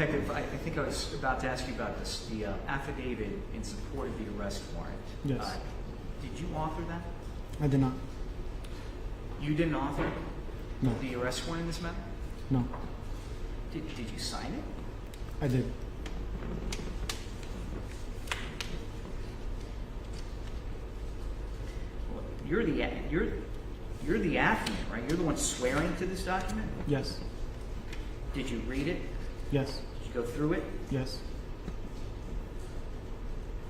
Detective, I think I was about to ask you about this, the affidavit in support of the arrest warrant. Yes. Did you author that? I did not. You didn't author No. the arrest warrant in this matter? No. Did you sign it? I did. Well, you're the affidavit, right? You're the one swearing to this document? Yes. Did you read it? Yes. Did you go through it? Yes.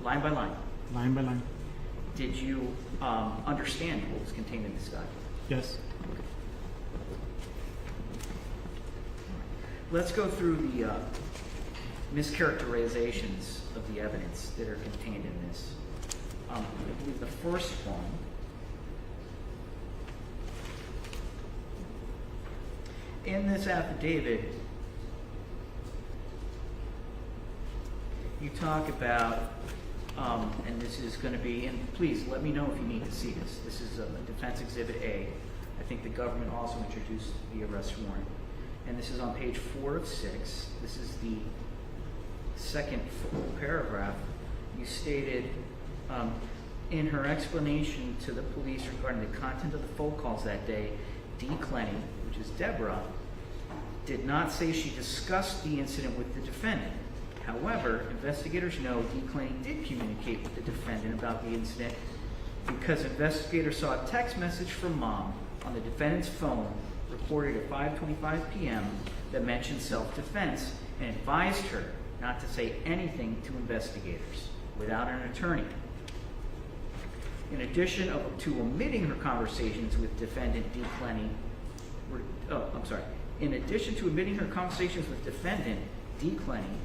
Line by line? Line by line. Did you understand what was contained in this document? Yes. Let's go through the mischaracterizations of the evidence that are contained in this. I believe the first one in this affidavit, you talk about, and this is going to be, and please let me know if you need to see this. This is Defense Exhibit A. I think the government also introduced the arrest warrant. And this is on page 4 of 6. This is the second full paragraph. You stated, in her explanation to the police regarding the content of the phone calls that day, D. Clenney, which is Deborah, did not say she discussed the incident with the defendant. However, investigators know D. Clenney did communicate with the defendant about the incident because investigators saw a text message from mom on the defendant's phone reported at 5:25 p.m. that mentioned self-defense and advised her not to say anything to investigators without an attorney. In addition to omitting her conversations with defendant D. Clenney, in addition to omitting her conversations with defendant D. Clenney,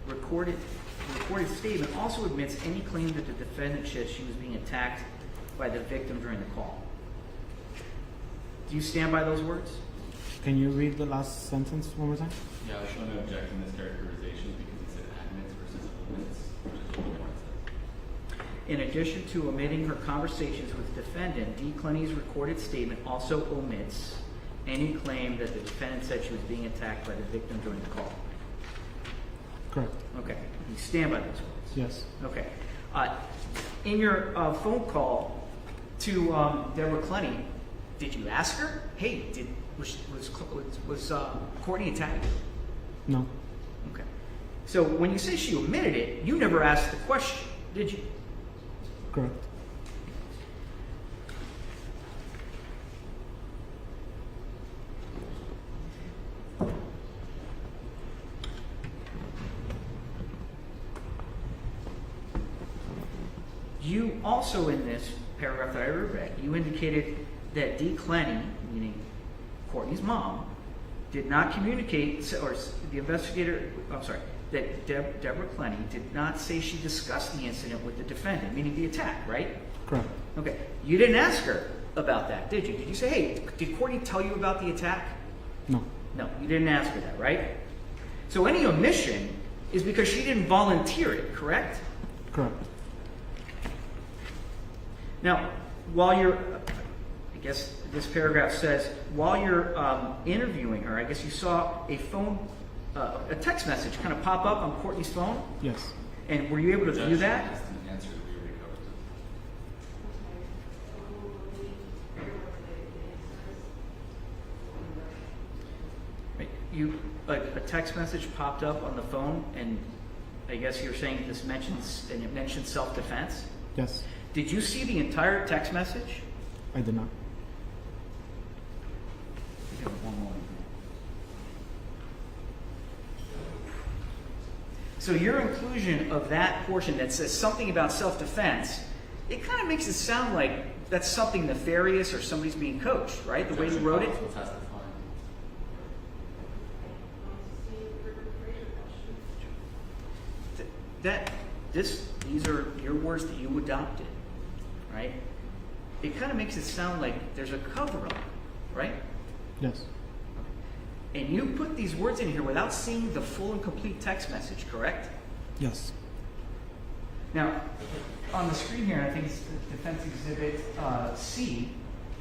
recorded statement also admits any claim that the defendant said she was being attacked by the victim during the call. Do you stand by those words? Can you read the last sentence one more time? Yeah, I was going to object to this characterization because he said admits versus omits, which is what the warrant says. In addition to omitting her conversations with defendant, D. Clenney's recorded statement also omits any claim that the defendant said she was being attacked by the victim during the call. Correct. Okay. You stand by those words? Yes. Okay. In your phone call to Deborah Clenney, did you ask her, hey, was Courtney attacked? No. Okay. So when you say she omitted it, you never asked the question, did you? Correct. You also, in this paragraph that I read, you indicated that D. Clenney, meaning Courtney's mom, did not communicate, or the investigator, that Deborah Clenney did not say she discussed the incident with the defendant, meaning the attack, right? Correct. Okay. You didn't ask her about that, did you? Did you say, hey, did Courtney tell you about the attack? No. No, you didn't ask her that, right? So any omission is because she didn't volunteer it, correct? Correct. Now, while you're, I guess this paragraph says, while you're interviewing her, I guess you saw a phone, a text message kind of pop up on Courtney's phone? Yes. And were you able to view that? That's an answer that we already covered. Right. A text message popped up on the phone, and I guess you're saying it mentions self-defense? Yes. Did you see the entire text message? I did not. Give it one moment. So your inclusion of that portion that says something about self-defense, it kind of makes it sound like that's something nefarious or somebody's being coached, right? The way you wrote it? These are your words that you adopted, right? It kind of makes it sound like there's a cover-up, right? Yes. And you put these words in here without seeing the full and complete text message, correct? Yes. Now, on the screen here, I think it's Defense Exhibit C,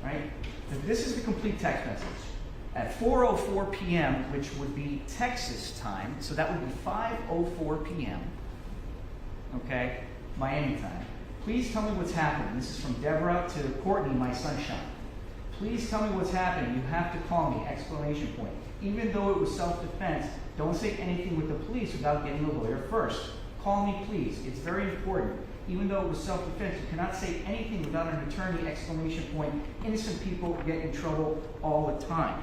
right? This is the complete text message. At 4:04 p.m., which would be Texas time, so that would be 5:04 p.m., okay, Miami time. Please tell me what's happening. This is from Deborah to Courtney, my sunshine. Please tell me what's happening. You have to call me, exclamation point. Even though it was self-defense, don't say anything with the police without getting a lawyer first. Call me, please. It's very important. Even though it was self-defense, you cannot say anything without an attorney, exclamation point. Innocent people get in trouble all the time.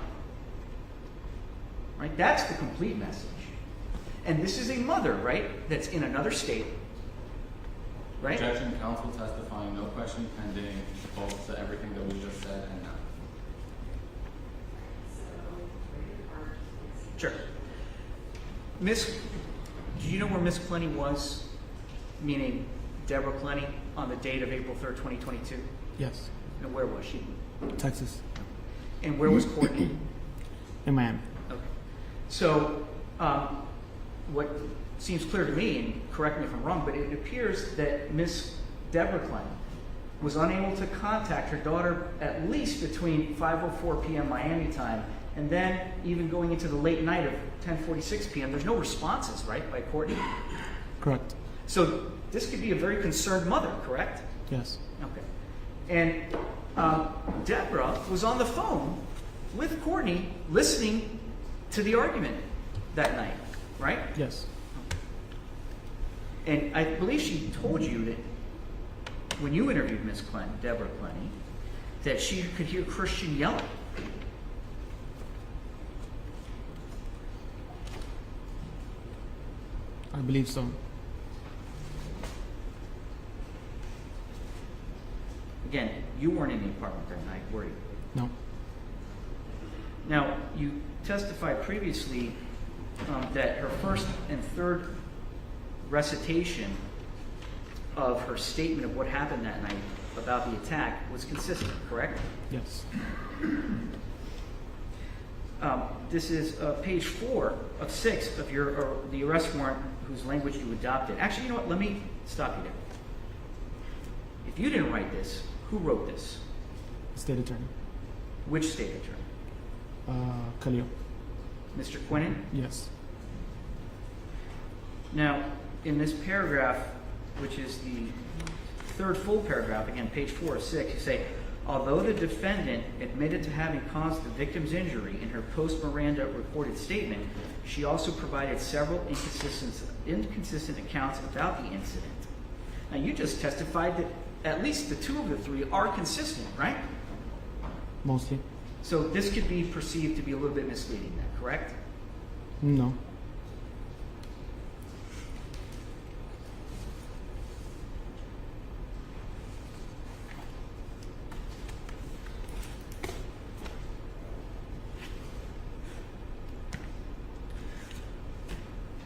Right? That's the complete message. And this is a mother, right, that's in another state. Right? Objection, counsel testifying, no question pending, both to everything that we just said and now. Sure. Miss, do you know where Miss Clenney was, meaning Deborah Clenney, on the date of April 3rd, 2022? Yes. And where was she? Texas. And where was Courtney? In Miami. Okay. So, what seems clear to me, and correct me if I'm wrong, but it appears that Miss Deborah Clenney was unable to contact her daughter at least between 5:04 p.m. Miami time, and then even going into the late night of 10:46 p.m. There's no responses, right, by Courtney? Correct. So this could be a very concerned mother, correct? Yes. Okay. And Deborah was on the phone with Courtney listening to the argument that night, right? Yes. And I believe she told you that when you interviewed Miss Clenney, Deborah Clenney, that she could hear Christian yelling. I believe so. Again, you weren't in the apartment that night, were you? No. Now, you testified previously that her first and third recitation of her statement of what happened that night about the attack was consistent, correct? Yes. This is page 4 of 6 of your the arrest warrant, whose language you adopted. Actually, you know what? Let me stop you there. If you didn't write this, who wrote this? State attorney. Which state attorney? Khalil. Mr. Quinnen? Yes. Now, in this paragraph, which is the third full paragraph, again, page 4 of 6, you say, although the defendant admitted to having caused the victim's injury in her post-Miranda recorded statement, she also provided several inconsistent accounts about the incident. Now, you just testified that at least the two of the three are consistent, right? Mostly. So this could be perceived to be a little bit misleading then, correct? No.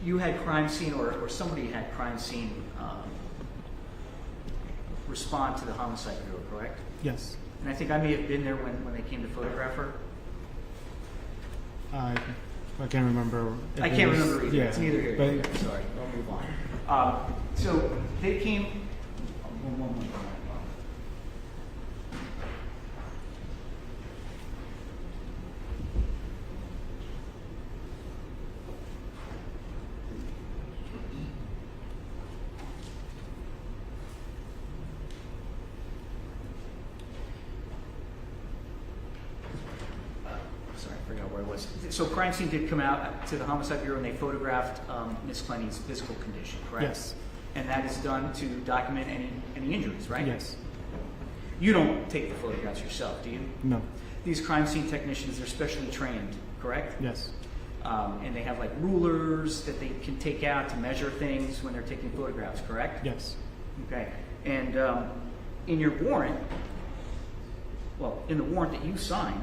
You had crime scene, or somebody had crime scene respond to the homicide bureau, correct? Yes. And I think I may have been there when they came to photograph her. I can't remember. I can't remember either. Yeah. It's neither here. But Okay, sorry, I'll move on. So they came. Sorry, I forgot where I was. So crime scene did come out to the homicide bureau and they photographed Miss Clenney's physical condition, correct? Yes. And that is done to document any injuries, right? Yes. You don't take the photographs yourself, do you? No. These crime scene technicians are specially trained, correct? Yes. And they have like rulers that they can take out to measure things when they're taking photographs, correct? Yes. Okay. And in your warrant, well, in the warrant that you signed,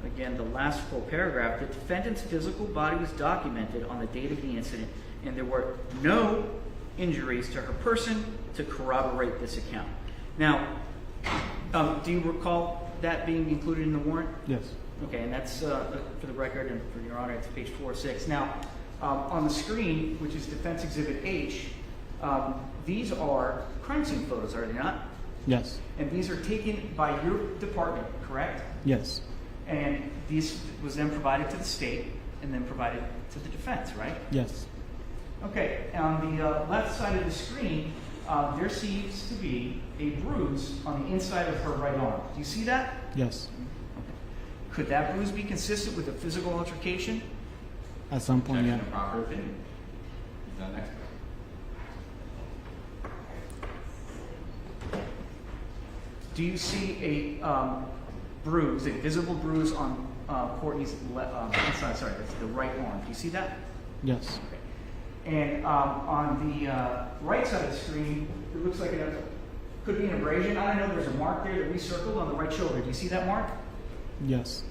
again, the last full paragraph, the defendant's physical body was documented on the date of the incident, and there were no injuries to her person to corroborate this account. Now, do you recall that being included in the warrant? Yes. Okay, and that's, for the record and for your honor, it's page 4 of 6. Now, on the screen, which is Defense Exhibit H, these are crime scene photos, are they not? Yes. And these are taken by your department, correct? Yes. And these was then provided to the state and then provided to the defense, right? Yes. Okay, on the left side of the screen, there seems to be a bruise on the inside of her right arm. Do you see that? Yes. Could that bruise be consistent with a physical altercation? At some point, yeah. Objection, improper opinion. He's not an expert. Do you see a bruise, a visible bruise on Courtney's inside? Sorry, that's the right arm. Do you see that? Yes. And on the right side of the screen, it looks like it could be an abrasion. I don't know. There's a mark there that we circled on the right shoulder. Do you see that mark? Yes.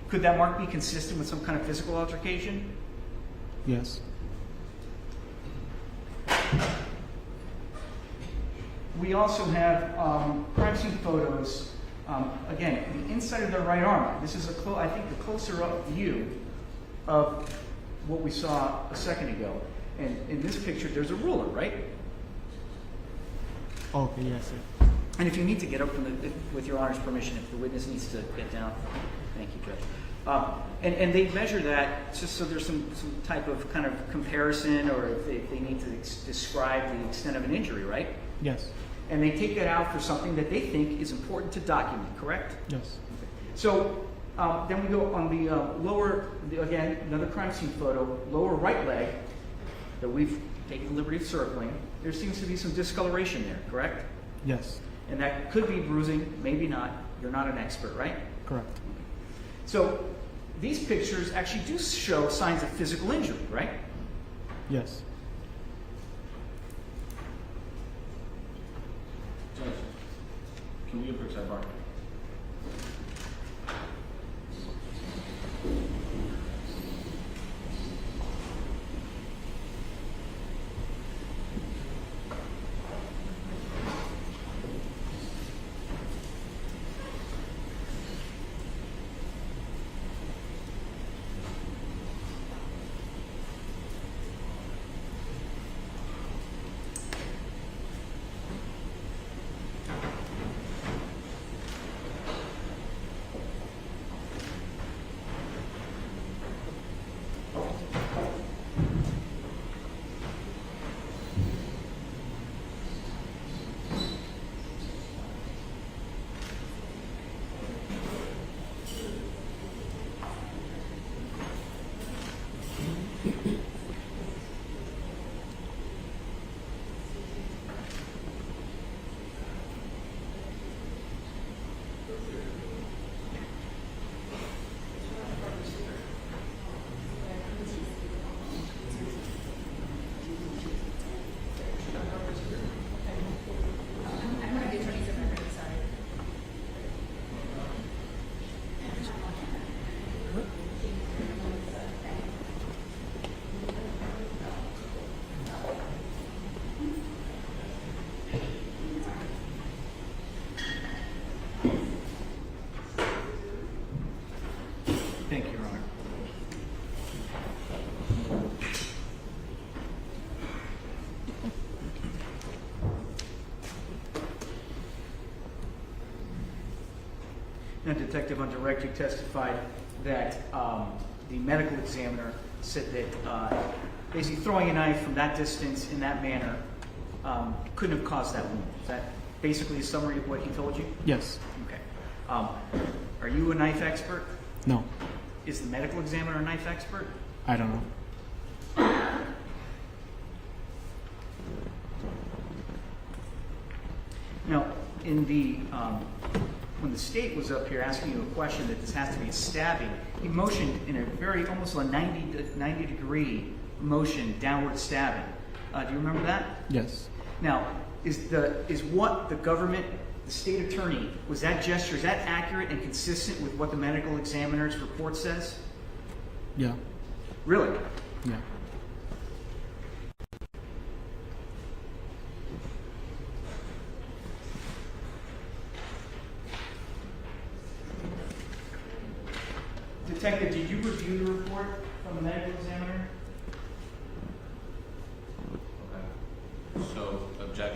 Could that mark be consistent with some kind of physical altercation? Yes. We also have crime scene photos. Again, the inside of the right arm. This is I think the closer up view of what we saw a second ago. And in this picture, there's a ruler, right? Okay, yes, sir. And if you need to get up from with your Honor's permission, if the witness needs to get down, thank you, Judge. And they measure that just so there's some type of kind of comparison, or if they need to describe the extent of an injury, right? Yes. And they take that out for something that they think is important to document, correct? Yes. So then we go on the lower, again, another crime scene photo, lower right leg that we've taken the liberty of circling. There seems to be some discoloration there, correct? Yes. And that could be bruising, maybe not. You're not an expert, right? Correct. So these pictures actually do show signs of physical injury, right? Yes. Judge, can we approach that bar? Thank you, Your Honor. Now, Detective, on direct, you testified that the medical examiner said that basically throwing a knife from that distance in that manner couldn't have caused that wound. Is that basically a summary of what he told you? Yes. Okay. Are you a knife expert? No. Is the medical examiner a knife expert? I don't know. Now, in the when the state was up here asking you a question that this has to be a stabbing, he motioned in a very almost a 90 degree motion, downward stabbing. Do you remember that? Yes. Now, is what the government, the state attorney, was that gesture, is that accurate and consistent with what the medical examiner's report says? Yeah. Really? Yeah. Detective, did you review the report from the medical examiner? Okay. So, objection.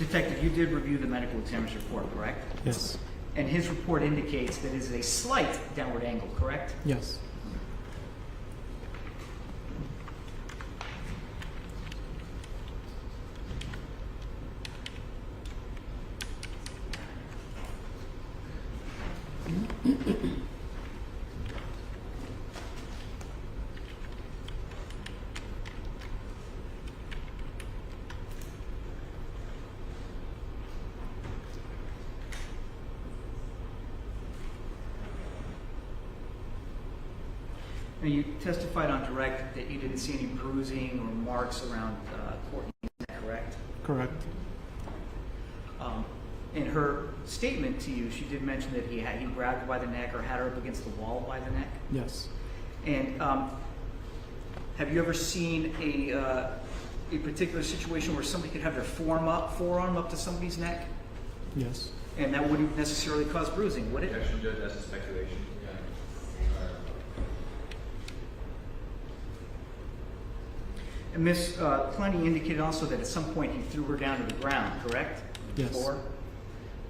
Detective, you did review the medical examiner's report, correct? Yes. And his report indicates that it is a slight downward angle, correct? Yes. Now, you testified on direct that you didn't see any bruising or marks around Courtney's neck, correct? Correct. In her statement to you, she did mention that he grabbed her by the neck or had her up against the wall by the neck. Yes. And have you ever seen a particular situation where somebody could have their forearm up to somebody's neck, Yes. and that wouldn't necessarily cause bruising, would it? Objection, Judge, that's a speculation. And Ms. Clenney indicated also that at some point he threw her down to the ground, correct? Yes. Before?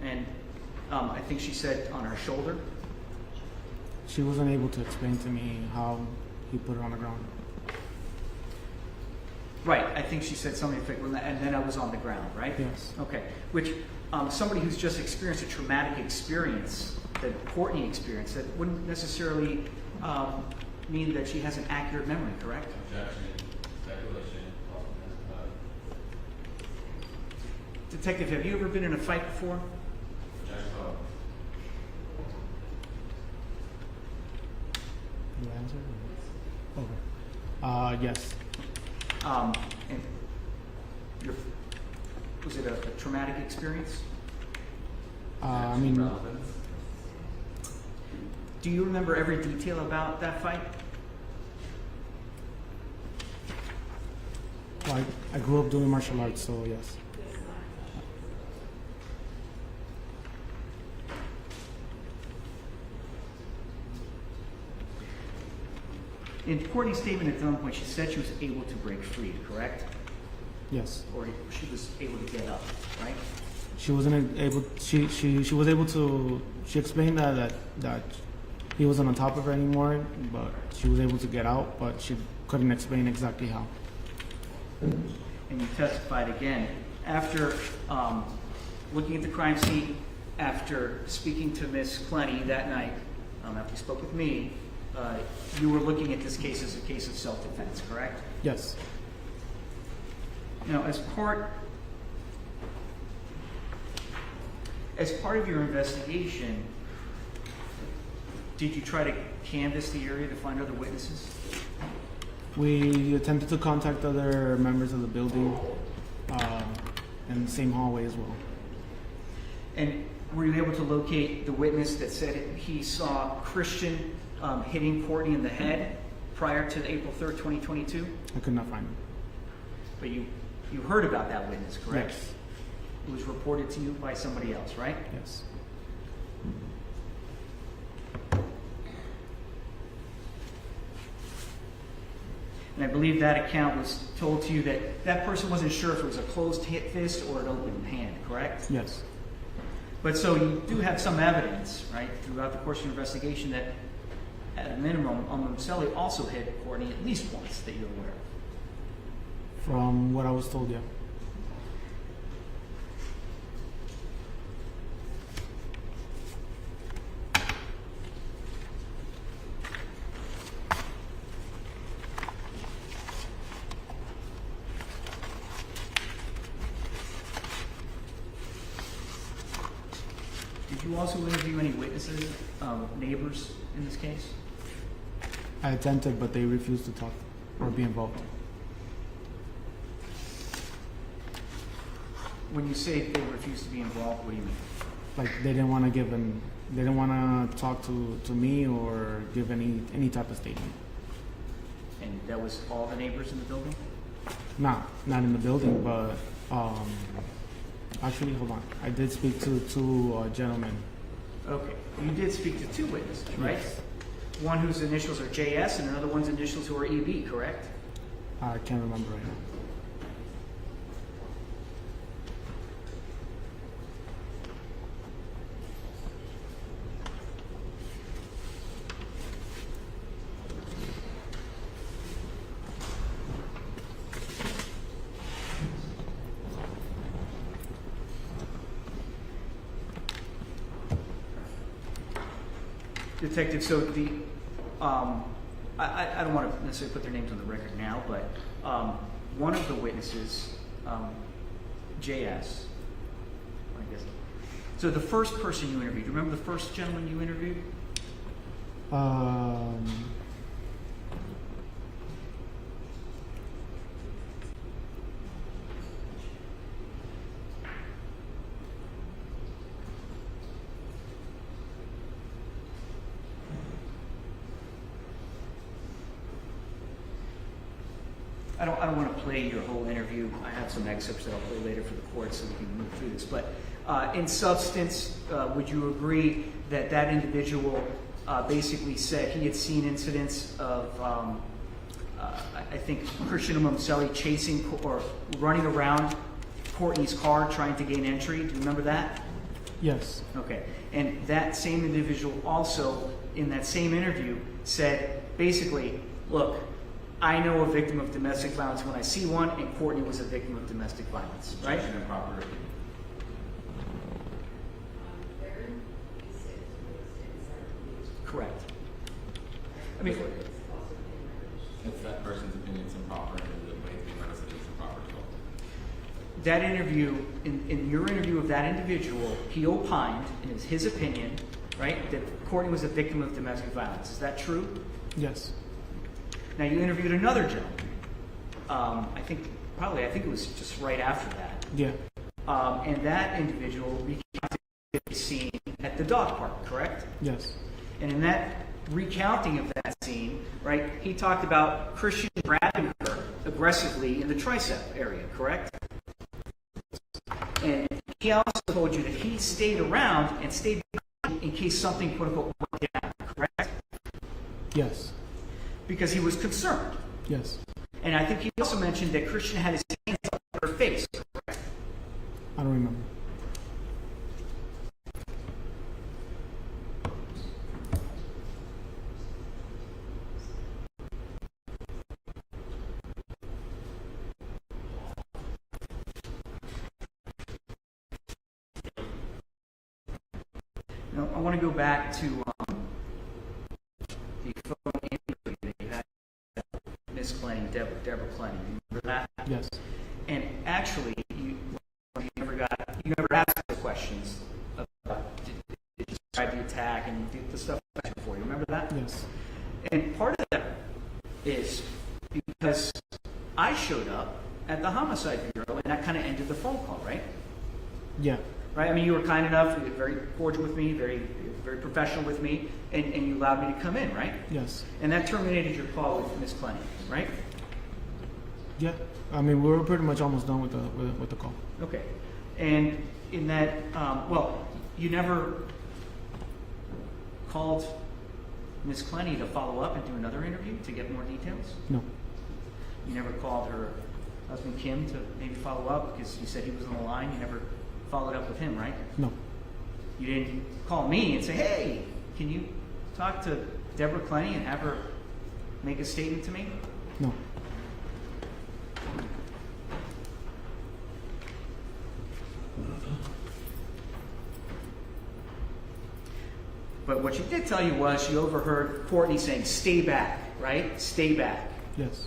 And I think she said on her shoulder. She wasn't able to explain to me how he put her on the ground. Right, I think she said something, and then I was on the ground, right? Yes. Okay, which somebody who's just experienced a traumatic experience that Courtney experienced, that wouldn't necessarily mean that she has an accurate memory, correct? Objection. Speculation. Detective, have you ever been in a fight before? Objection. You answer? Okay. Yes. And was it a traumatic experience? I mean, Do you remember every detail about that fight? well, I grew up doing martial arts, so yes. In Courtney's statement at one point, she said she was able to break free, correct? Yes. Or she was able to get up, right? She wasn't able. She was able to. She explained that he wasn't on top of her anymore, but she was able to get out, but she couldn't explain exactly how. And you testified again after looking at the crime scene, after speaking to Ms. Clenney that night, after you spoke with me, you were looking at this case as a case of self-defense, correct? Yes. Now, as part of your investigation, did you try to canvass the area to find other witnesses? We attempted to contact other members of the building in the same hallway as well. And were you able to locate the witness that said he saw Christian hitting Courtney in the head prior to April 3rd, 2022? I could not find him. But you heard about that witness, correct? Yes. It was reported to you by somebody else, right? Yes. And I believe that account was told to you that that person wasn't sure if it was a closed fist or an open hand, correct? Yes. But so you do have some evidence, right, throughout the course of your investigation that at a minimum, Obumseli also hit Courtney at least once that you're aware of. From what I was told, yeah. Did you also interview any witnesses, neighbors in this case? I attempted, but they refused to talk or be involved. When you say they refused to be involved, what do you mean? Like they didn't want to give them, they didn't want to talk to me or give any type of statement. And that was all the neighbors in the building? Not in the building, but actually, hold on. I did speak to two gentlemen. Okay, you did speak to two witnesses, right? Yes. One whose initials are JS and another one's initials who are EB, correct? I can't remember right now. Detective, so I don't want to necessarily put their names on the record now, but one of the witnesses, JS, I guess. So the first person you interviewed, remember the first gentleman you interviewed? I don't want to play your whole interview. I have some excerpts that I'll play later for the court so we can move through this. But in substance, would you agree that that individual basically said he had seen incidents of, I think, Christian Obumseli chasing or running around Courtney's car trying to gain entry? Do you remember that? Yes. Okay. And that same individual also, in that same interview, said basically, look, I know a victim of domestic violence when I see one, and Courtney was a victim of domestic violence, right? Objection improper. Correct. I mean, If that person's opinion is improper, and the way they notice it is improper as well. that interview, in your interview of that individual, he opined, and it was his opinion, right, that Courtney was a victim of domestic violence. Is that true? Yes. Now, you interviewed another gentleman. I think it was just right after that. Yeah. And that individual recounted the scene at the dog park, correct? Yes. And in that recounting of that scene, right, he talked about Christian grabbing her aggressively in the tricep area, correct? And he also told you that he stayed around and stayed behind in case something, quote unquote, went down, correct? Yes. Because he was concerned. Yes. And I think he also mentioned that Christian had his hands up her face, correct? I don't remember. Now, I want to go back to the phone interview that you had with Ms. Clenney, Deborah Clenney. Remember that? Yes. And actually, you never asked the questions about did you describe the attack and the stuff before. You remember that? Yes. And part of that is because I showed up at the Homicide Bureau, and that kind of ended the phone call, right? Yeah. Right? I mean, you were kind enough, you were very cordial with me, very professional with me, and you allowed me to come in, right? Yes. And that terminated your call with Ms. Clenney, right? Yeah. I mean, we were pretty much almost done with the call. Okay. And in that, you never called Ms. Clenney to follow up and do another interview to get more details? No. You never called her husband Kim to maybe follow up because you said he was on the line? You never followed up with him, right? No. You didn't call me and say, hey, can you talk to Deborah Clenney and have her make a statement to me? No. But what she did tell you was she overheard Courtney saying, stay back, right? Stay back. Yes.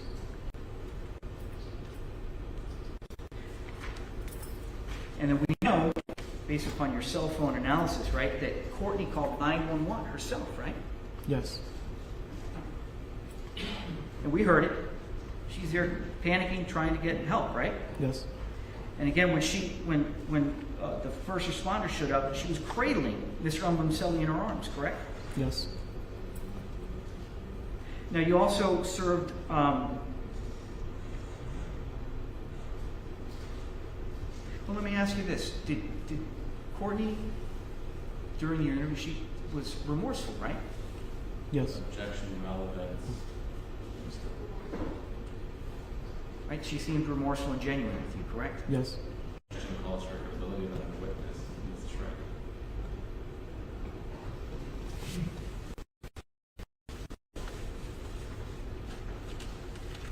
And then we know, based upon your cell phone analysis, right, that Courtney called 911 herself, right? Yes. And we heard it. She's there panicking, trying to get help, right? Yes. And again, when the first responder showed up, she was cradling Mr. Obumseli in her arms, correct? Yes. Now, you also served well, let me ask you this. Did Courtney, during your interview, she was remorseful, right? Yes. Objection relevant. Right? She seemed remorseful and genuine with you, correct? Yes. Objection calls for ability of the witness. That's right.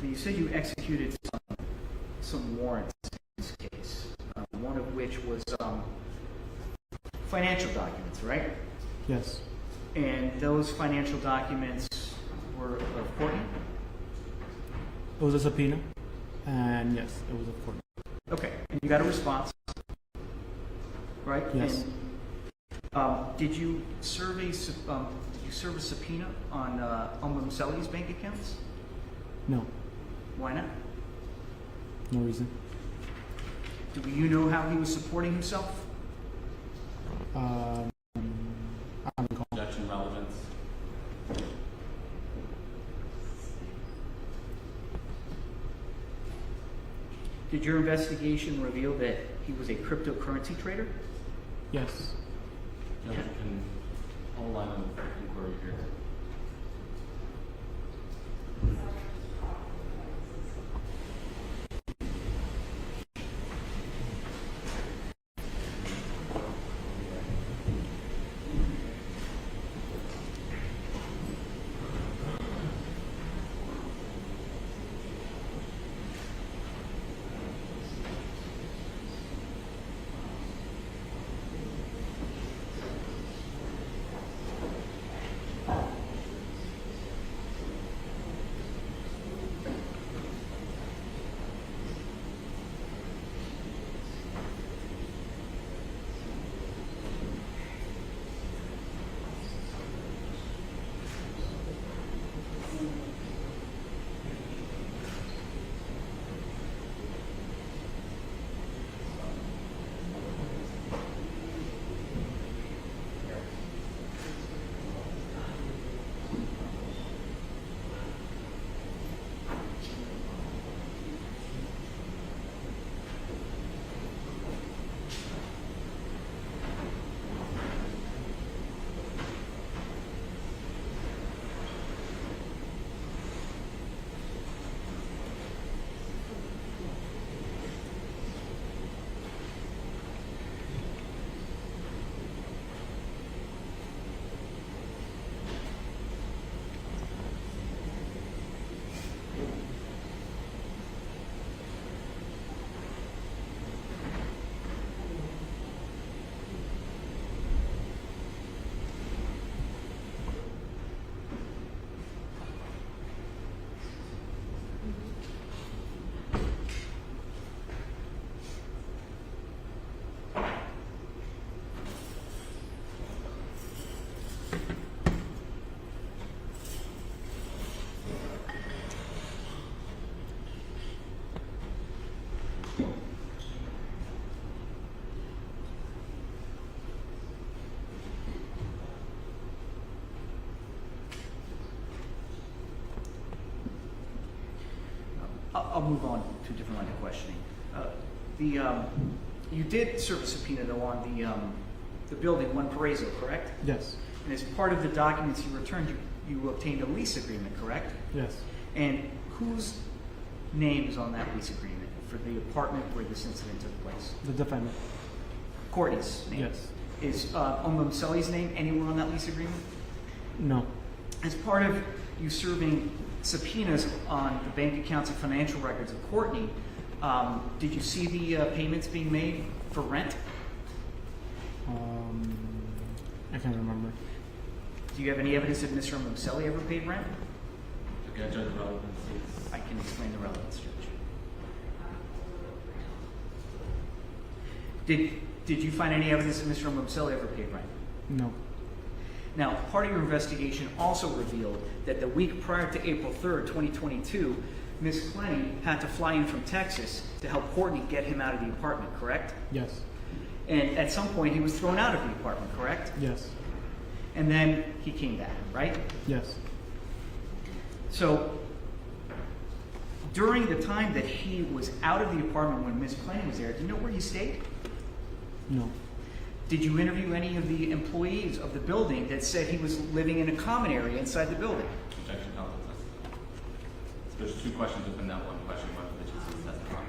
Now, you said you executed some warrants in this case, one of which was financial documents, right? Yes. And those financial documents were of Courtney? It was a subpoena, and yes, it was of Courtney. Okay, and you got a response, right? Yes. And, did you serve a subpoena on Obumseli's bank accounts? No, Why not? no reason. Do you know how he was supporting himself? I don't recall. Objection relevance. Did your investigation reveal that he was a cryptocurrency trader? Yes. Judge, you can hold line of inquiry here. I'll move on to a different line of questioning. You did serve a subpoena though on the building, One Paraiso, correct? Yes. And as part of the documents you returned, you obtained a lease agreement, correct? Yes. And whose name is on that lease agreement for the apartment where this incident took place? The defendant. Courtney's name? Yes. Is Obumseli's name anywhere on that lease agreement? No. As part of you serving subpoenas on the bank accounts and financial records of Courtney, did you see the payments being made for rent? I can't remember. Do you have any evidence that Mr. Obumseli ever paid rent? Okay, judge relevance is. I can explain the relevance, Judge. Did you find any evidence that Mr. Obumseli ever paid rent? No. Now, part of your investigation also revealed that the week prior to April 3rd, 2022, Ms. Clenney had to fly in from Texas to help Courtney get him out of the apartment, correct? Yes. And at some point, he was thrown out of the apartment, correct? Yes. And then he came back, right? Yes. So, during the time that he was out of the apartment when Ms. Clenney was there, do you know where he stayed? No. Did you interview any of the employees of the building that said he was living in a common area inside the building? Objection, counsel. There's two questions within that one question. One of which is testifying.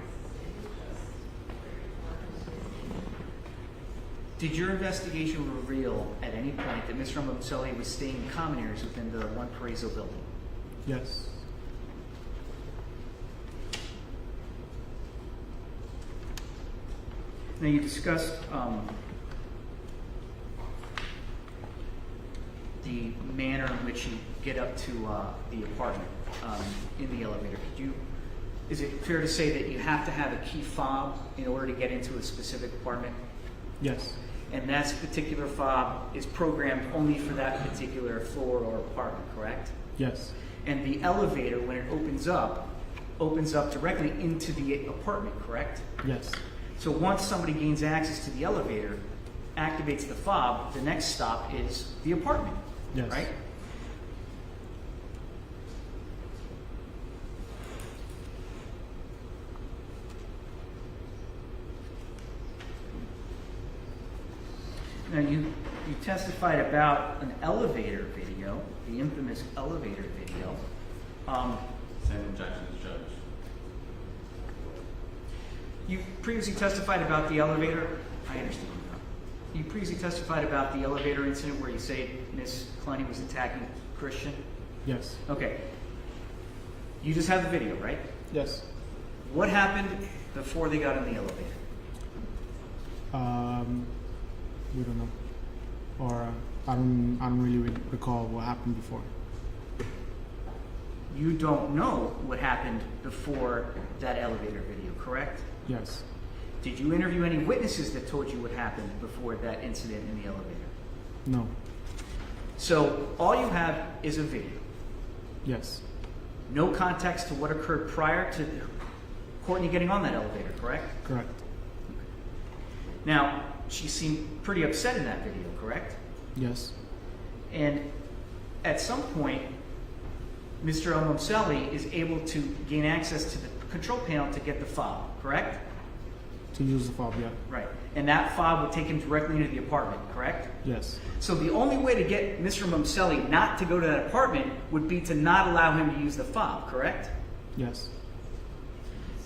Did your investigation reveal at any point that Mr. Obumseli was staying in common areas within the One Paraiso building? Yes. Now you discussed the manner in which you get up to the apartment in the elevator. Is it fair to say that you have to have a key fob in order to get into a specific apartment? Yes. And that particular fob is programmed only for that particular floor or apartment, correct? Yes. And the elevator, when it opens up directly into the apartment, correct? Yes. So once somebody gains access to the elevator, activates the fob, the next stop is the apartment, Yes. right? Now you testified about an elevator video, the infamous elevator video. Same objection as judge. You previously testified about the elevator. I understand. You previously testified about the elevator incident where you say Miss Clenney was attacking Christian. Yes. Okay. You just have the video, right? Yes. What happened before they got in the elevator? We don't know, or I don't really recall what happened before. You don't know what happened before that elevator video, correct? Yes. Did you interview any witnesses that told you what happened before that incident in the elevator? No. So all you have is a video. Yes. No context to what occurred prior to Courtney getting on that elevator, correct? Correct. Now, she seemed pretty upset in that video, correct? Yes. And at some point, Mr. Obumseli is able to gain access to the control panel to get the fob, correct? To use the fob, yeah. Right. And that fob would take him directly into the apartment, correct? Yes. So the only way to get Mr. Obumseli not to go to that apartment would be to not allow him to use the fob, correct? Yes.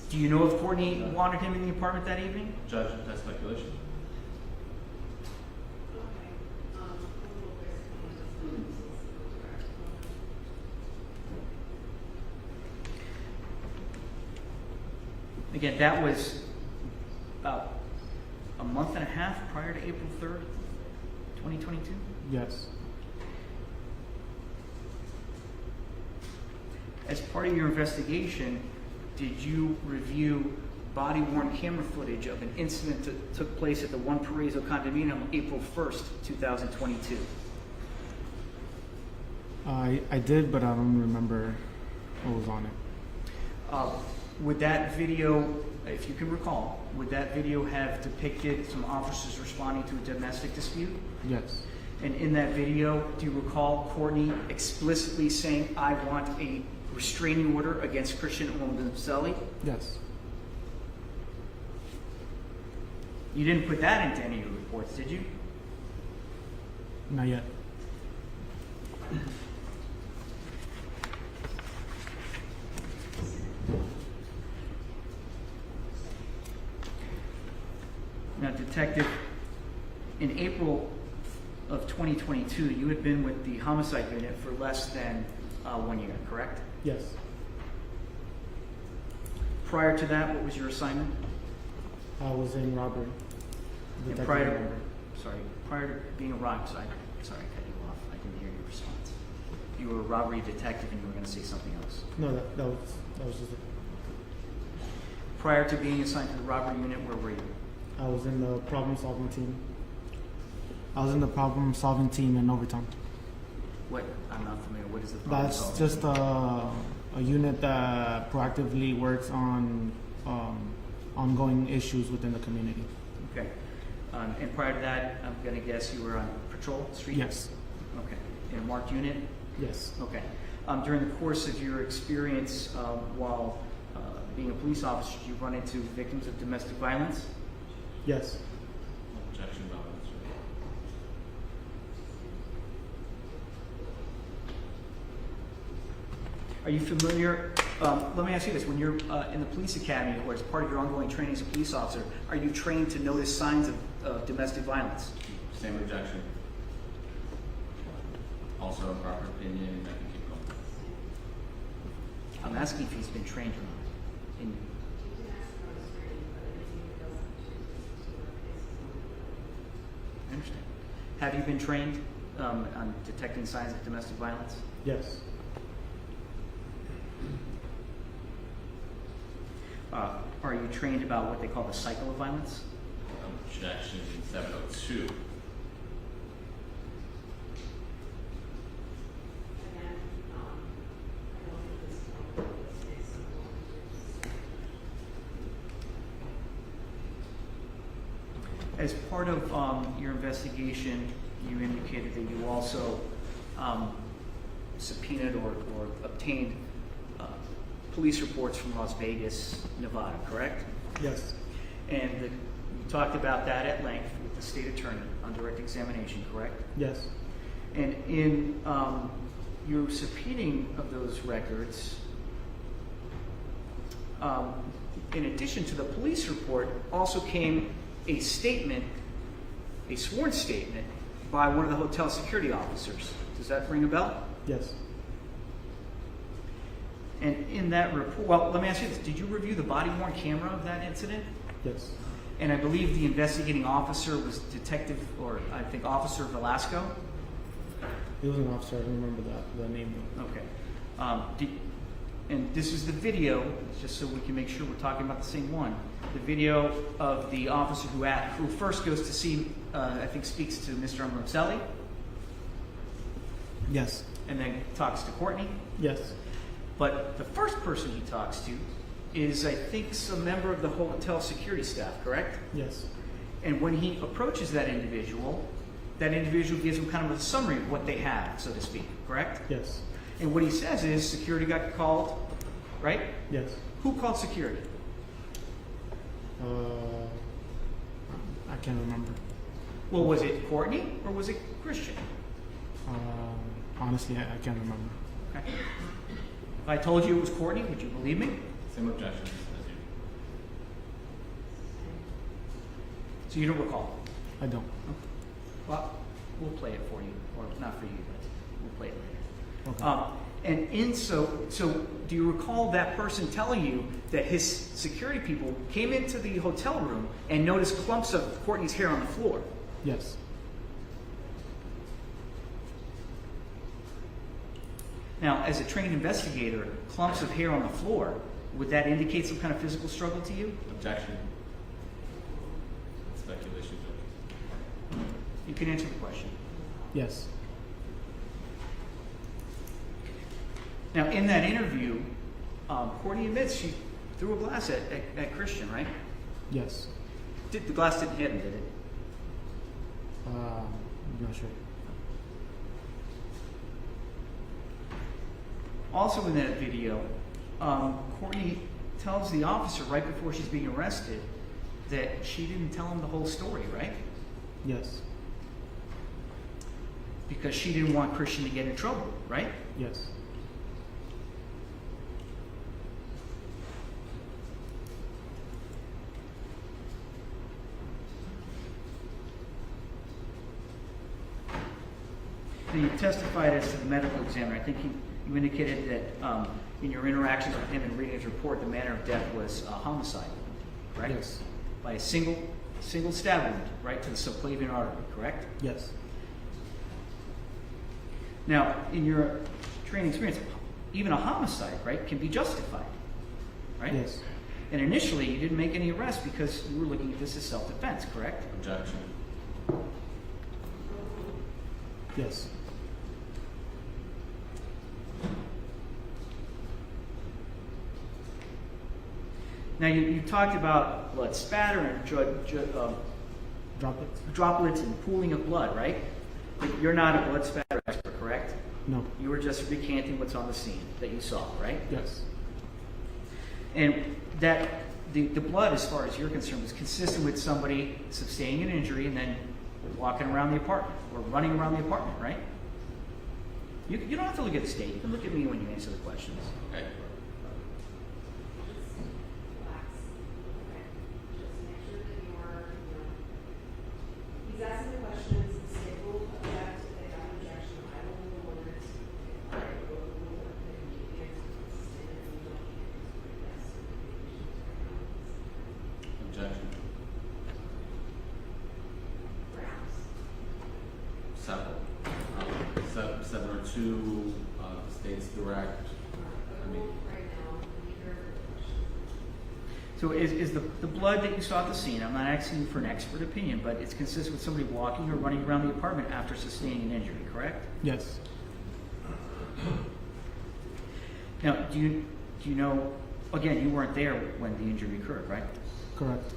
Do you know if Courtney wanted him in the apartment that evening? Judge, that's speculation. Again, that was about a month and a half prior to April 3rd, 2022? Yes. As part of your investigation, did you review body-worn camera footage of an incident that took place at the One Paraiso condominium on April 1st, 2022? I did, but I don't remember what was on it. Would that video, if you can recall, would that video have depicted some officers responding to a domestic dispute? Yes. And in that video, do you recall Courtney explicitly saying, "I want a restraining order against Christian Obumseli"? Yes. You didn't put that into any of your reports, did you? Not yet. Now, Detective, in April of 2022, you had been with the homicide unit for less than 1 year, correct? Yes. Prior to that, what was your assignment? I was in robbery. And Detective prior to, robbery. prior to being a robbery, sorry, I cut you off. I didn't hear your response. You were a robbery detective and you were going to say something else. No, that was just it. Prior to being assigned to the robbery unit, where were you? I was in the problem-solving team. I was in the problem-solving team in Overtown. What? I'm not familiar. What is the problem That's solving? just a unit that proactively works on ongoing issues within the community. Okay. And prior to that, I'm going to guess you were on patrol street? Yes. Okay. In a marked unit? Yes. Okay. During the course of your experience while being a police officer, did you run into victims of domestic violence? Yes. Objection, violence. Are you familiar, let me ask you this, when you're in the police academy or as part of your ongoing training as a police officer, are you trained to notice signs of domestic violence? Same objection. Also, improper opinion, I can keep going. I'm asking if he's been trained or not. I understand. Have you been trained on detecting signs of domestic violence? Yes. Are you trained about what they call the cycle of violence? Objection 702. Again, I don't think this point is As part of your investigation, you indicated that you also subpoenaed or obtained police reports from Las Vegas, Nevada, correct? Yes. And you talked about that at length with the state attorney on direct examination, correct? Yes. And in your subpoenaing of those records, in addition to the police report, also came a statement, a sworn statement, by one of the hotel security officers. Does that ring a bell? Yes. And in that report, well, let me ask you this. Did you review the body-worn camera of that incident? Yes. And I believe the investigating officer was Detective, or I think Officer Velasco? He was an officer. I don't remember the name. Okay. And this is the video, just so we can make sure we're talking about the same one. The video of the officer who first goes to see, I think speaks to Mr. Obumseli, Yes. and then talks to Courtney. Yes. But the first person he talks to is, I think, some member of the hotel security staff, correct? Yes. And when he approaches that individual gives him kind of a summary of what they have, so to speak, correct? Yes. And what he says is security got called, right? Yes. Who called security? I can't remember. Well, was it Courtney or was it Christian? Honestly, I can't remember. Okay. If I told you it was Courtney, would you believe me? Same objections as you. So you don't recall? I don't. Well, we'll play it for you, or not for you, but we'll play it later. Okay. So do you recall that person telling you that his security people came into the hotel room and noticed clumps of Courtney's hair on the floor? Yes. Now, as a trained investigator, clumps of hair on the floor, would that indicate some kind of physical struggle to you? Objection. Speculation. You can answer the question. Yes. Now, in that interview, Courtney admits she threw a glass at Christian, right? Yes. The glass didn't hit him, did it? I'm not sure. Also in that video, Courtney tells the officer right before she's being arrested that she didn't tell him the whole story, right? Yes. Because she didn't want Christian to get in trouble, right? Yes. So you testified as to the medical examiner. I think you indicated that in your interactions with him and reading his report, the manner of death was homicide, correct? Yes. By a single stab wound, right, to the subclavian artery, correct? Yes. Now, in your training experience, even a homicide, right, can be justified, right? Yes. And initially, you didn't make any arrests because you were looking at this as self-defense, correct? Objection. Yes. Now, you talked about blood spatter and Droplets? droplets and pooling of blood, right? But you're not a blood spatter expert, correct? No. You were just recanting what's on the scene that you saw, right? Yes. And that the blood, as far as you're concerned, was consistent with somebody sustaining an injury and then walking around the apartment or running around the apartment, right? You don't have to look at the state. You can look at me when you answer the questions. Okay. relax. Okay. Just make sure that you're, he's asking the questions, the state will object, if they have an objection, I will rule it. I will rule it, and you answer consistent, and you don't need to answer yes. Objection. Grounds. Several. 702, the state's direct. I mean, So is the blood that you saw at the scene, I'm not asking you for an expert opinion, but it's consistent with somebody walking or running around the apartment after sustaining an injury, correct? Yes. Now, do you know, again, you weren't there when the injury occurred, right? Correct.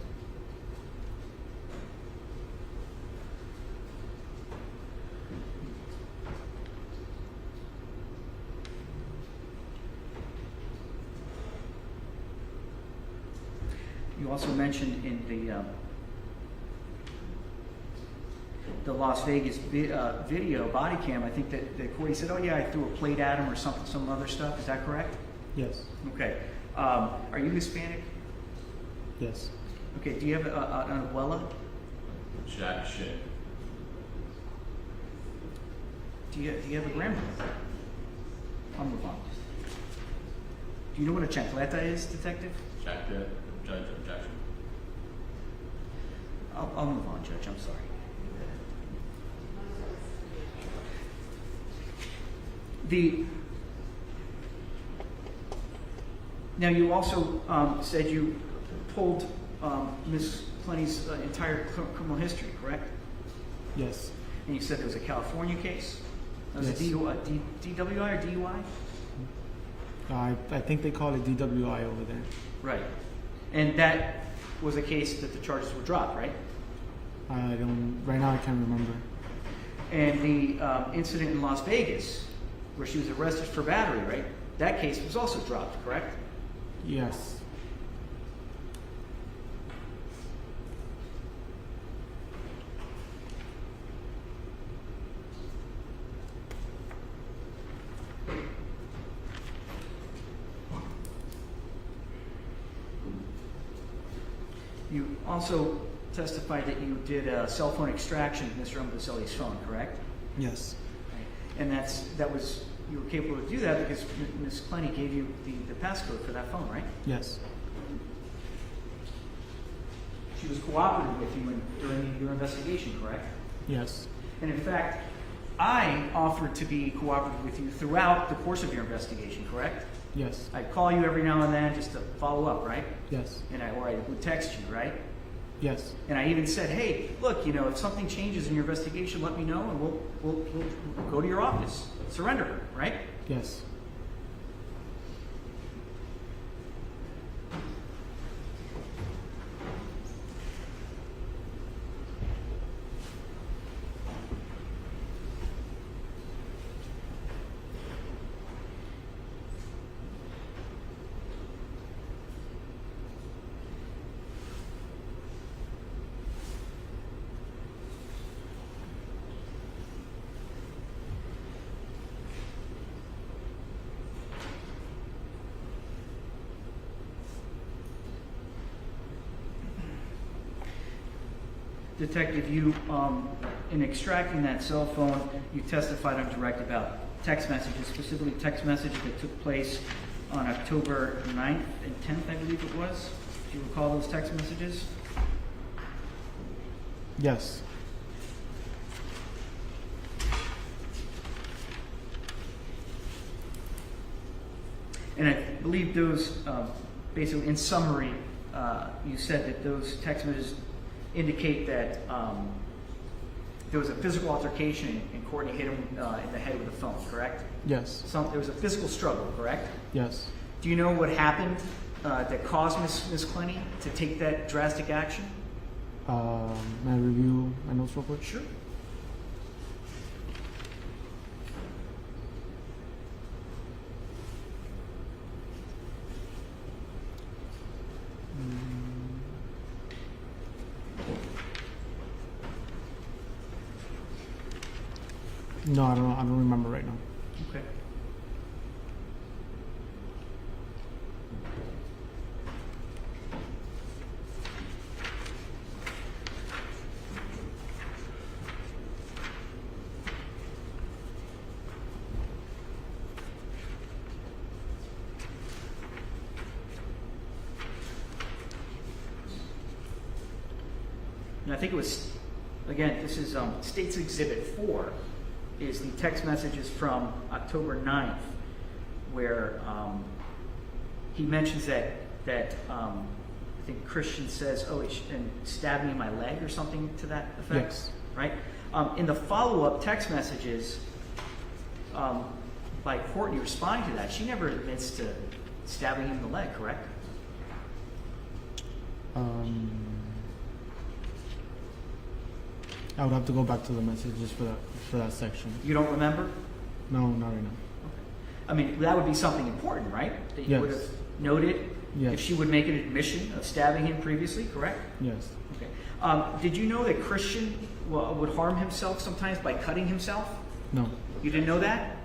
You also mentioned in the Las Vegas video body cam, I think that Courtney said, oh yeah, I threw a plate at him or something, some other stuff. Is that correct? Yes. Okay. Are you Hispanic? Yes. Okay. Do you have an abuela? jack shit. Do you have a grandmother? I'll move on. Do you know what a chancleta is, detective? Judge, objection. I'll move on, Judge. I'm sorry. Now you also said you pulled Ms. Clenney's entire criminal history, correct? Yes. And you said it was a California case? That was Yes. a DWI or DUI? I think they call it DWI over there. Right. And that was a case that the charges were dropped, right? Right now I can't remember. And the incident in Las Vegas, where she was arrested for battery, right? That case was also dropped, correct? Yes. You also testified that you did a cell phone extraction of Mr. Obumseli's phone, correct? Yes. And you were capable to do that because Ms. Clenney gave you the passcode for that phone, right? Yes. She was cooperative with you during your investigation, correct? Yes. And in fact, I offered to be cooperative with you throughout the course of your investigation, correct? Yes. I'd call you every now and then just to follow up, right? Yes. Or I would text you, right? Yes. And I even said, hey, look, if something changes in your investigation, let me know, and we'll go to your office, surrender her, right? Yes. Detective, you, in extracting that cell phone, you testified on direct about text messages, specifically text messages that took place on October 9th and 10th, I believe it was. Do you recall those text messages? Yes. And I believe those, basically, in summary, you said that those text messages indicate that there was a physical altercation and Courtney hit him in the head with a phone, correct? Yes. There was a physical struggle, correct? Yes. Do you know what happened that caused Ms. Clenney to take that drastic action? May I review my notes real quick? Sure. No, I don't remember right now. Okay. And I think it was, again, this is State's Exhibit 4. is the text messages from October 9th, where he mentions that I think Christian says, "Oh, and stabbed me in my leg" or something to that effect. Yes. Right. In the follow-up text messages by Courtney responding to that, she never admits to stabbing him in the leg, correct? I would have to go back to the messages for that section. You don't remember? No, not right now. I mean, that would be something important, right? That you would have noted Yes. if she would make an admission of stabbing him previously, correct? Yes. Okay. Did you know that Christian would harm himself sometimes by cutting himself? No. You didn't know that?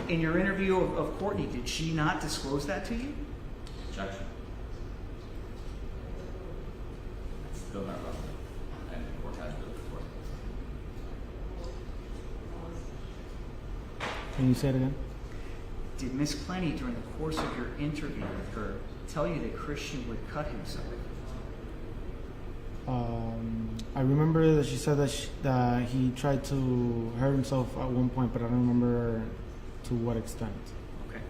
In your interview of Courtney, did she not disclose that to you? Objection. It's still not relevant, and the court has to report. Can you say it again? Did Miss Clenney, during the course of your interview with her, tell you that Christian would cut himself? I remember that she said that he tried to hurt himself at one point, but I don't remember to what extent. Okay.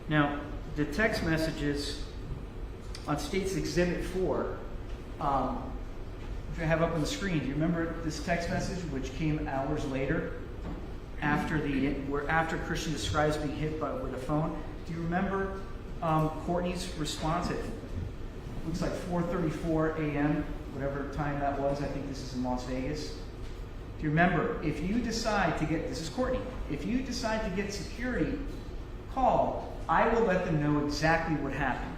Now, the text messages on State's Exhibit 4, which I have up on the screen. Do you remember this text message, which came hours later after Christian describes being hit with a phone? Do you remember Courtney's response at looks like 4:34 a.m., whatever time that was? I think this is in Las Vegas. Do you remember, if you decide to get, this is Courtney, if you decide to get security, call, I will let them know exactly what happened.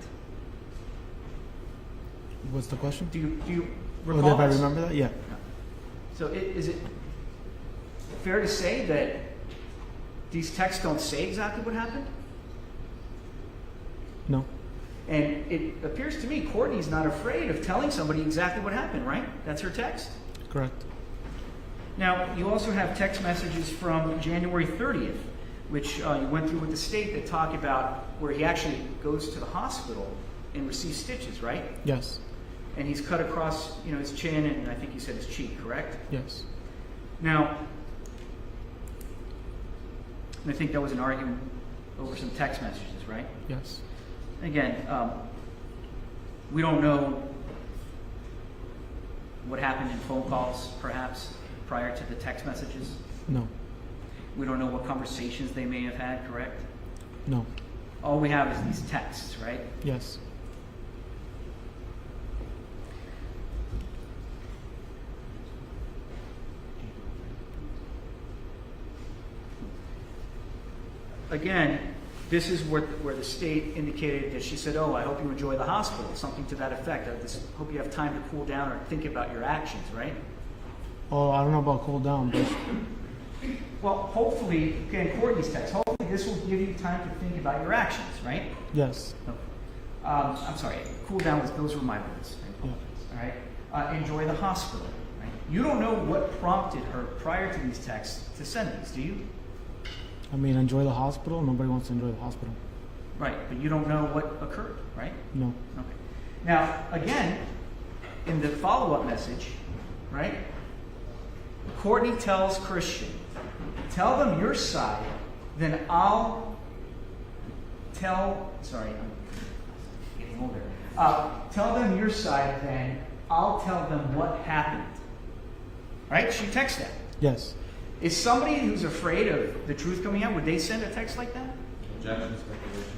What's the question? Do you recall If I this? remember that? Yeah. So is it fair to say that these texts don't say exactly what happened? No. And it appears to me Courtney's not afraid of telling somebody exactly what happened, right? That's her text? Correct. Now, you also have text messages from January 30th, which you went through with the state that talk about where he actually goes to the hospital and receives stitches, right? Yes. And he's cut across, his chin and I think you said his cheek, correct? Yes. Now, I think that was an argument over some text messages, right? Yes. Again, we don't know what happened in phone calls, perhaps, prior to the text messages. No. We don't know what conversations they may have had, correct? No. All we have is these texts, right? Yes. Again, this is where the state indicated that she said, "Oh, I hope you enjoy the hospital," something to that effect. I just hope you have time to cool down or think about your actions, right? Oh, I don't know about cool down, but Well, hopefully, again, Courtney's text, hopefully this will give you time to think about your actions, right? yes. I'm sorry, cool down, those were my words. Yeah. All right? Enjoy the hospital. Right? You don't know what prompted her prior to these texts to send these, do you? I mean, enjoy the hospital. Nobody wants to enjoy the hospital. Right, but you don't know what occurred, right? No. Okay. Now, again, in the follow-up message, right, Courtney tells Christian, tell them your side, then I'll tell, sorry, I'm getting older. Tell them your side, then I'll tell them what happened. Right? She texts that. Yes. Is somebody who's afraid of the truth coming out, would they send a text like that? Objection, speculation.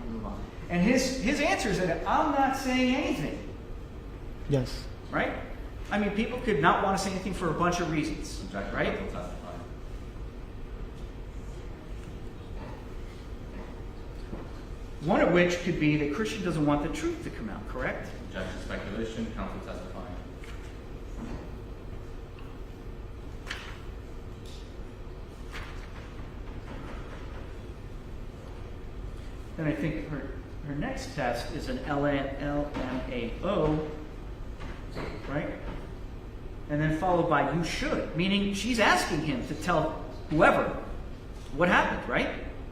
I'll move on. And his answer is that I'm not saying anything. Yes. Right? I mean, people could not want to say anything for a bunch of reasons. Objection, Right? counsel testify. One of which could be that Christian doesn't want the truth to come out, correct? Objection, speculation. Counsel testifying. Then I think her next test is an LMAO, right? And then followed by you should, meaning she's asking him to tell whoever what happened, right?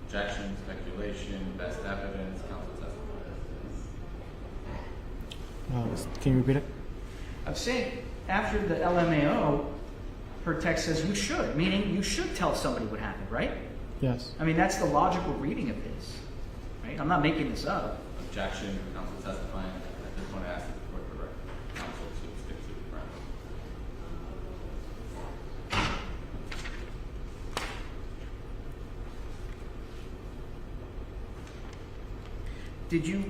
Objection, speculation, best evidence. Counsel testifying. Can you repeat it? I'm saying after the LMAO, her text says you should, meaning you should tell somebody what happened, right? Yes. I mean, that's the logical reading of this, right? I'm not making this up. Objection, counsel testifying. I just want to ask the court to direct counsel to stick to the ground. Did you,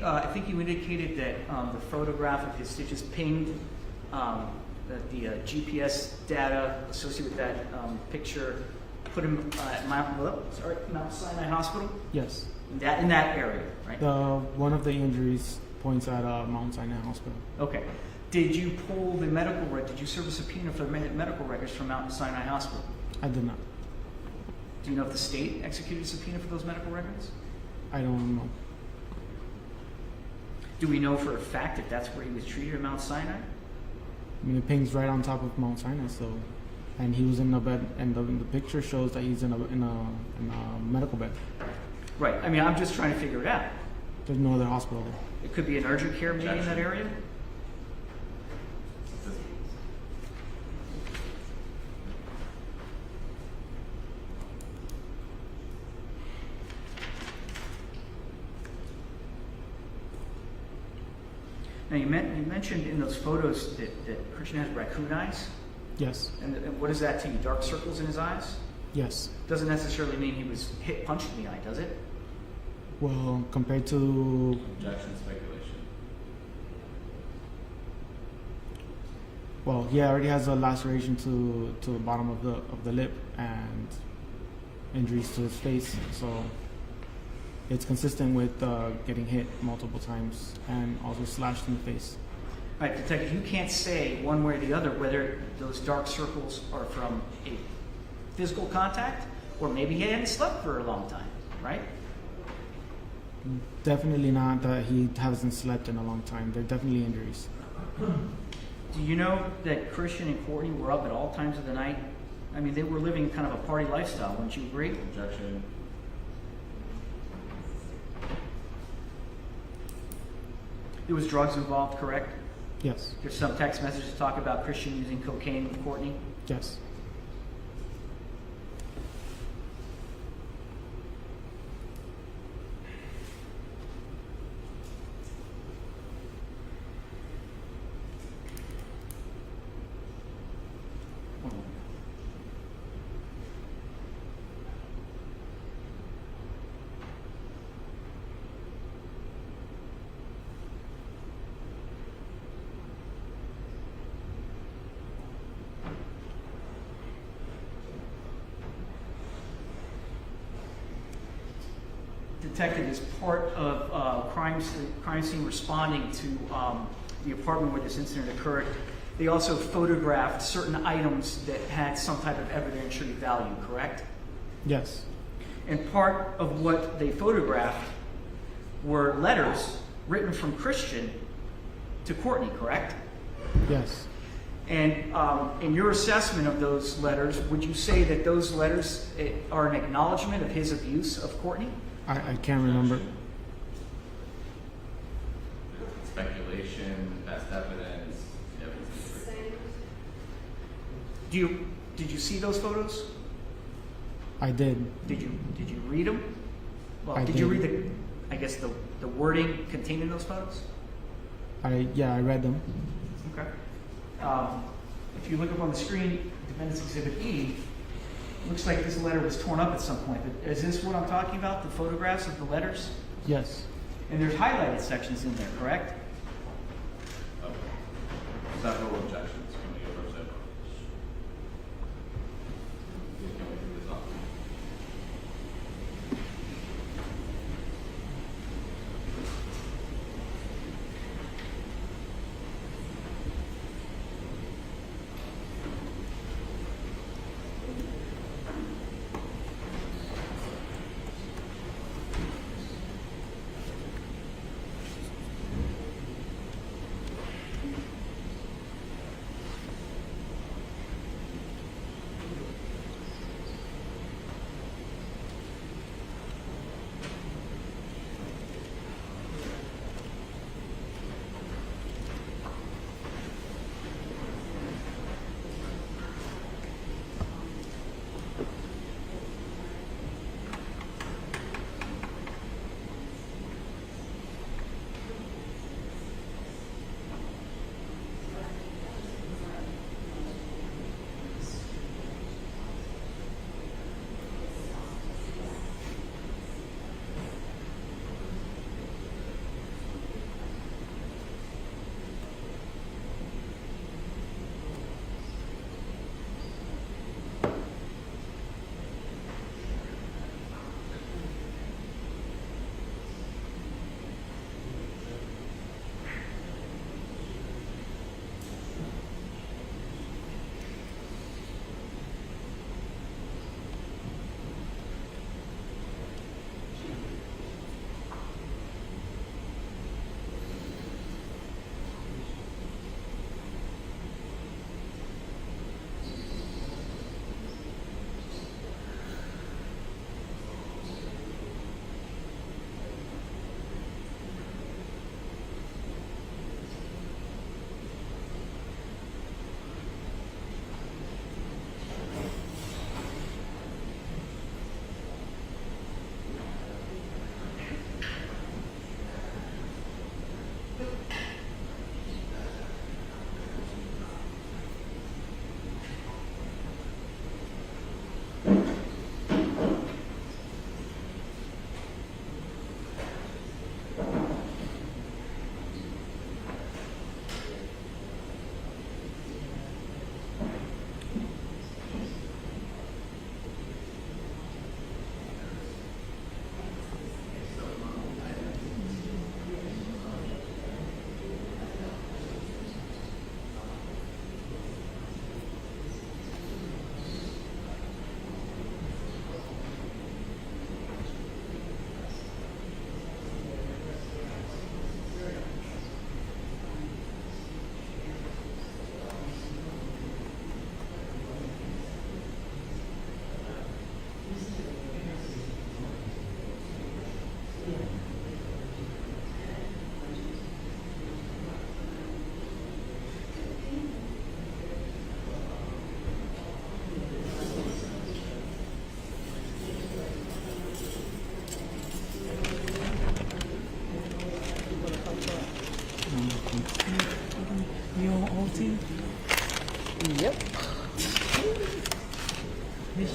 I think you indicated that the photograph of his stitches pinged that the GPS data associated with that picture put him at Mount Sinai Hospital? Yes. In that area, right? One of the injuries points at Mount Sinai Hospital. Okay. Did you pull the medical record? Did you serve a subpoena for the medical records from Mount Sinai Hospital? I did not. Do you know if the state executed a subpoena for those medical records? I don't know. Do we know for a fact if that's where he was treated at Mount Sinai? I mean, it pings right on top of Mount Sinai, so, and he was in the bed, and the picture shows that he's in a medical bed. Right. I mean, I'm just trying to figure it out. There's no other hospital there. It could be an urgent care maybe in that area. Now you mentioned in those photos that Christian has raccoon eyes. Yes. And what is that to you? Dark circles in his eyes? Yes. Doesn't necessarily mean he was punched in the eye, does it? Well, compared to Objection, speculation. Well, he already has a laceration to the bottom of the lip and injuries to his face, so it's consistent with getting hit multiple times and also slashed in the face. All right, detective, you can't say one way or the other whether those dark circles are from a physical contact or maybe he hadn't slept for a long time, right? Definitely not that he hasn't slept in a long time. They're definitely injuries. Do you know that Christian and Courtney were up at all times of the night? I mean, they were living kind of a party lifestyle, wouldn't you agree? Objection. There was drugs involved, correct? Yes. There's some text messages talk about Christian using cocaine with Courtney. Yes. Detective is part of crime scene responding to the apartment where this incident occurred. They also photographed certain items that had some type of evidentiary value, correct? Yes. And part of what they photographed were letters written from Christian to Courtney, correct? Yes. And in your assessment of those letters, would you say that those letters are an acknowledgement of his abuse of Courtney? I can't remember. Speculation, best evidence, Did you see those photos? I did. Did you read them? Well, I did you did. read the wording contained in those photos? I read them. Okay. If you look up on the screen, Defendant's Exhibit E, looks like this letter was torn up at some point. Is this what I'm talking about, the photographs of the letters? Yes. And there's highlighted sections in there, correct? several objections from the other side.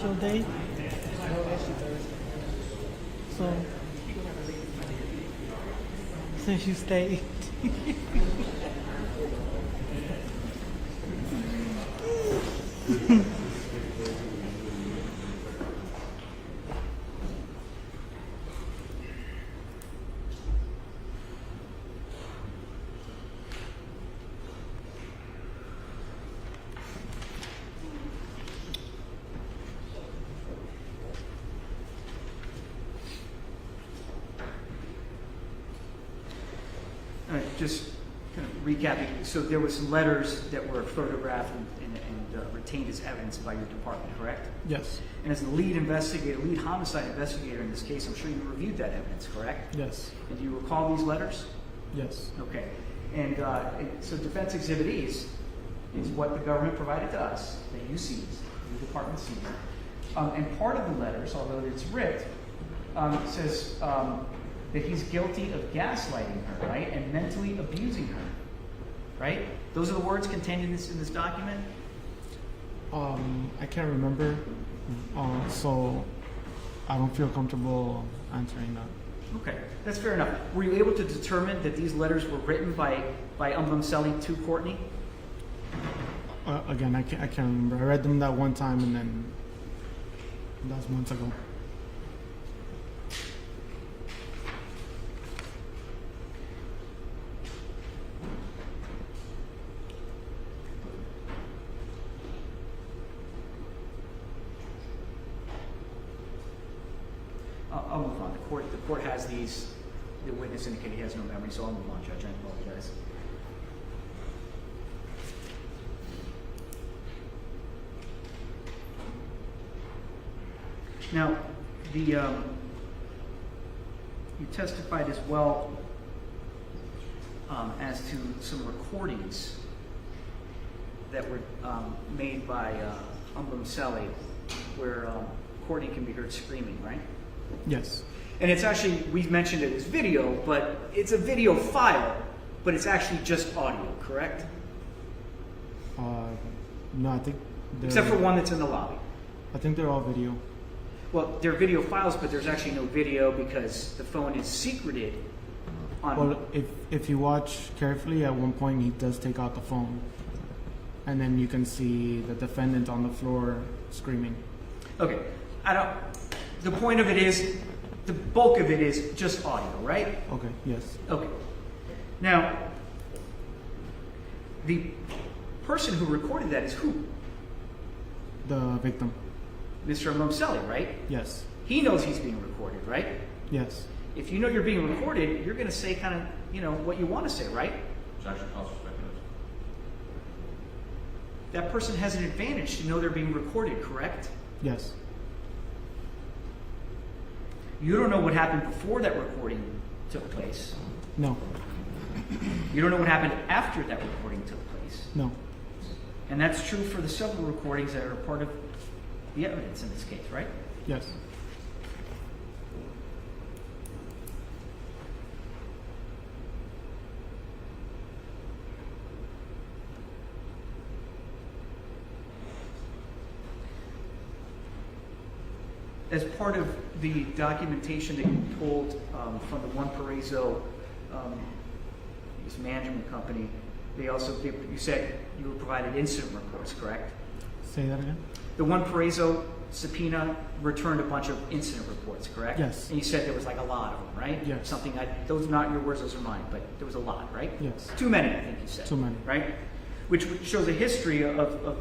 actual date? No, actually Thursday. So, since you stayed. All right, just kind of recapping. So there were some letters that were photographed and retained as evidence by your department, correct? Yes. And as the lead investigator, lead homicide investigator in this case, I'm sure you reviewed that evidence, correct? Yes. And do you recall these letters? Yes. Okay. And so Defense Exhibit E is what the government provided to us, that you seized, your department seized. And part of the letters, although it's ripped, says that he's guilty of gaslighting her, right, and mentally abusing her, right? Those are the words contained in this document? I can't remember, so I don't feel comfortable answering that. Okay, that's fair enough. Were you able to determine that these letters were written by Obumseli to Courtney? Again, I can't remember. I read them that one time, and then that was months ago. I'll move on. The court has these. The witness indicated he has no memory, so I'll move on, Judge. I apologize. Now, you testified as well as to some recordings that were made by Obumseli, where Courtney can be heard screaming, right? Yes. And it's actually, we've mentioned it as video, but it's a video file, but it's actually just audio, correct? No, I think Except for one that's in the lobby. I think they're all video. Well, they're video files, but there's actually no video because the phone is secreted on... Well, if you watch carefully, at one point he does take out the phone, and then you can see the defendant on the floor screaming. Okay, the point of it is, the bulk of it is just audio, right? Okay, yes. Okay. Now, the person who recorded that is who? The victim. Mr. Obumseli, right? Yes. He knows he's being recorded, right? Yes. If you know you're being recorded, you're going to say kind of, what you want to say, right? Judge, I'll suspect those. That person has an advantage to know they're being recorded, correct? Yes. You don't know what happened before that recording took place. No. You don't know what happened after that recording took place. No. And that's true for the several recordings that are part of the evidence in this case, right? Yes. As part of the documentation that you pulled from the One Paraiso management company, you said you were provided incident reports, correct? Say that again? The One Paraiso subpoena returned a bunch of incident reports, correct? Yes. And you said there was like a lot of them, right? Yes. Those are not your words, those are mine, but there was a lot, right? Yes. Too many, I think you said. Too many. Right? Which shows a history of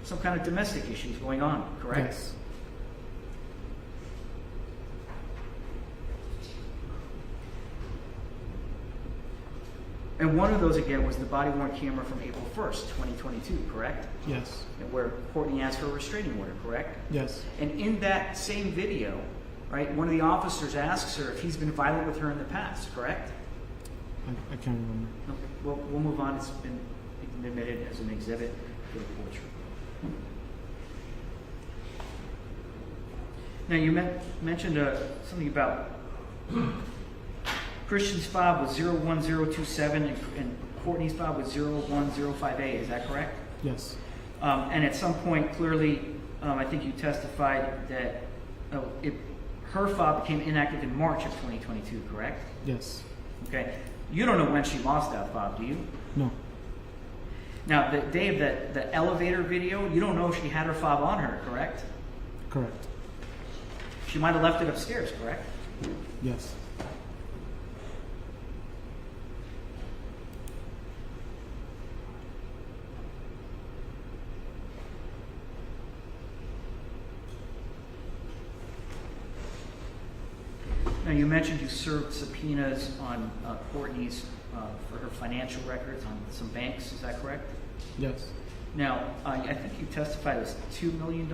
some kind of domestic issues going on, correct? Yes. And one of those, again, was the body-worn camera from April 1st, 2022, correct? Yes. And where Courtney asked for a restraining order, correct? Yes. And in that same video, right, one of the officers asks her if he's been violent with her in the past, correct? I can't remember. Okay, well, we'll move on. It's been admitted as an exhibit for the court. Now, you mentioned something about Christian's fob was 01027 and Courtney's fob was 01058. Is that correct? Yes. And at some point, clearly, I think you testified that her fob became inactive in March of 2022, correct? Yes. Okay. You don't know when she lost that fob, do you? No. Now, the day of the elevator video, you don't know if she had her fob on her, correct? Correct. She might have left it upstairs, correct? Yes. Now, you mentioned you served subpoenas on Courtney's for her financial records on some banks. Is that correct? Yes. Now, I think you testified it was $2 million.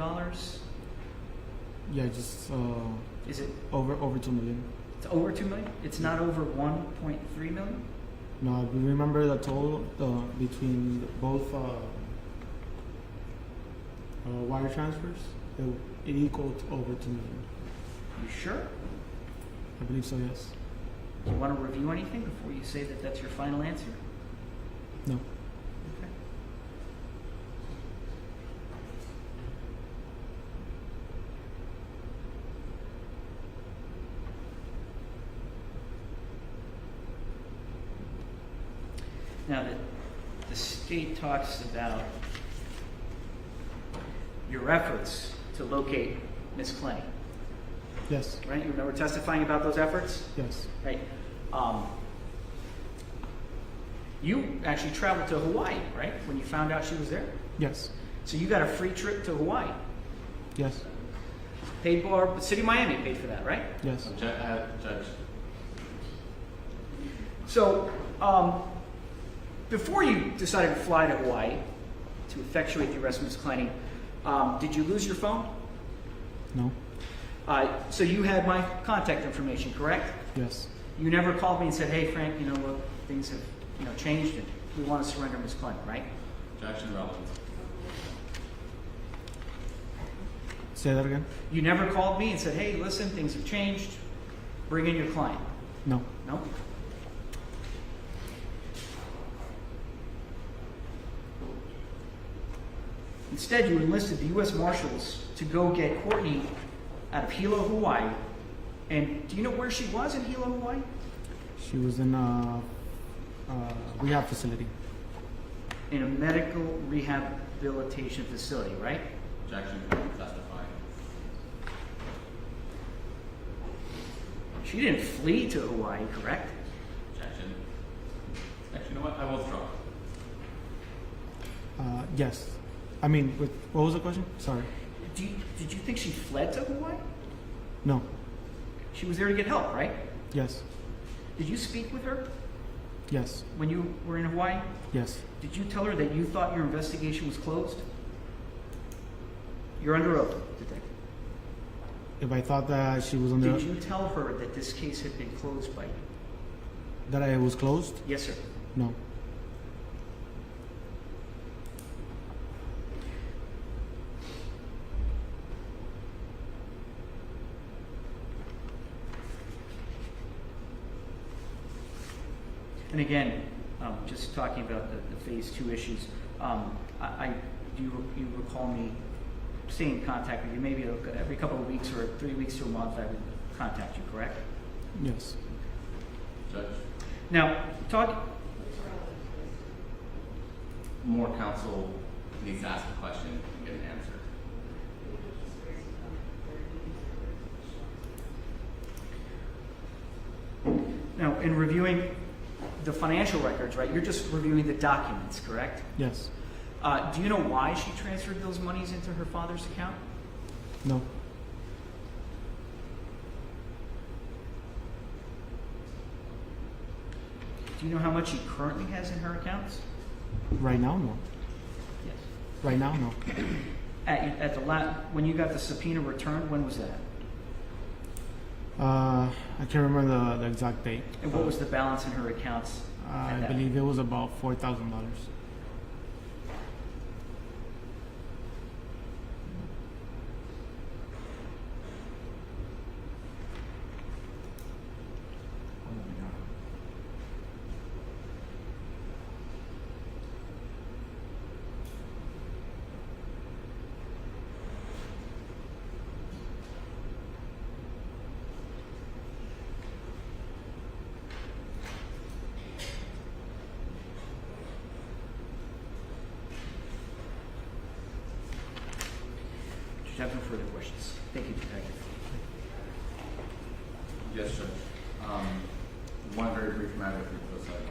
Yeah, just Is it? over 2 million. It's over 2 million. It's not over 1.3 million. No, I remember the total between both wire transfers. It equaled over 2 million. You sure? I believe so. Yes. Do you want to review anything before you say that that's your final answer? No. Okay. Now, the state talks about your efforts to locate Miss Clenney, Yes. right? You remember testifying about those efforts? Yes. Right. You actually traveled to Hawaii, right? When you found out she was there? Yes. So you got a free trip to Hawaii. Yes. Paid for, the city of Miami paid for that, right? Yes. Judge. So, before you decided to fly to Hawaii to effectuate the arrest of Ms. Clenney, did you lose your phone? No. So you had my contact information, correct? Yes. You never called me and said, "Hey, Frank, look, things have changed and we want to surrender Ms. Clenney," right? Objection relevant. Say that again. You never called me and said, "Hey, listen, things have changed. Bring in your client." No. No? Instead, you enlisted the U.S. Marshals to go get Courtney out of Hilo, Hawaii. And do you know where she was in Hilo, Hawaii? She was in a rehab facility. In a medical rehabilitation facility, right? Objection testifying. She didn't flee to Hawaii, correct? Objection. Actually, you know what? I will withdraw. Yes. I mean, what was the question? Sorry. Did you think she fled to Hawaii? No. She was there to get help, right? Yes. Did you speak with her Yes. when you were in Hawaii? Yes. Did you tell her that you thought your investigation was closed? You're under oath, detective. If I thought that she was under Did you tell her that this case had been closed by you? that I was closed? Yes, sir. No. And again, just talking about the phase 2 issues, do you recall me staying in contact with you? Maybe every couple of weeks or 3 weeks to a month I would contact you, correct? Yes. Judge. Now, More counsel needs to ask a question and get an answer. Now, in reviewing the financial records, right, you're just reviewing the documents, correct? Yes. Do you know why she transferred those monies into her father's account? No. Do you know how much she currently has in her accounts? Right now, no. Yes. Right now, no. At the when you got the subpoena returned, when was that? I can't remember the exact date. And what was the balance in her accounts? I at that believe point? it was about $4,000. I have no further questions. Thank you, Detective. Yes, Judge. One very brief matter for the sidebar.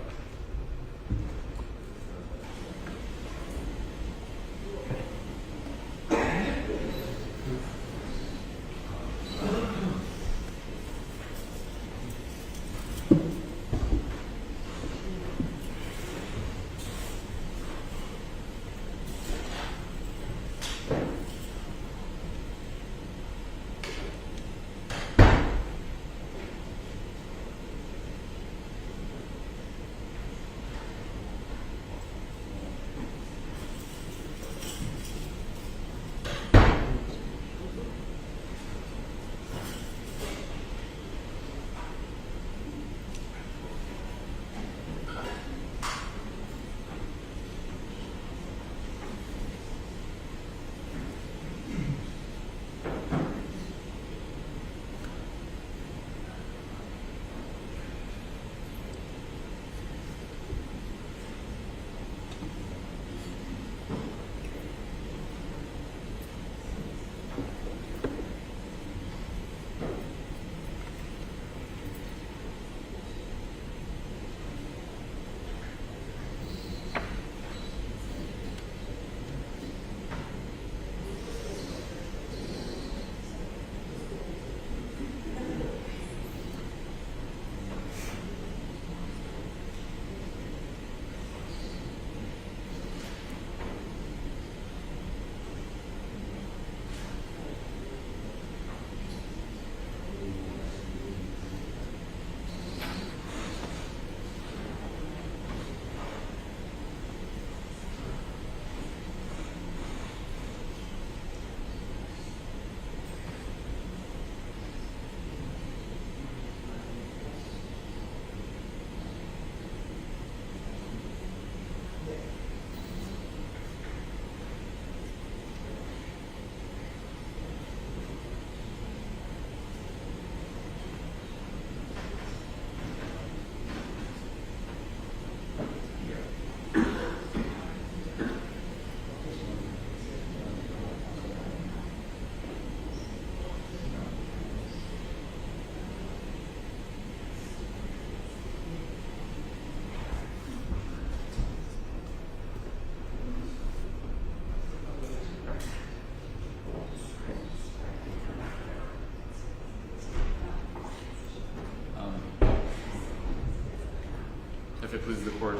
If it pleases the court,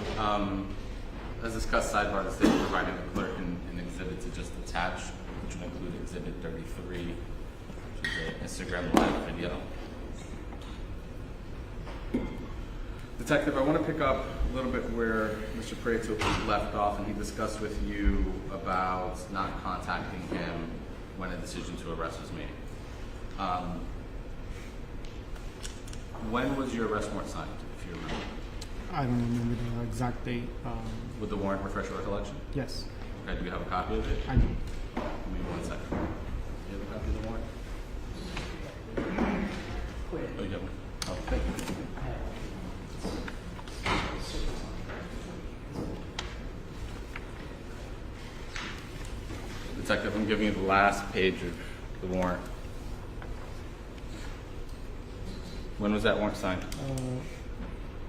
as discussed, sidebar, the state provided the clerk an exhibit to just attach, which would include exhibit 33, which is an Instagram live video. Detective, I want to pick up a little bit where Mr. Prieto left off, and he discussed with you about not contacting him when a decision to arrest was made. When was your arrest warrant signed, if you remember? I don't remember the exact date. Would the warrant refresh your recollection? Yes, Okay, do you have a copy of it? I do. Give me 1 second. Do you have a copy of the warrant? Oh, you have one? Oh, thank you. Detective, I'm giving you the last page of the warrant. When was that warrant signed?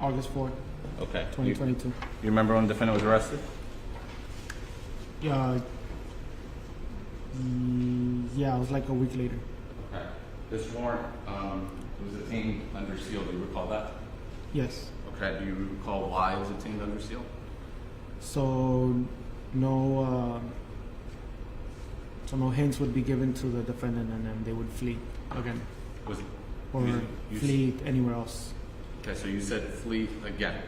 August 4th, Okay. 2022. You remember when the defendant was arrested? Yeah, yeah, it was like a week later. Okay. This warrant was obtained under seal. Do you recall that? Yes. Okay. Do you recall why it was obtained under seal? So no hints would be given to the defendant, and then they would flee again, or flee anywhere else. Okay, so you said flee again,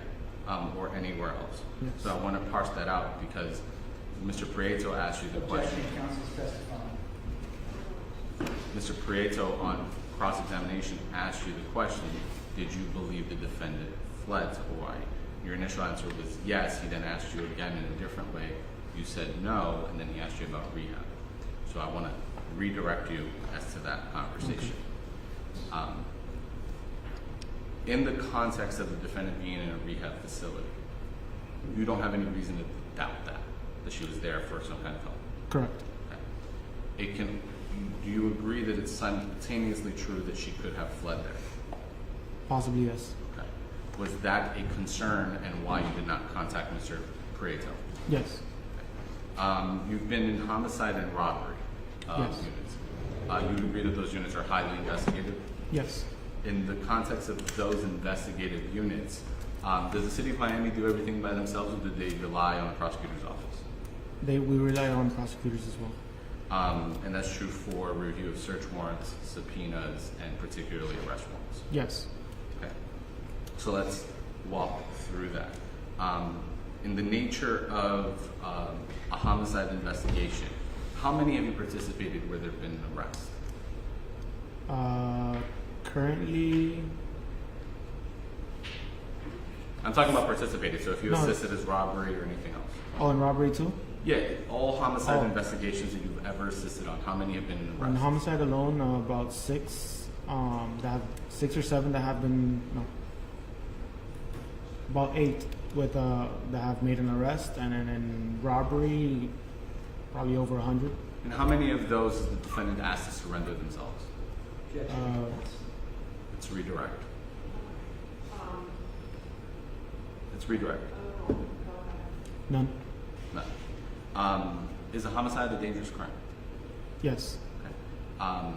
or anywhere else. Yes. So I want to parse that out because Mr. Prieto asked you the question. Mr. Prieto, on cross-examination, asked you the question, did you believe the defendant fled to Hawaii? Your initial answer was yes. He then asked you again in a different way. You said no, and then he asked you about rehab. So I want to redirect you as to that conversation. Okay. In the context of the defendant being in a rehab facility, you don't have any reason to doubt that she was there for some kind of help. Correct. Okay. Do you agree that it's simultaneously true that she could have fled there? Possibly, yes. Okay. Was that a concern and why you did not contact Mr. Prieto? Yes. You've been in homicide and robbery Yes. units. You would agree that those units are highly investigative? Yes. In the context of those investigative units, does the city of Miami do everything by themselves, or do they rely on the prosecutor's office? We rely on prosecutors as well. And that's true for review of search warrants, subpoenas, and particularly arrest warrants. Yes. Okay. So let's walk through that. In the nature of a homicide investigation, how many have you participated where there have been an arrest? Currently, I'm talking about participated, so if you No. assisted as robbery or anything else. in robbery too. Yeah, all homicide Oh. investigations that you've ever assisted on, how many have been in On arrest? homicide alone, about 6. That have 6 or 7 that have been about 8 with that have made an arrest, and then in robbery, probably over 100. And how many of those has the defendant asked to surrender themselves? It's redirect. It's redirect. None. No. Is a homicide a dangerous crime? Yes. Okay.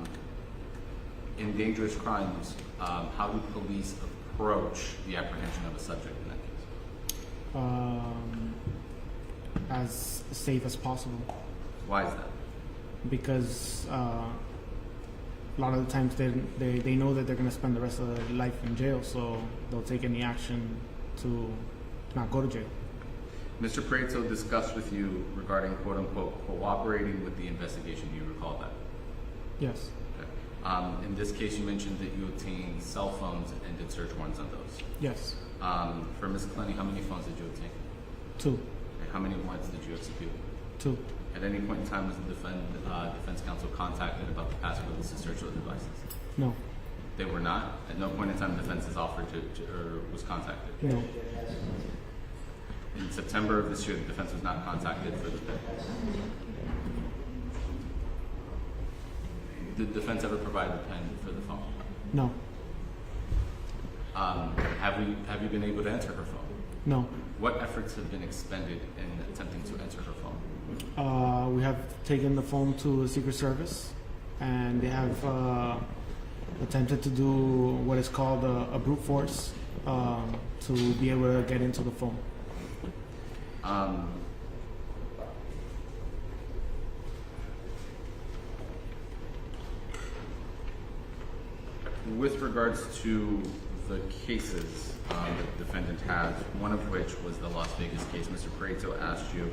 In dangerous crimes, how do police approach the apprehension of a subject in that case? As safe as possible, Why is that? because a lot of the times they know that they're going to spend the rest of their life in jail, so they'll take any action to not go to jail. Mr. Prieto discussed with you regarding quote unquote cooperating with the investigation. Do you recall that? Yes. Okay. In this case, you mentioned that you obtained cell phones and did search warrants on those. Yes. For Ms. Clenney, how many phones did you obtain? 2. Okay. How many warrants did you execute? 2. At any point in time, was the defense counsel contacted about the password to search those devices? No. They were not. At no point in time, defense has offered to or was contacted. No. In September of this year, the defense was not contacted for the pay. Did the defense ever provide a pen for the phone? No. Have you been able to enter her phone? No. What efforts have been expended in attempting to enter her phone? We have taken the phone to the Secret Service, and they have attempted to do what is called a brute force to be able to get into the phone. With regards to the cases that the defendant has, one of which was the Las Vegas case, Mr. Prieto asked you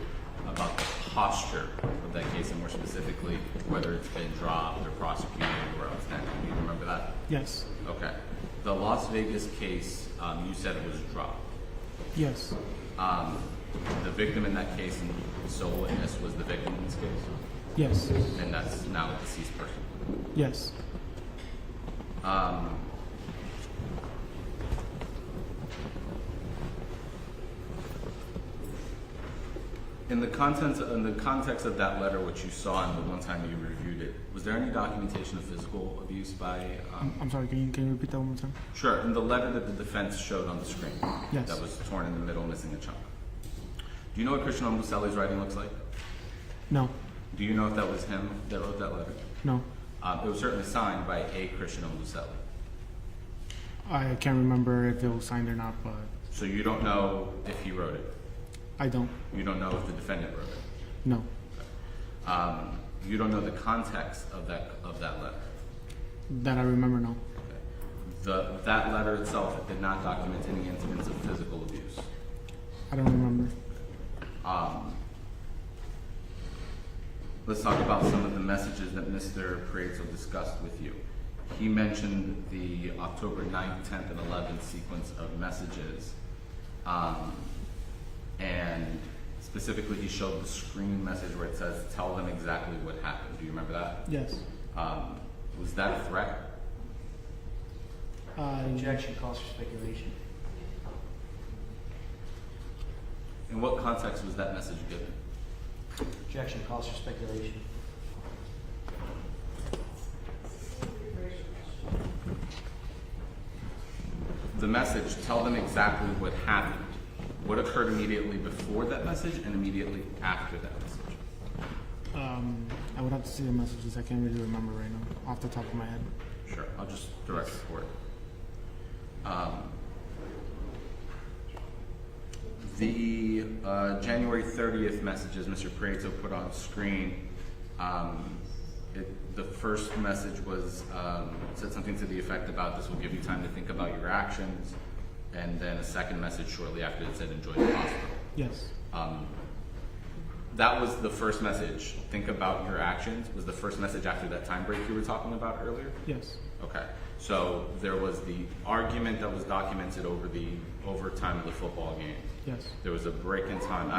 about the posture of that case, and more specifically, whether it's been dropped or prosecuted or outstanding. Do you remember that? Yes. Okay. The Las Vegas case, you said it was dropped. Yes. The victim in that case and sole witness was the victim in this case? Yes. And that's now a deceased person? Yes. In the context of that letter, which you saw and the one time you reviewed it, was there any documentation of physical abuse by? I'm sorry. Can you repeat that one more time? Sure. In the letter that the defense showed on the screen, Yes. that was torn in the middle, missing a chunk. Do you know what Christian Obumseli's writing looks like? No. Do you know if that was him that wrote that letter? No. It was certainly signed by a Christian Obumseli. I can't remember if it was signed or not, but So you don't know if he wrote it. I don't. You don't know if the defendant wrote it. No. You don't know the context of that letter. That I remember, no. That letter itself, it did not document any incidents of physical abuse. I don't remember. Let's talk about some of the messages that Mr. Prieto discussed with you. He mentioned the October 9th, 10th, and 11th sequence of messages. And specifically, he showed the screen message where it says, "Tell them exactly what happened." Do you remember that? Yes. Was that a threat? Objection calls for speculation. In what context was that message given? Objection calls for speculation. the message, tell them exactly what happened. What occurred immediately before that message and immediately after that message? I would have to see the messages. I can't really remember right now off the top of my head. Sure, I'll just direct report. The January 30th messages Mr. Prieto put on screen, the first message was said something to the effect about this will give you time to think about your actions, and then a second message shortly after it said enjoy the hospital. Yes. That was the first message, think about your actions, was the first message after that time break you were talking about earlier? Yes. Okay, so there was the argument that was documented over the overtime of the football game. Yes. There was a break in time.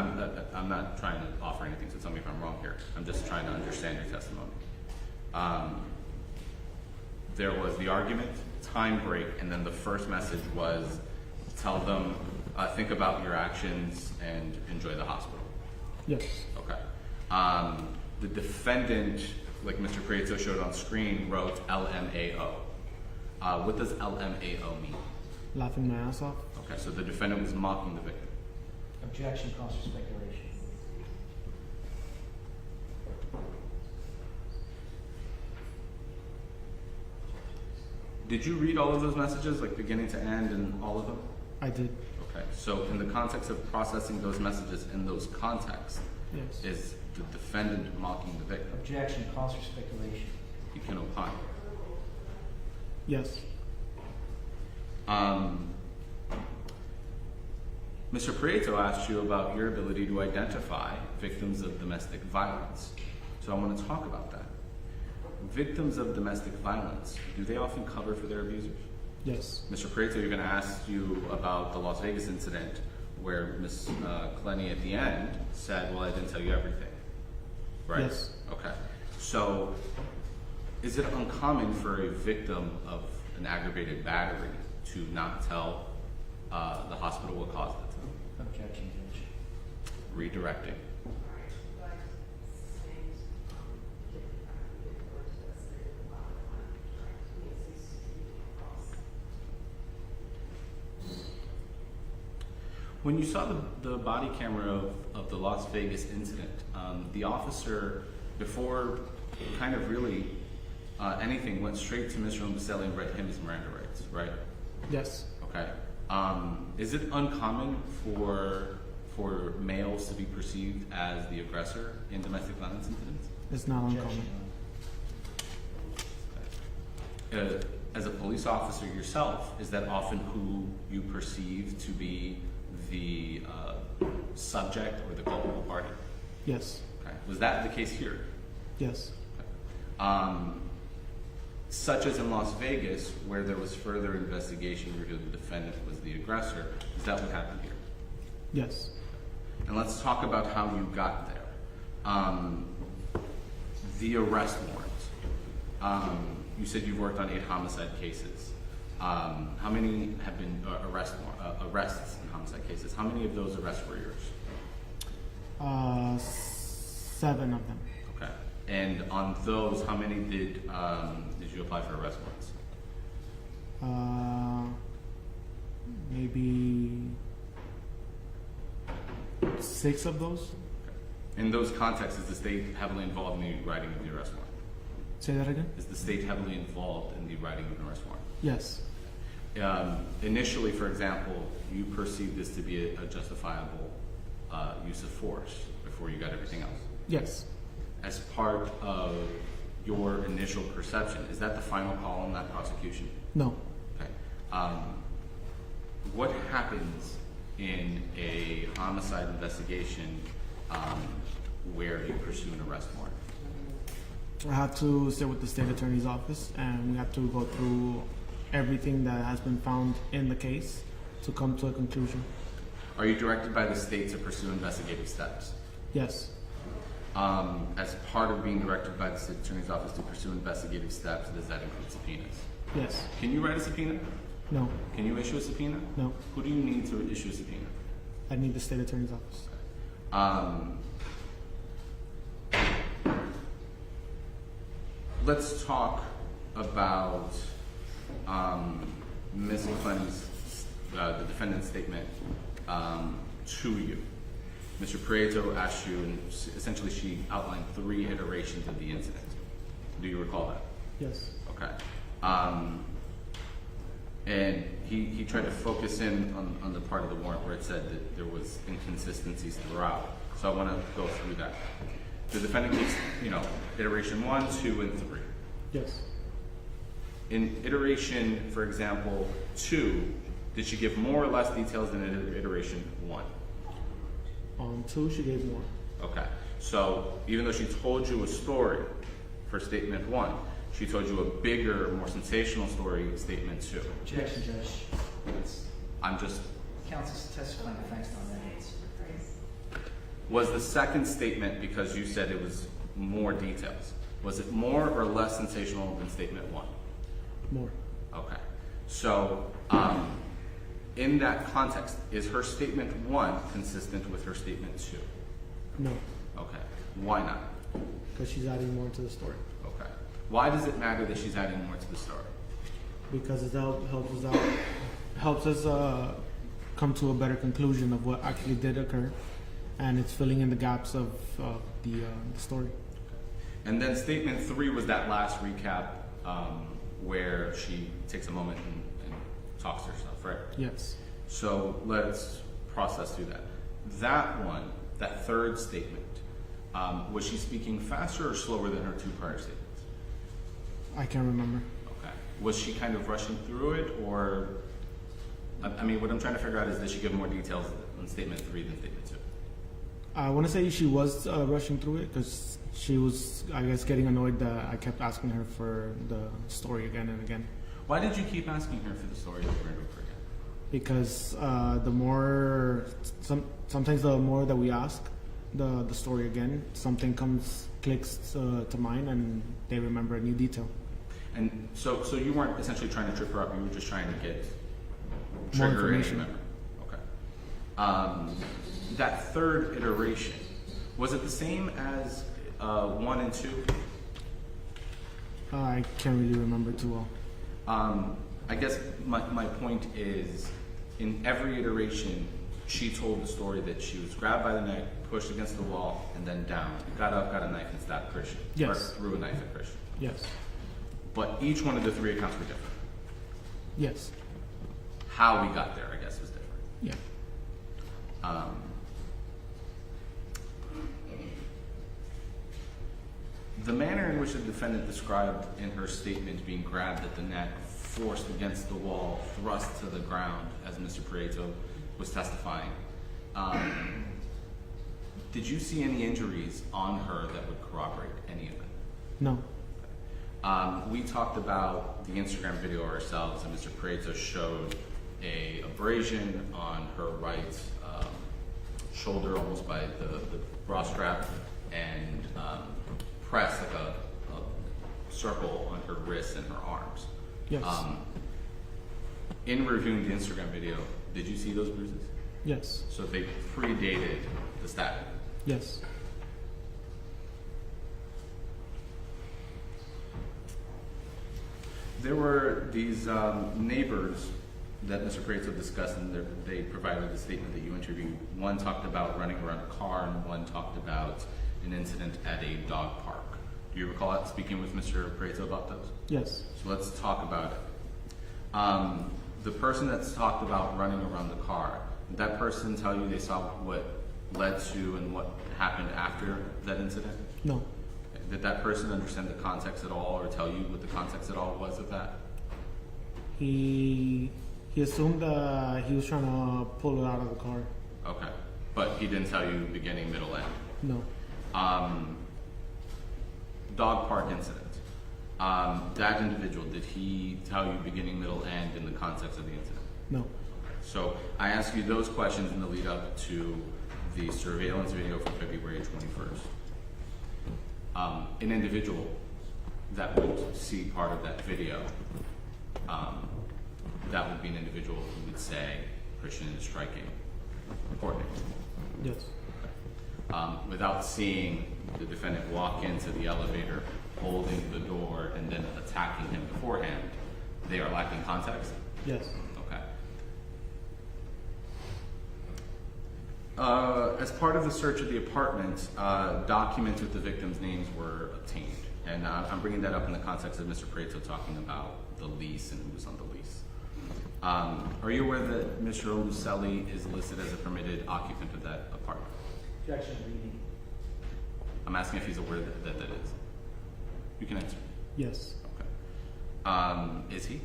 I'm not trying to offer anything, so tell me if I'm wrong here. I'm just trying to understand your testimony. There was the argument, time break, and then the first message was tell them, think about your actions and enjoy the hospital. Yes. Okay. The defendant, like Mr. Prieto showed on screen, wrote LMAO. What does LMAO mean? Laughing my ass off. Okay, so the defendant was mocking the victim. Objection calls for speculation. Did you read all of those messages, like beginning to end and all of them? I did. Okay, so in the context of processing those messages in those contexts, Yes. is the defendant mocking the victim? Objection calls for speculation. You can opine. Yes. Mr. Prieto asked you about your ability to identify victims of domestic violence. So I want to talk about that. Victims of domestic violence, do they often cover for their abusers? Yes. Mr. Prieto, you're going to ask you about the Las Vegas incident where Ms. Clenney at the end said, well, I didn't tell you everything. Right? Yes. Okay. So is it uncommon for a victim of an aggravated battery to not tell the hospital what caused it? Objection, Judge. Redirecting. When you saw the body camera of the Las Vegas incident, the officer, before kind of really anything, went straight to Mr. Obumseli and read him his Miranda rights, right? Yes. Okay. Is it uncommon for males to be perceived as the aggressor in domestic violence incidents? It's not uncommon. As a police officer yourself, is that often who you perceive to be the subject or the culpable party? Yes. Okay. Was that the case here? Yes. Okay. Such as in Las Vegas, where there was further investigation revealed the defendant was the aggressor, is that what happened here? Yes. And let's talk about how you got there. The arrest warrant. You said you've worked on 8 homicide cases. How many have been arrests in homicide cases? How many of those arrests were yours? 7 of them. Okay. And on those, how many did you apply for arrest warrants? Maybe 6 of those. In those contexts, is the state heavily involved in the writing of the arrest warrant? Say that again? Is the state heavily involved in the writing of an arrest warrant? Yes. Initially, for example, you perceived this to be a justifiable use of force before you got everything else. Yes. As part of your initial perception, is that the final call on that prosecution? No. Okay. What happens in a homicide investigation where you pursue an arrest warrant? I have to sit with the state attorney's office, and we have to go through everything that has been found in the case to come to a conclusion. Are you directed by the state to pursue investigative steps? Yes. As part of being directed by the state attorney's office to pursue investigative steps, does that include subpoenas? Yes. Can you write a subpoena? No. Can you issue a subpoena? No. Who do you need to issue a subpoena? I need the state attorney's office. Let's talk about Ms. Clenney's the defendant's statement to you. Mr. Prieto asked you, and essentially she outlined 3 iterations of the incident. Do you recall that? Yes. Okay. And he tried to focus in on the part of the warrant where it said that there was inconsistencies throughout. So I want to go through that. The defendant gives, iteration 1, 2, and 3. Yes. In iteration, for example, 2, did she give more or less details than in iteration 1? On 2, she gave more. Okay. So even though she told you a story for statement 1, she told you a bigger, more sensational story, statement 2. Objection, Judge. I'm just... Counsel's testifying defense on that. Was the second statement, because you said it was more details, was it more or less sensational than statement 1? More. Okay. So, in that context, is her statement 1 consistent with her statement 2? No. Okay. Why not? Because she's adding more to the story. Okay. Why does it matter that she's adding more to the story? Because it helps us come to a better conclusion of what actually did occur, and it's filling in the gaps of the story. And then statement 3 was that last recap where she takes a moment and talks to herself, right? Yes. So let's process through that. That one, that third statement, was she speaking faster or slower than her 2 prior statements? I can't remember. Okay. Was she kind of rushing through it, or, I mean, what I'm trying to figure out is, did she give more details on statement 3 than statement 2? I want to say she was rushing through it because she was, I guess, getting annoyed that I kept asking her for the story again and again. Why did you keep asking her for the story over and over again? Because sometimes the more that we ask the story again, something clicks to mind and they remember a new detail. And so you weren't essentially trying to trip her up, you were just trying to get More trigger any information. memory. Okay. That third iteration, was it the same as 1 and 2? I can't really remember too well. I guess my point is, in every iteration, she told the story that she was grabbed by the neck, pushed against the wall, and then down. Got up, got a knife, and stabbed Christian. Yes. Or threw a knife at Christian. Yes. But each one of the 3 accounts were different. Yes. How we got there, I guess, was different. Yeah. The manner in which the defendant described in her statement being grabbed at the neck, forced against the wall, thrust to the ground, as Mr. Prieto was testifying, did you see any injuries on her that would corroborate any of it? No. We talked about the Instagram video ourselves, and Mr. Prieto showed a abrasion on her right shoulder, almost by the bra strap, and press like a circle on her wrists and her arms. Yes. In reviewing the Instagram video, did you see those bruises? Yes. So they predated the stabbing? Yes. There were these neighbors that Mr. Prieto discussed, and they provided a statement that you interviewed. One talked about running around a car, and one talked about an incident at a dog park. Do you recall speaking with Mr. Prieto about those? Yes. So let's talk about it. The person that's talked about running around the car, did that person tell you they saw what led to and what happened after that incident? No. Did that person understand the context at all, or tell you what the context at all was of that? He assumed that he was trying to pull it out of the car. Okay. But he didn't tell you beginning, middle, end? No. Dog park incident. That individual, did he tell you beginning, middle, end in the context of the incident? No. So I asked you those questions in the lead up to the surveillance video from February 21st. An individual that would see part of that video, that would be an individual who would say Christian is striking Courtney. Yes. Without seeing the defendant walk into the elevator, holding the door, and then attacking him beforehand, they are lacking context? Yes. Okay. As part of the search of the apartment, documents with the victims' names were obtained. And I'm bringing that up in the context of Mr. Prieto talking about the lease and who was on the lease. Are you aware that Mr. Obumseli is listed as a permitted occupant of that apartment? Objection, reading. I'm asking if he's aware that that is. You can answer. Yes. Okay. Is he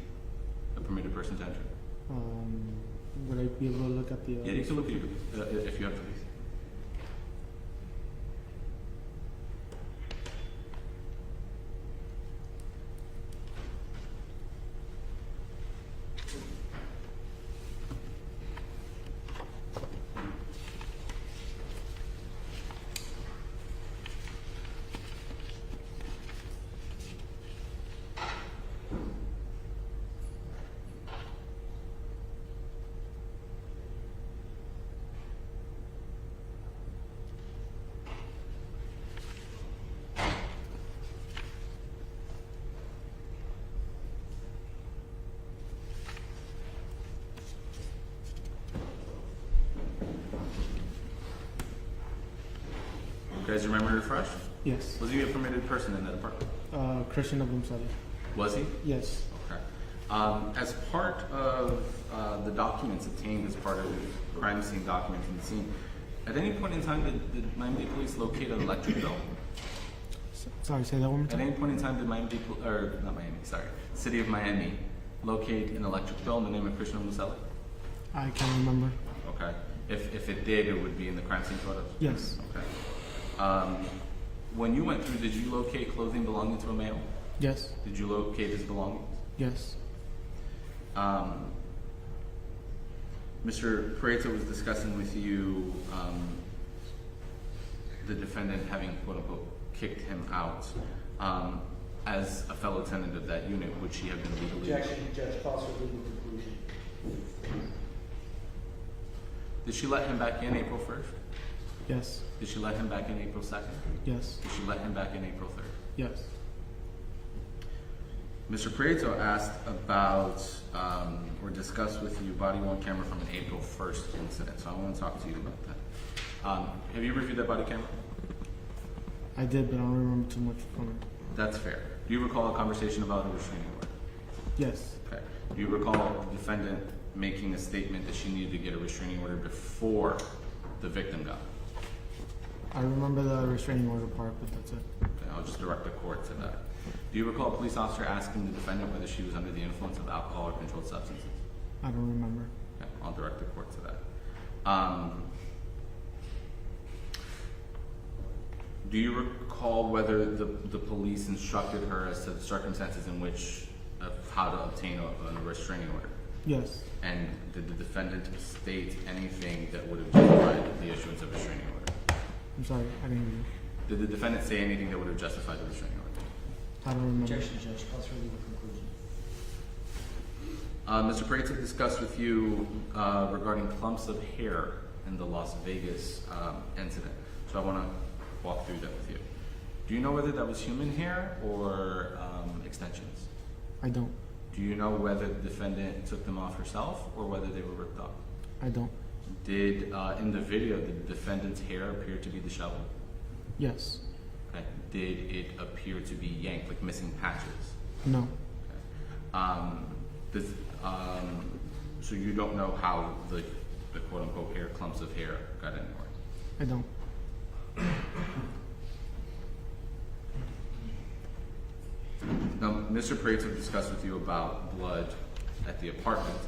a permitted person to enter? Would I be able to look at the? Yeah, you can look at if you have the lease. You guys remember refresh? Yes. Was he a permitted person in that apartment? Christian Obumseli. Was he? Yes. Okay. As part of the documents obtained as part of the crime scene documenting the scene, at any point in time did Miami Police locate an electric bill? Sorry, say that one more At time. any point in time did City of Miami locate an electric bill in the name of Christian Obumseli? I can't remember. Okay. If it did, it would be in the crime scene photos? Yes. Okay. When you went through, did you locate clothing belonging to a male? Yes. Did you locate his belongings? Yes. Mr. Prieto was discussing with you the defendant having quote unquote kicked him out. As a fellow tenant of that unit, would she have been legally? Objection, Judge, calls for legal conclusion. Did she let him back in April 1st? Yes. Did she let him back in April 2nd? Yes. Did she let him back in April 3rd? Yes. Mr. Prieto asked about or discussed with you body worn camera from an April 1st incident. So I want to talk to you about that. Have you reviewed that body camera? I did, but I don't remember too much from it. That's fair. Do you recall a conversation about a restraining order? Yes. Okay. Do you recall the defendant making a statement that she needed to get a restraining order before the victim got it? I remember the restraining order part, but that's it. Okay, I'll just direct the court to that. Do you recall a police officer asking the defendant whether she was under the influence of alcohol or controlled substances? I don't remember. Okay, I'll direct the court to that. Do you recall whether the police instructed her as to the circumstances in which of how to obtain a restraining order? Yes. And did the defendant state anything that would have justified the issuance of a restraining order? I'm sorry, I didn't hear you. Did the defendant say anything that would have justified the restraining order? I don't remember. Objection, Judge, calls for legal conclusion. Mr. Prieto discussed with you regarding clumps of hair in the Las Vegas incident. So I want to walk through that with you. Do you know whether that was human hair or extensions? I don't. Do you know whether the defendant took them off herself or whether they were ripped off? I don't. Did, in the video, did the defendant's hair appear to be disheveled? Yes. Okay. Did it appear to be yanked, like missing patches? No. Okay. So you don't know how the quote-unquote hair, clumps of hair got anywhere? I don't. Now, Mr. Prieto discussed with you about blood at the apartment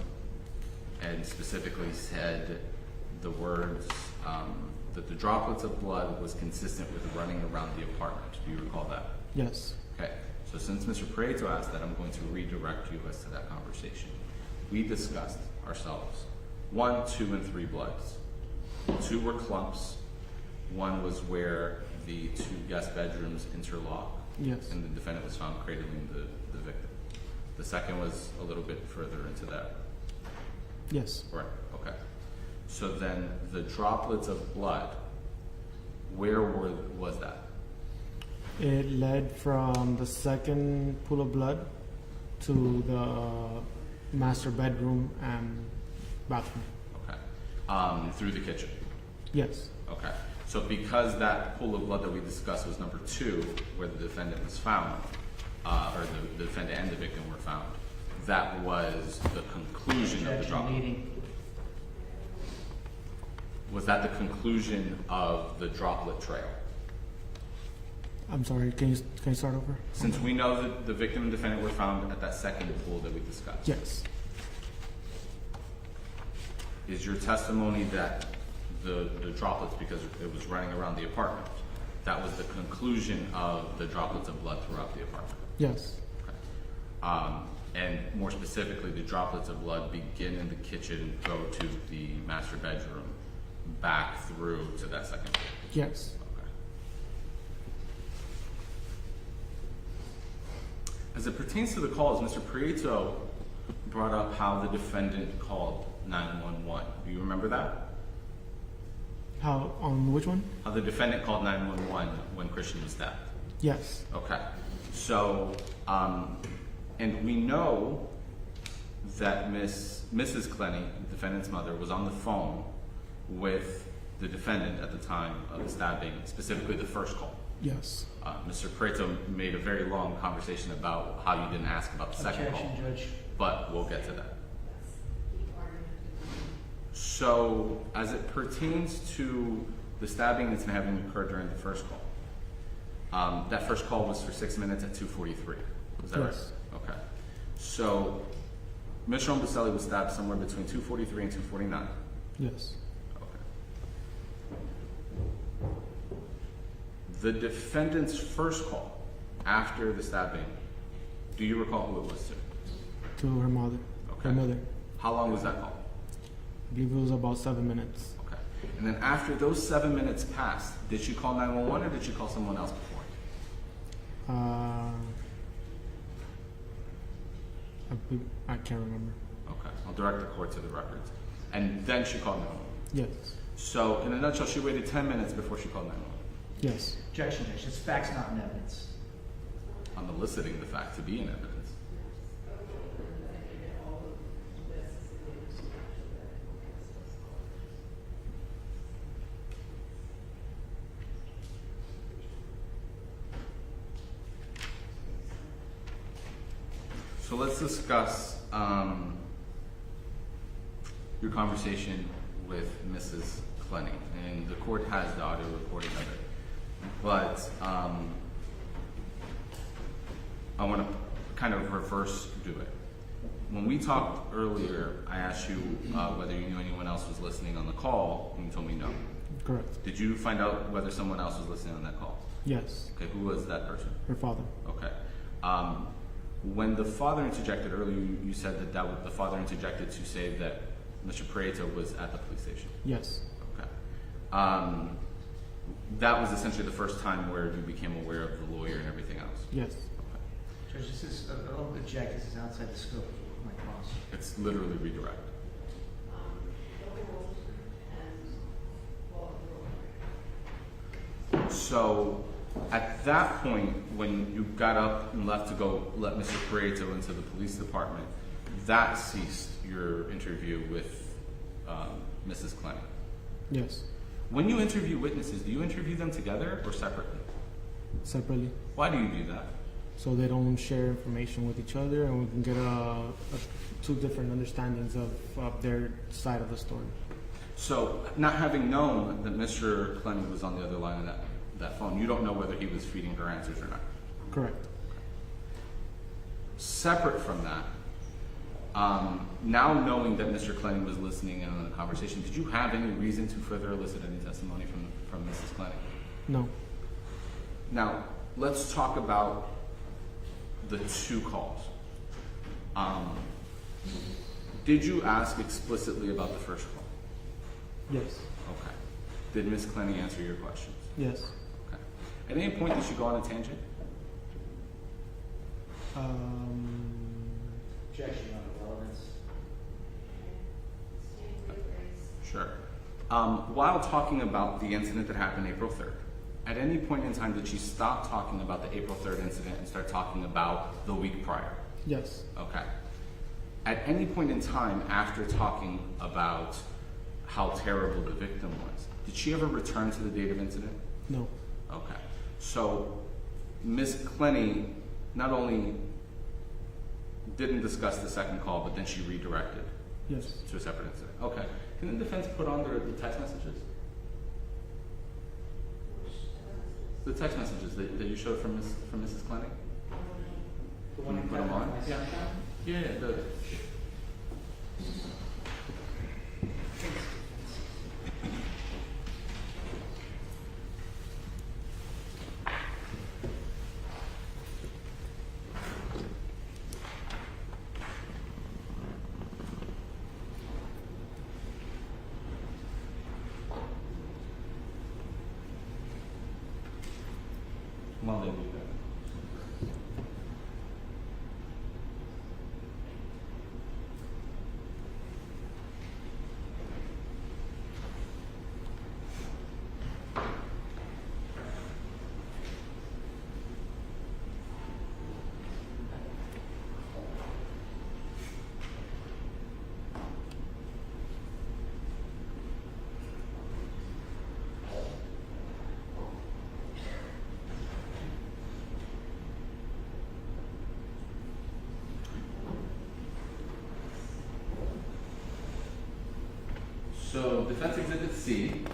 and specifically said the words that the droplets of blood was consistent with running around the apartment. Do you recall that? Yes. Okay, so since Mr. Prieto asked that, I'm going to redirect you as to that conversation. We discussed ourselves 1, 2, and 3 bloods. 2 were clumps. 1 was where the 2 guest bedrooms interlock. Yes. And the defendant was found cradling the victim. The second was a little bit further into that. Yes. Right, okay. So then the droplets of blood, where was that? It led from the second pool of blood to the master bedroom and bathroom. Okay. Through the kitchen. Yes. Okay. So because that pool of blood that we discussed was number 2, where the defendant was found, or the defendant and the victim were found, that was the conclusion of the droplet. Leading. Was that the conclusion of the droplet trail? I'm sorry, can you start over? Since we know that the victim and defendant were found at that second pool that we discussed. Yes. Is your testimony that the droplets, because it was running around the apartment, that was the conclusion of the droplets of blood throughout the apartment? Yes. Okay. And more specifically, the droplets of blood begin in the kitchen, go to the master bedroom, back through to that second pool? Yes. As it pertains to the calls, Mr. Prieto brought up how the defendant called 911. Do you remember that? How, on which one? How the defendant called 911 when Christian was stabbed? Yes. Okay. So, and we know that Mrs. Clenney, the defendant's mother, was on the phone with the defendant at the time of the stabbing, specifically the first call. Yes. Mr. Prieto made a very long conversation about how you didn't ask about the second call. Objection, Judge. But we'll get to that. So, as it pertains to the stabbing that's having occurred during the first call, that first call was for 6 minutes at 2:43. Is that Yes. right? Okay. So, Mr. Obumseli was stabbed somewhere between 2:43 and 2:49. Yes. The defendant's first call after the stabbing, do you recall who it was to? To her mother. Okay. Her mother. How long was that call? I believe it was about 7 minutes. Okay. And then after those 7 minutes passed, did she call 911 or did she call someone else before? I can't remember. Okay. I'll direct the court to the records. And then she called 911. Yes. So, in a nutshell, she waited 10 minutes before she called 911. Yes. Objection, Judge. It's facts, not in evidence. I'm eliciting the fact to be in evidence. So let's discuss your conversation with Mrs. Clenney, and the court has the audio recording of it. But I want to kind of reverse do it. When we talked earlier, I asked you whether you knew anyone else was listening on the call, and you told me no. Correct. Did you find out whether someone else was listening on that call? Yes. Okay, who was that person? Her father. Okay. When the father interjected earlier, you said that the father interjected to say that Mr. Prieto was at the police station. Yes. Okay. That was essentially the first time where you became aware of the lawyer and everything else. Yes. Judge, this is, I'll object, this is outside the scope of my cross. It's literally redirect. So, at that point, when you got up and left to go let Mr. Prieto into the police department, that ceased your interview with Mrs. Clenney. Yes. When you interview witnesses, do you interview them together or separately? Separately. Why do you do that? So they don't share information with each other, and we can get two different understandings of their side of the story. So, not having known that Mr. Clenney was on the other line of that phone, you don't know whether he was feeding her answers or not? Correct. Separate from that, now knowing that Mr. Clenney was listening in on the conversation, did you have any reason to further elicit any testimony from Mrs. Clenney? No. Now, let's talk about the two calls. Did you ask explicitly about the first call? Yes. Okay. Did Ms. Clenney answer your questions? Yes. Okay. At any point did she go on a tangent? Objection on relevance. Sure. While talking about the incident that happened April 3rd, at any point in time did she stop talking about the April 3rd incident and start talking about the week prior? Yes. Okay. At any point in time after talking about how terrible the victim was. Did she ever return to the date of incident? No. Okay. So Ms. Clenney not only didn't discuss the second call, but then she redirected Yes. to a separate incident. Okay. Can the defense put on the text messages? The text messages that you showed from Mrs. Clenney? The Can you put them on? Yeah. Yeah, the. While they do that. So Defense Exhibit C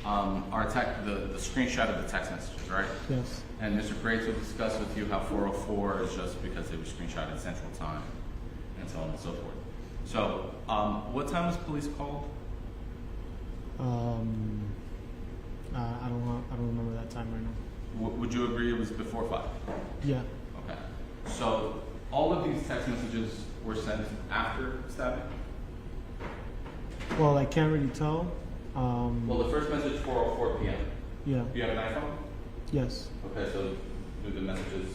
are the screenshot of the text messages, right? Yes. And Mr. Graves will discuss with you how 404 is just because they were screenshotted Central Time, and so on and so forth. So, what time was police called? I don't remember that time right now. Would you agree it was before 5? Yeah. Okay. So, all of these text messages were sent after stabbing? Well, I can't really tell. Well, the first message 4:04 p.m. Yeah. Do you have an iPhone? Yes. Okay, so do the messages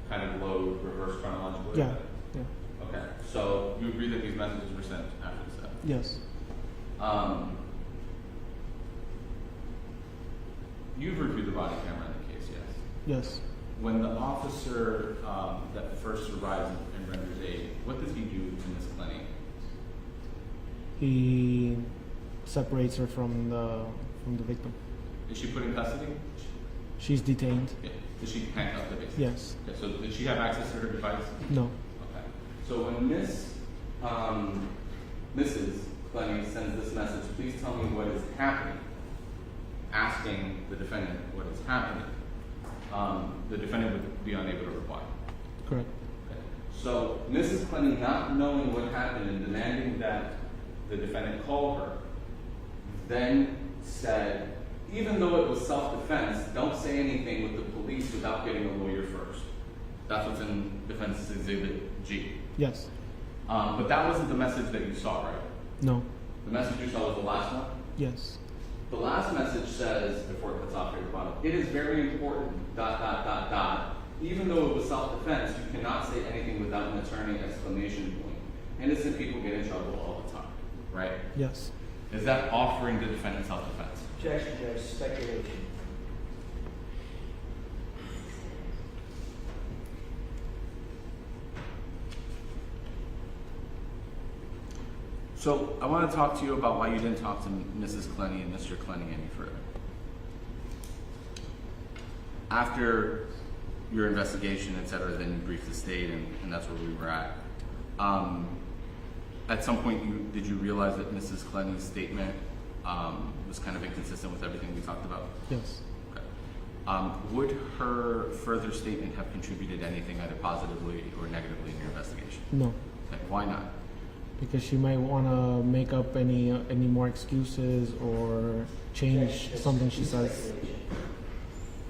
kind of load reverse chronologically? Yeah. Yeah. Okay, so you agree that these messages were sent after the stabbing? Yes. You've reviewed the body camera in the case, yes? Yes. When the officer that first arrives and renders aid, what does he do to Ms. Clenney? He separates her from the victim. Is she put in custody? She's detained. Yeah. Did she handcuff the victim? Yes. Okay, so did she have access to her device? No. Okay. So when Mrs. Clenney sends this message, please tell me what is happening, asking the defendant what is happening, the defendant would be unable to reply. Correct. Okay. So Mrs. Clenney, not knowing what happened and demanding that the defendant call her, then said, even though it was self-defense, don't say anything with the police without getting a lawyer first. That's what's in Defense Exhibit G. Yes. But that wasn't the message that you saw, right? No. The message you saw was the last one? Yes. The last message says, before it cuts off here at the bottom, it is very important, ... Even though it was self-defense, you cannot say anything without an attorney, exclamation point. Innocent people get in trouble all the time, right? Yes. Is that offering the defendant self-defense? Objection, Judge, speculation. So I want to talk to you about why you didn't talk to Mrs. Clenney and Mr. Clenney any further. After your investigation, et cetera, then you briefed the state, and that's where we were at. At some point, did you realize that Mrs. Clenney's statement was kind of inconsistent with everything we talked about? Yes. Okay. Would her further statement have contributed anything either positively or negatively in your investigation? No. Okay. Why not? Because she might want to make up any more excuses or change something she says.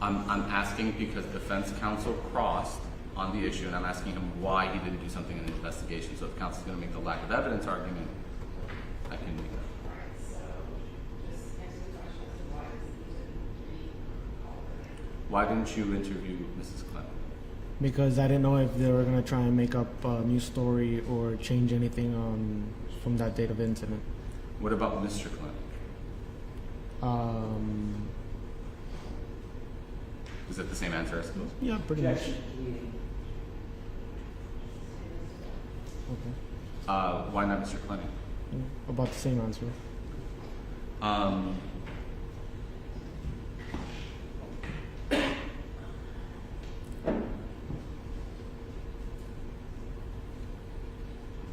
I'm asking because defense counsel crossed on the issue, and I'm asking him why he didn't do something in the investigation. So if counsel's going to make the lack of evidence argument, I can make that. Why didn't you interview Mrs. Clenney? Because I didn't know if they were going to try and make up a new story or change anything from that date of incident. What about Mr. Clenney? Is that the same answer, I suppose? Yeah, pretty much. Objection. Okay. Why not Mr. Clenney? About the same answer.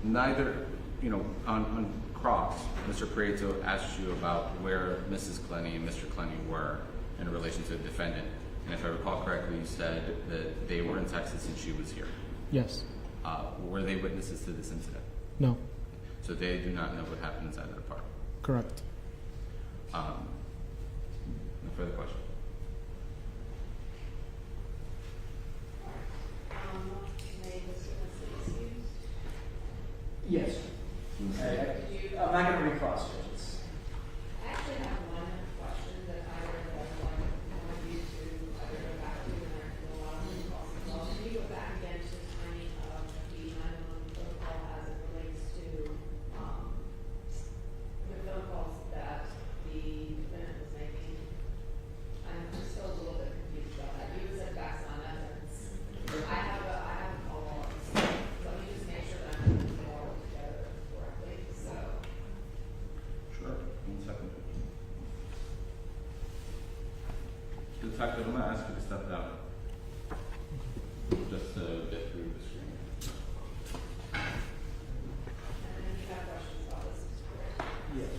Neither, on cross, Mr. Prieto asked you about where Mrs. Clenney and Mr. Clenney were in relation to the defendant. And if I recall correctly, you said that they were in Texas and she was here. Yes. Were they witnesses to this incident? No. So they do not know what happened inside of the apartment. Correct. No further questions. May this witness excused? Yes. I'm not gonna recross judges. I actually have one question that I would like one of you to either go back to, and there can be a lot of calls as well. Can you go back again to the timing of the 911 protocol as it relates to, the phone calls that the defendant was making? I'm still a little bit confused about that. You said facts on evidence. I have a call log, so let me just make sure that I'm putting it all together correctly, so. Sure. 1 second. Detective, I'm gonna ask you to step down. Just to get through the screen. And then you have questions about this, Mr. Correa? Yes.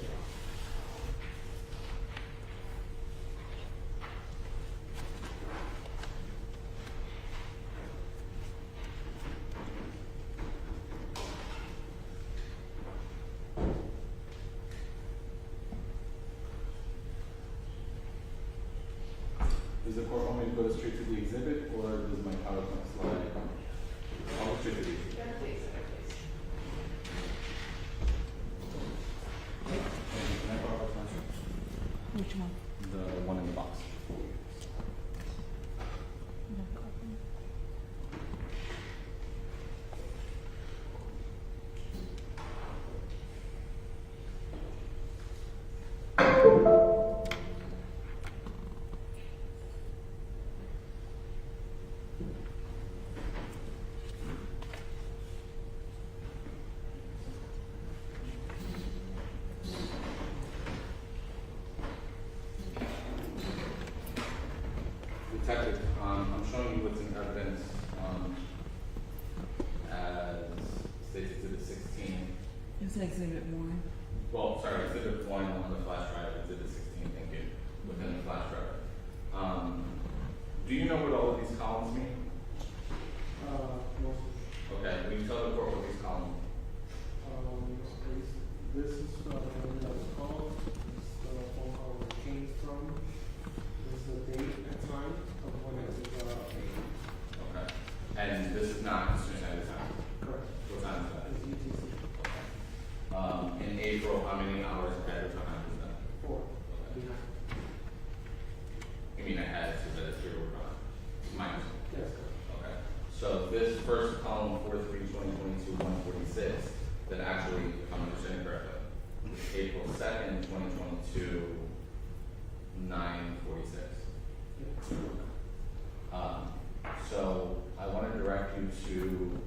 Does the court want me to go straight to the exhibit, or does my PowerPoint slide? I'll go straight to the exhibit. Yeah, please, please. Can I borrow a pencil? Which one? The one in the box. Detective, I'm showing you what's in evidence as stated to the 16. It's exhibit 1. Well, sorry, exhibit 1 on the flash drive, exhibit 16, thank you, within the flash drive. Do you know what all of these columns mean? Okay, will you tell the court what these columns mean? This is the one that was called. This is the phone call that came from. This is the date and time of when it was made. Okay. And this is not Mr. Snyder's time? Correct. What time is that? It's UTC. In April, how many hours ahead of time is that? 4. Okay. Behind. You mean ahead, so that it's 3 over 5? Minus. Yes, correct. Okay. So this first column, 4/3/2022, 146, that actually, if I'm understanding correctly, is April 2nd, 2022, 9:46. So I want to direct you to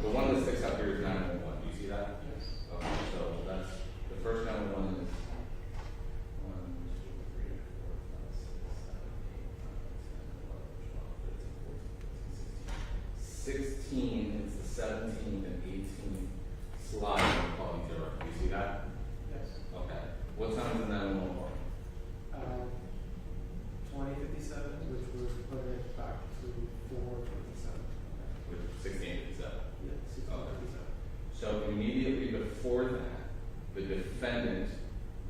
the one that sticks up here is 911. Do you see that? Yes. Okay, so that's the first 911 is 1, 2, 3, 4, 5, 6, 7, 8, 9, 10, 11, 12, 13, 14, 15, 16 is the 17th and 18th slide on calling 0. Do you see that? Yes. Okay. What time is the 911 for? 2057, which would put it back to 4:57. With 1657. Yeah, 1657. So immediately before that, the defendant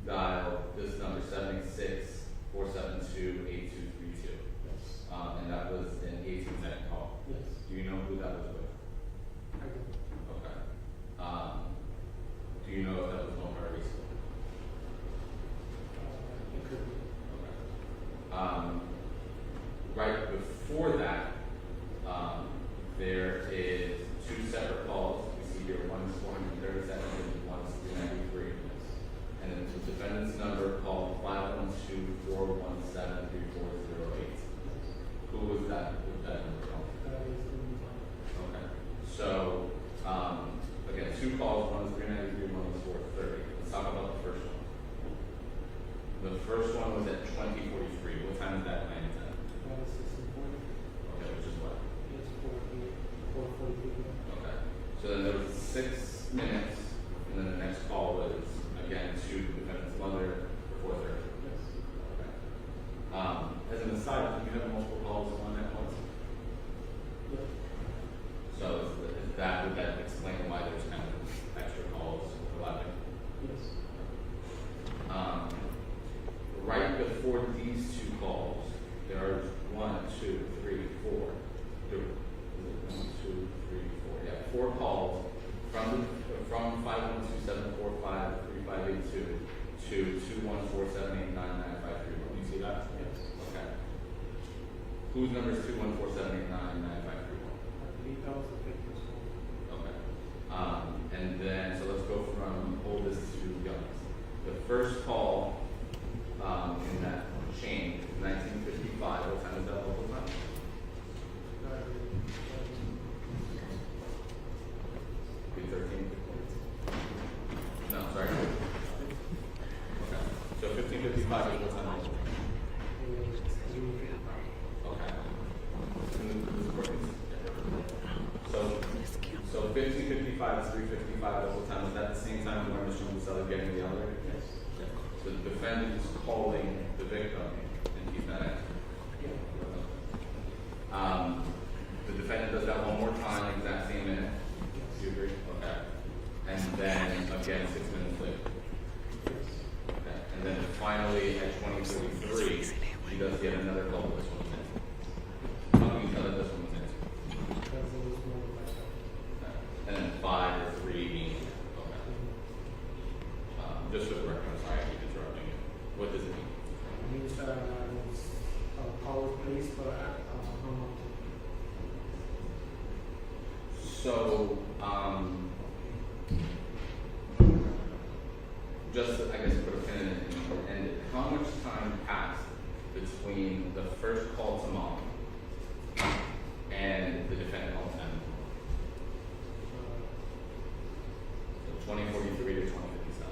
dialed this number 786-472-8232. Yes. And that was an 18-second call. Yes. Do you know who that was with? I do. Okay. Do you know if that was home or recently? It could be. Right before that, there is 2 separate calls. We see here one is 437 and one is 393. And then the defendant's number called 512-417-3408. Who was that? Who was that number called? That is the new one. Okay. one was at 20:43. What time is that planned at? That is 6:40. Okay, which is what? It's 4:40. Okay. So then there was 6 minutes, and then the next call was again to the defendant's mother for 4:30. Yes. Okay. As an aside, did you have multiple calls on that once? Yeah. So is that would that explain why there's kind of extra calls overlapping? Yes. Right before these two calls, there are 1, 2, 3, 4. There, is it 1, 2, 3, 4? Yeah, 4 calls from 512-745-3582 to 214-789-9531. Do you see that? Yes. Okay. Whose number is 214-789-9531? I believe that was the victim's call. Okay. And then, so let's go from oldest to youngest. The first call in that chain is 1955. What time is that local time? 13? No, sorry. Okay. So 1555 is what time local? Okay. So 1555 is 355 local time. Is that the same time when Mr. Obumseli getting the elevator? Yes. So the defendant is calling the victim, and he's not answering. The defendant does that one more time, exact same minute. Do you agree? Okay. And then again, 6 minutes later. Okay. And then finally at 20:43, he does get another call. This one was answered. How do you tell that this one was answered? Because it was one of my friends. Okay. And then 5 or 3 means okay. Just for the record, I'm sorry I keep interrupting you. What does it mean? It means that I was call was placed, but I hung up. So, just I guess put a pin in it and how much time passed between the first call to mom and the defendant call to them? So 2043 to 2057.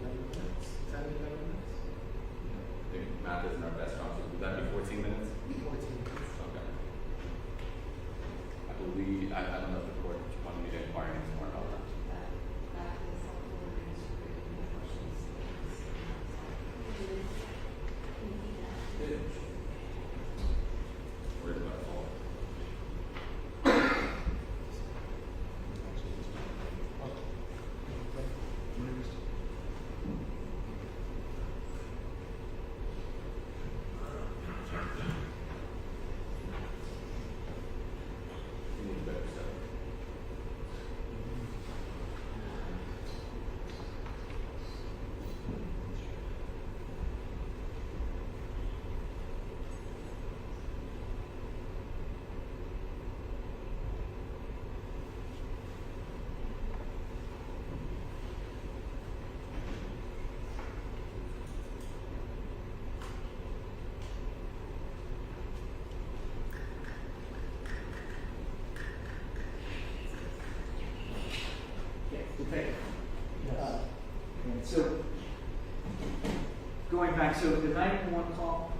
11 minutes? 10, 11 minutes? I think math isn't our best option. Would that be 14 minutes? 14 minutes. Okay. I believe, I don't know if the court wanted me to inquire any more about that. That is helpful in answering any questions. Where did that fall? You need a better set. Okay. And so, going back, so the 911 call,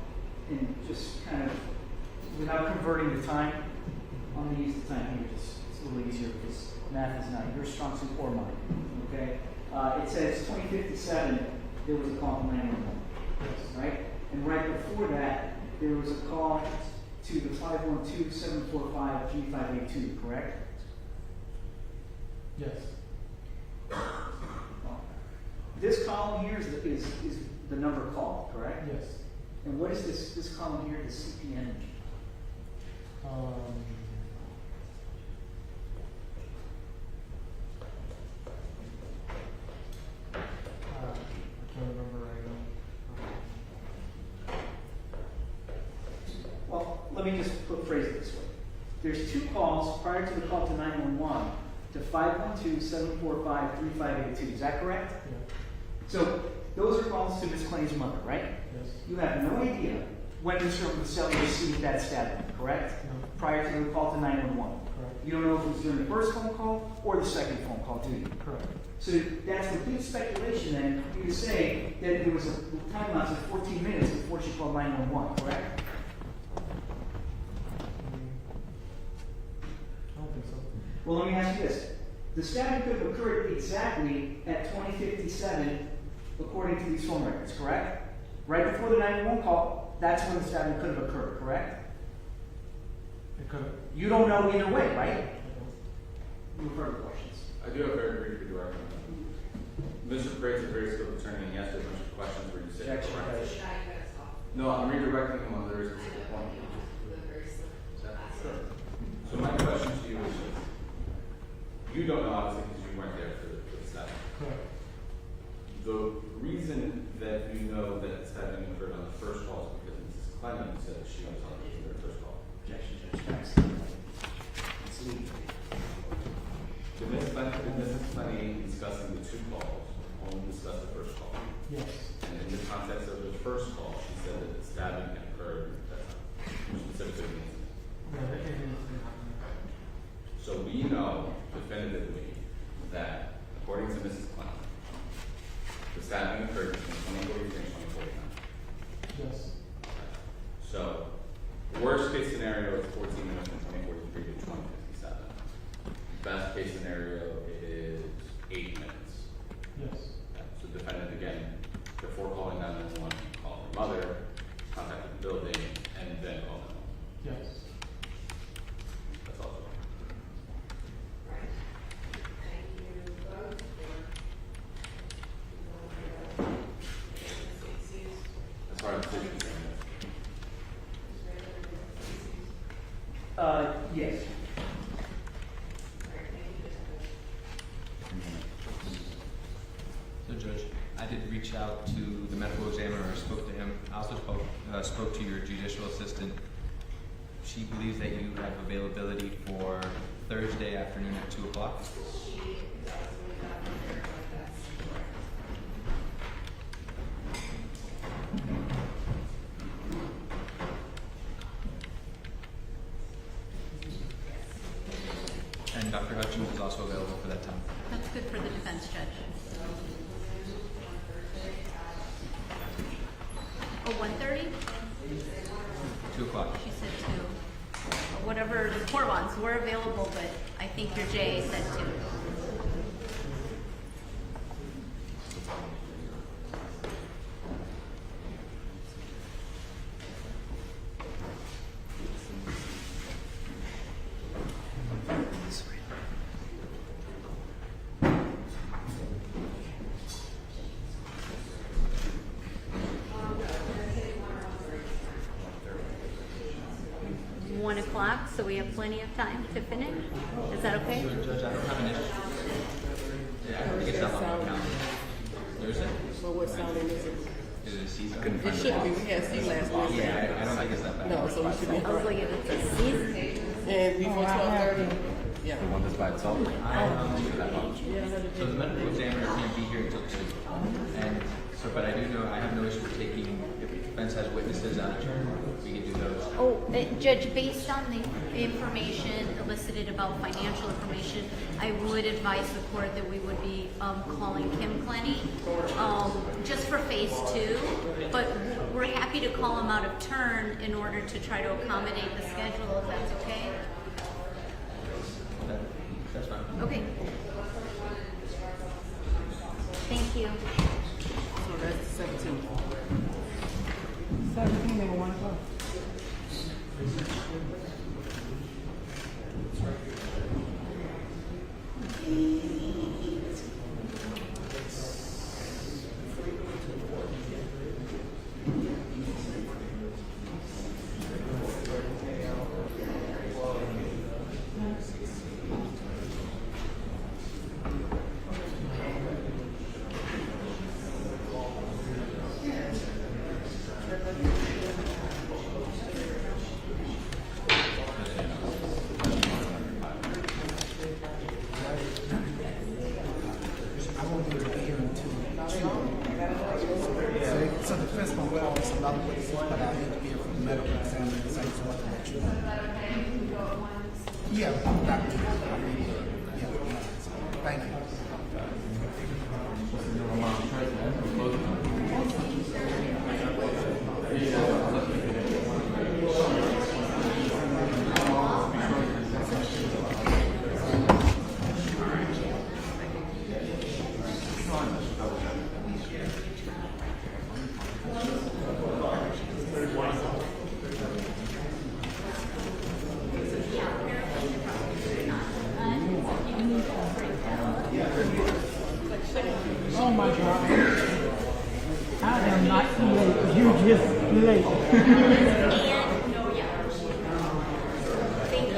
and just kind of, without converting the time, I'm going to use the time here, it's a little easier because math is not your strong suit or mine, okay? It says 2057, there was a call from 911, right? And right before that, there was a call to the 512-745-3582, correct? Yes. This column here is the number called, correct? Yes. And what is this column here, the CPN? I can't remember right now. Well, let me just phrase it this way. There's 2 calls prior to the call to 911 to 512-745-3582. Is that correct? Yeah. So those are calls to Ms. Clenney's mother, right? Yes. You have no idea when Mr. Obumseli received that statement, correct? No. prior to the call to 911. Correct. You don't know if it was during the first phone call or the second phone call, do you? Correct. So that's complete speculation then, you would say that there was a time lapse of 14 minutes before she called 911, correct? I don't think so. Well, let me ask you this. The stabbing could have occurred exactly at 20:57, according to these phone records, correct? Right before the 911 call, that's when the stabbing could have occurred, correct? It could have. You don't know either way, right? No further questions. I do have very brief redirect. Mr. Prate's a very skilled attorney, and he asked you a bunch of questions where you said. Objection, Judge. No, I'm redirecting him on the very specific point. So my question to you is, you don't know obviously because you weren't there for the stabbing. Correct. The reason that you know that stabbing occurred on the first call is because Mrs. Clenney said that she was on the first call. Objection, Judge. Thanks. It's legal. Did Mrs. Clenney discussing the two calls only discuss the first call? Yes. And in the context of the first call, she said that the stabbing had occurred at that time, specifically. Yeah, that didn't happen. So we know definitively that, according to Mrs. Clenney, the stabbing occurred between 2043 and 2049. Yes. So, worst case scenario is 14 minutes from 2043 to 2057. Best case scenario is 8 minutes. Yes. So defendant again, before calling 911, call her mother, contact the building, and then call 911. Yes. That's all. Thank you both As far as decision is Yes. So Judge, I did reach out to the medical examiner, I spoke to him. I also spoke to your judicial assistant. She believes that you have availability for Thursday afternoon at 2 o'clock. And Dr. Hutchins is also available for that time. That's good for the defense judge. Oh, 1:30? 2 o'clock. She said 2. Whatever the court wants, we're available, but I think your JA said 2. So we have plenty of time to finish. Is that okay? Judge, I don't have an issue. Yeah, I think it's not on my calendar. Thursday? But what sounding is it? Is it a season? It should be. We had C last week. Yeah, I don't think it's that bad. No, so we should be. I was like, if it's a season. And before 12:30. Yeah. the one that's by itself. So the medical examiner can't be here until 2. And so, but I do know, I have no issue with taking, if the defense has witnesses on a turn, we can do those. Oh, Judge, based on the information elicited about financial information, I would advise the court that we would be calling Kim Clenney just for phase 2. But we're happy to call him out of turn in order to try to accommodate the schedule, if that's okay. That's fine. Okay. Thank you. So that's 17. 17 and 1 o'clock. Yeah, Dr. Yeah, thank you. Oh my God. I am not late. You're just late. And, no, yeah. Thank you.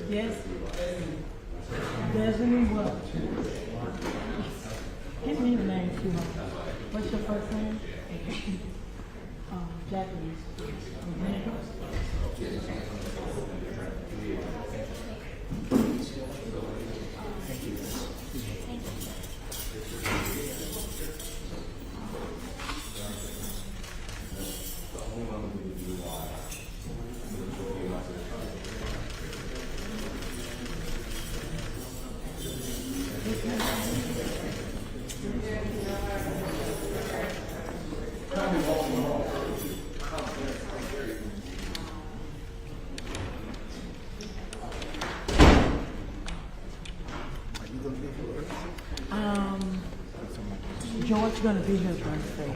Yes. Desiree what? Give me the name, sweetheart. What's your first name? Jacqueline. George's gonna be here Wednesday.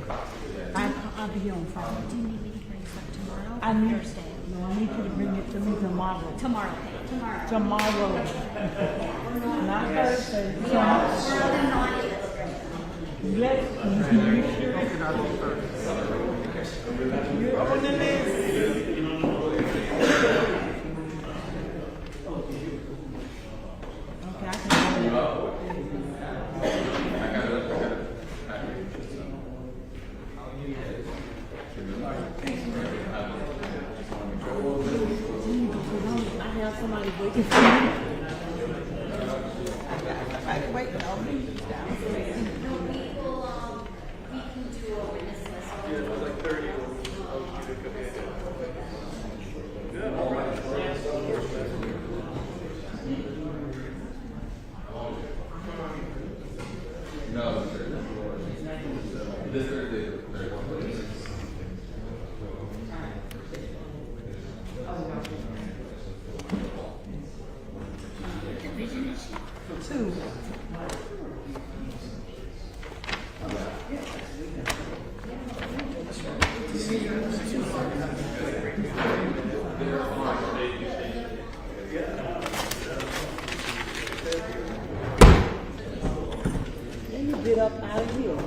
I'll be here on Friday. Do you need me to bring stuff tomorrow? I need, Thursday. no, I need you to bring it to me tomorrow. Tomorrow, okay, tomorrow. Tomorrow. Not Thursday. We are, we're the naughty. Let's, you sure? You're on the list. Okay, I can do it. I have somebody waiting for me. I wait, I'll be downstairs. No, we can do a witness list. Yeah, it was like 30. No, sir. This Thursday. Two. Then you get up out of here.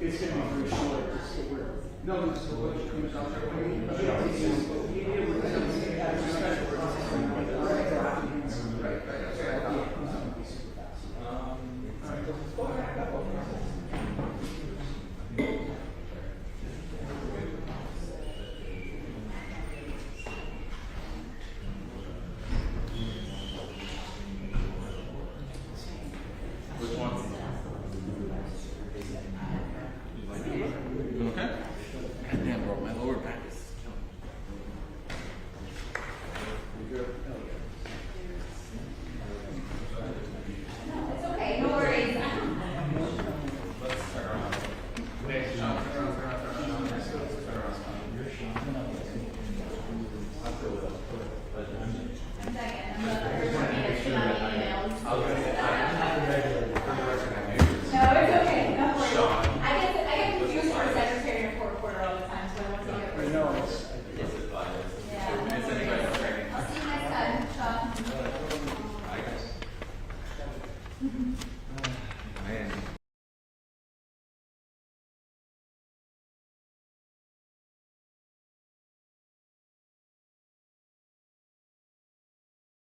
It's gonna be very short. No, it's Which one? You okay? Goddamn, bro, my lower back is killing It's okay, no worries. Hi, guys.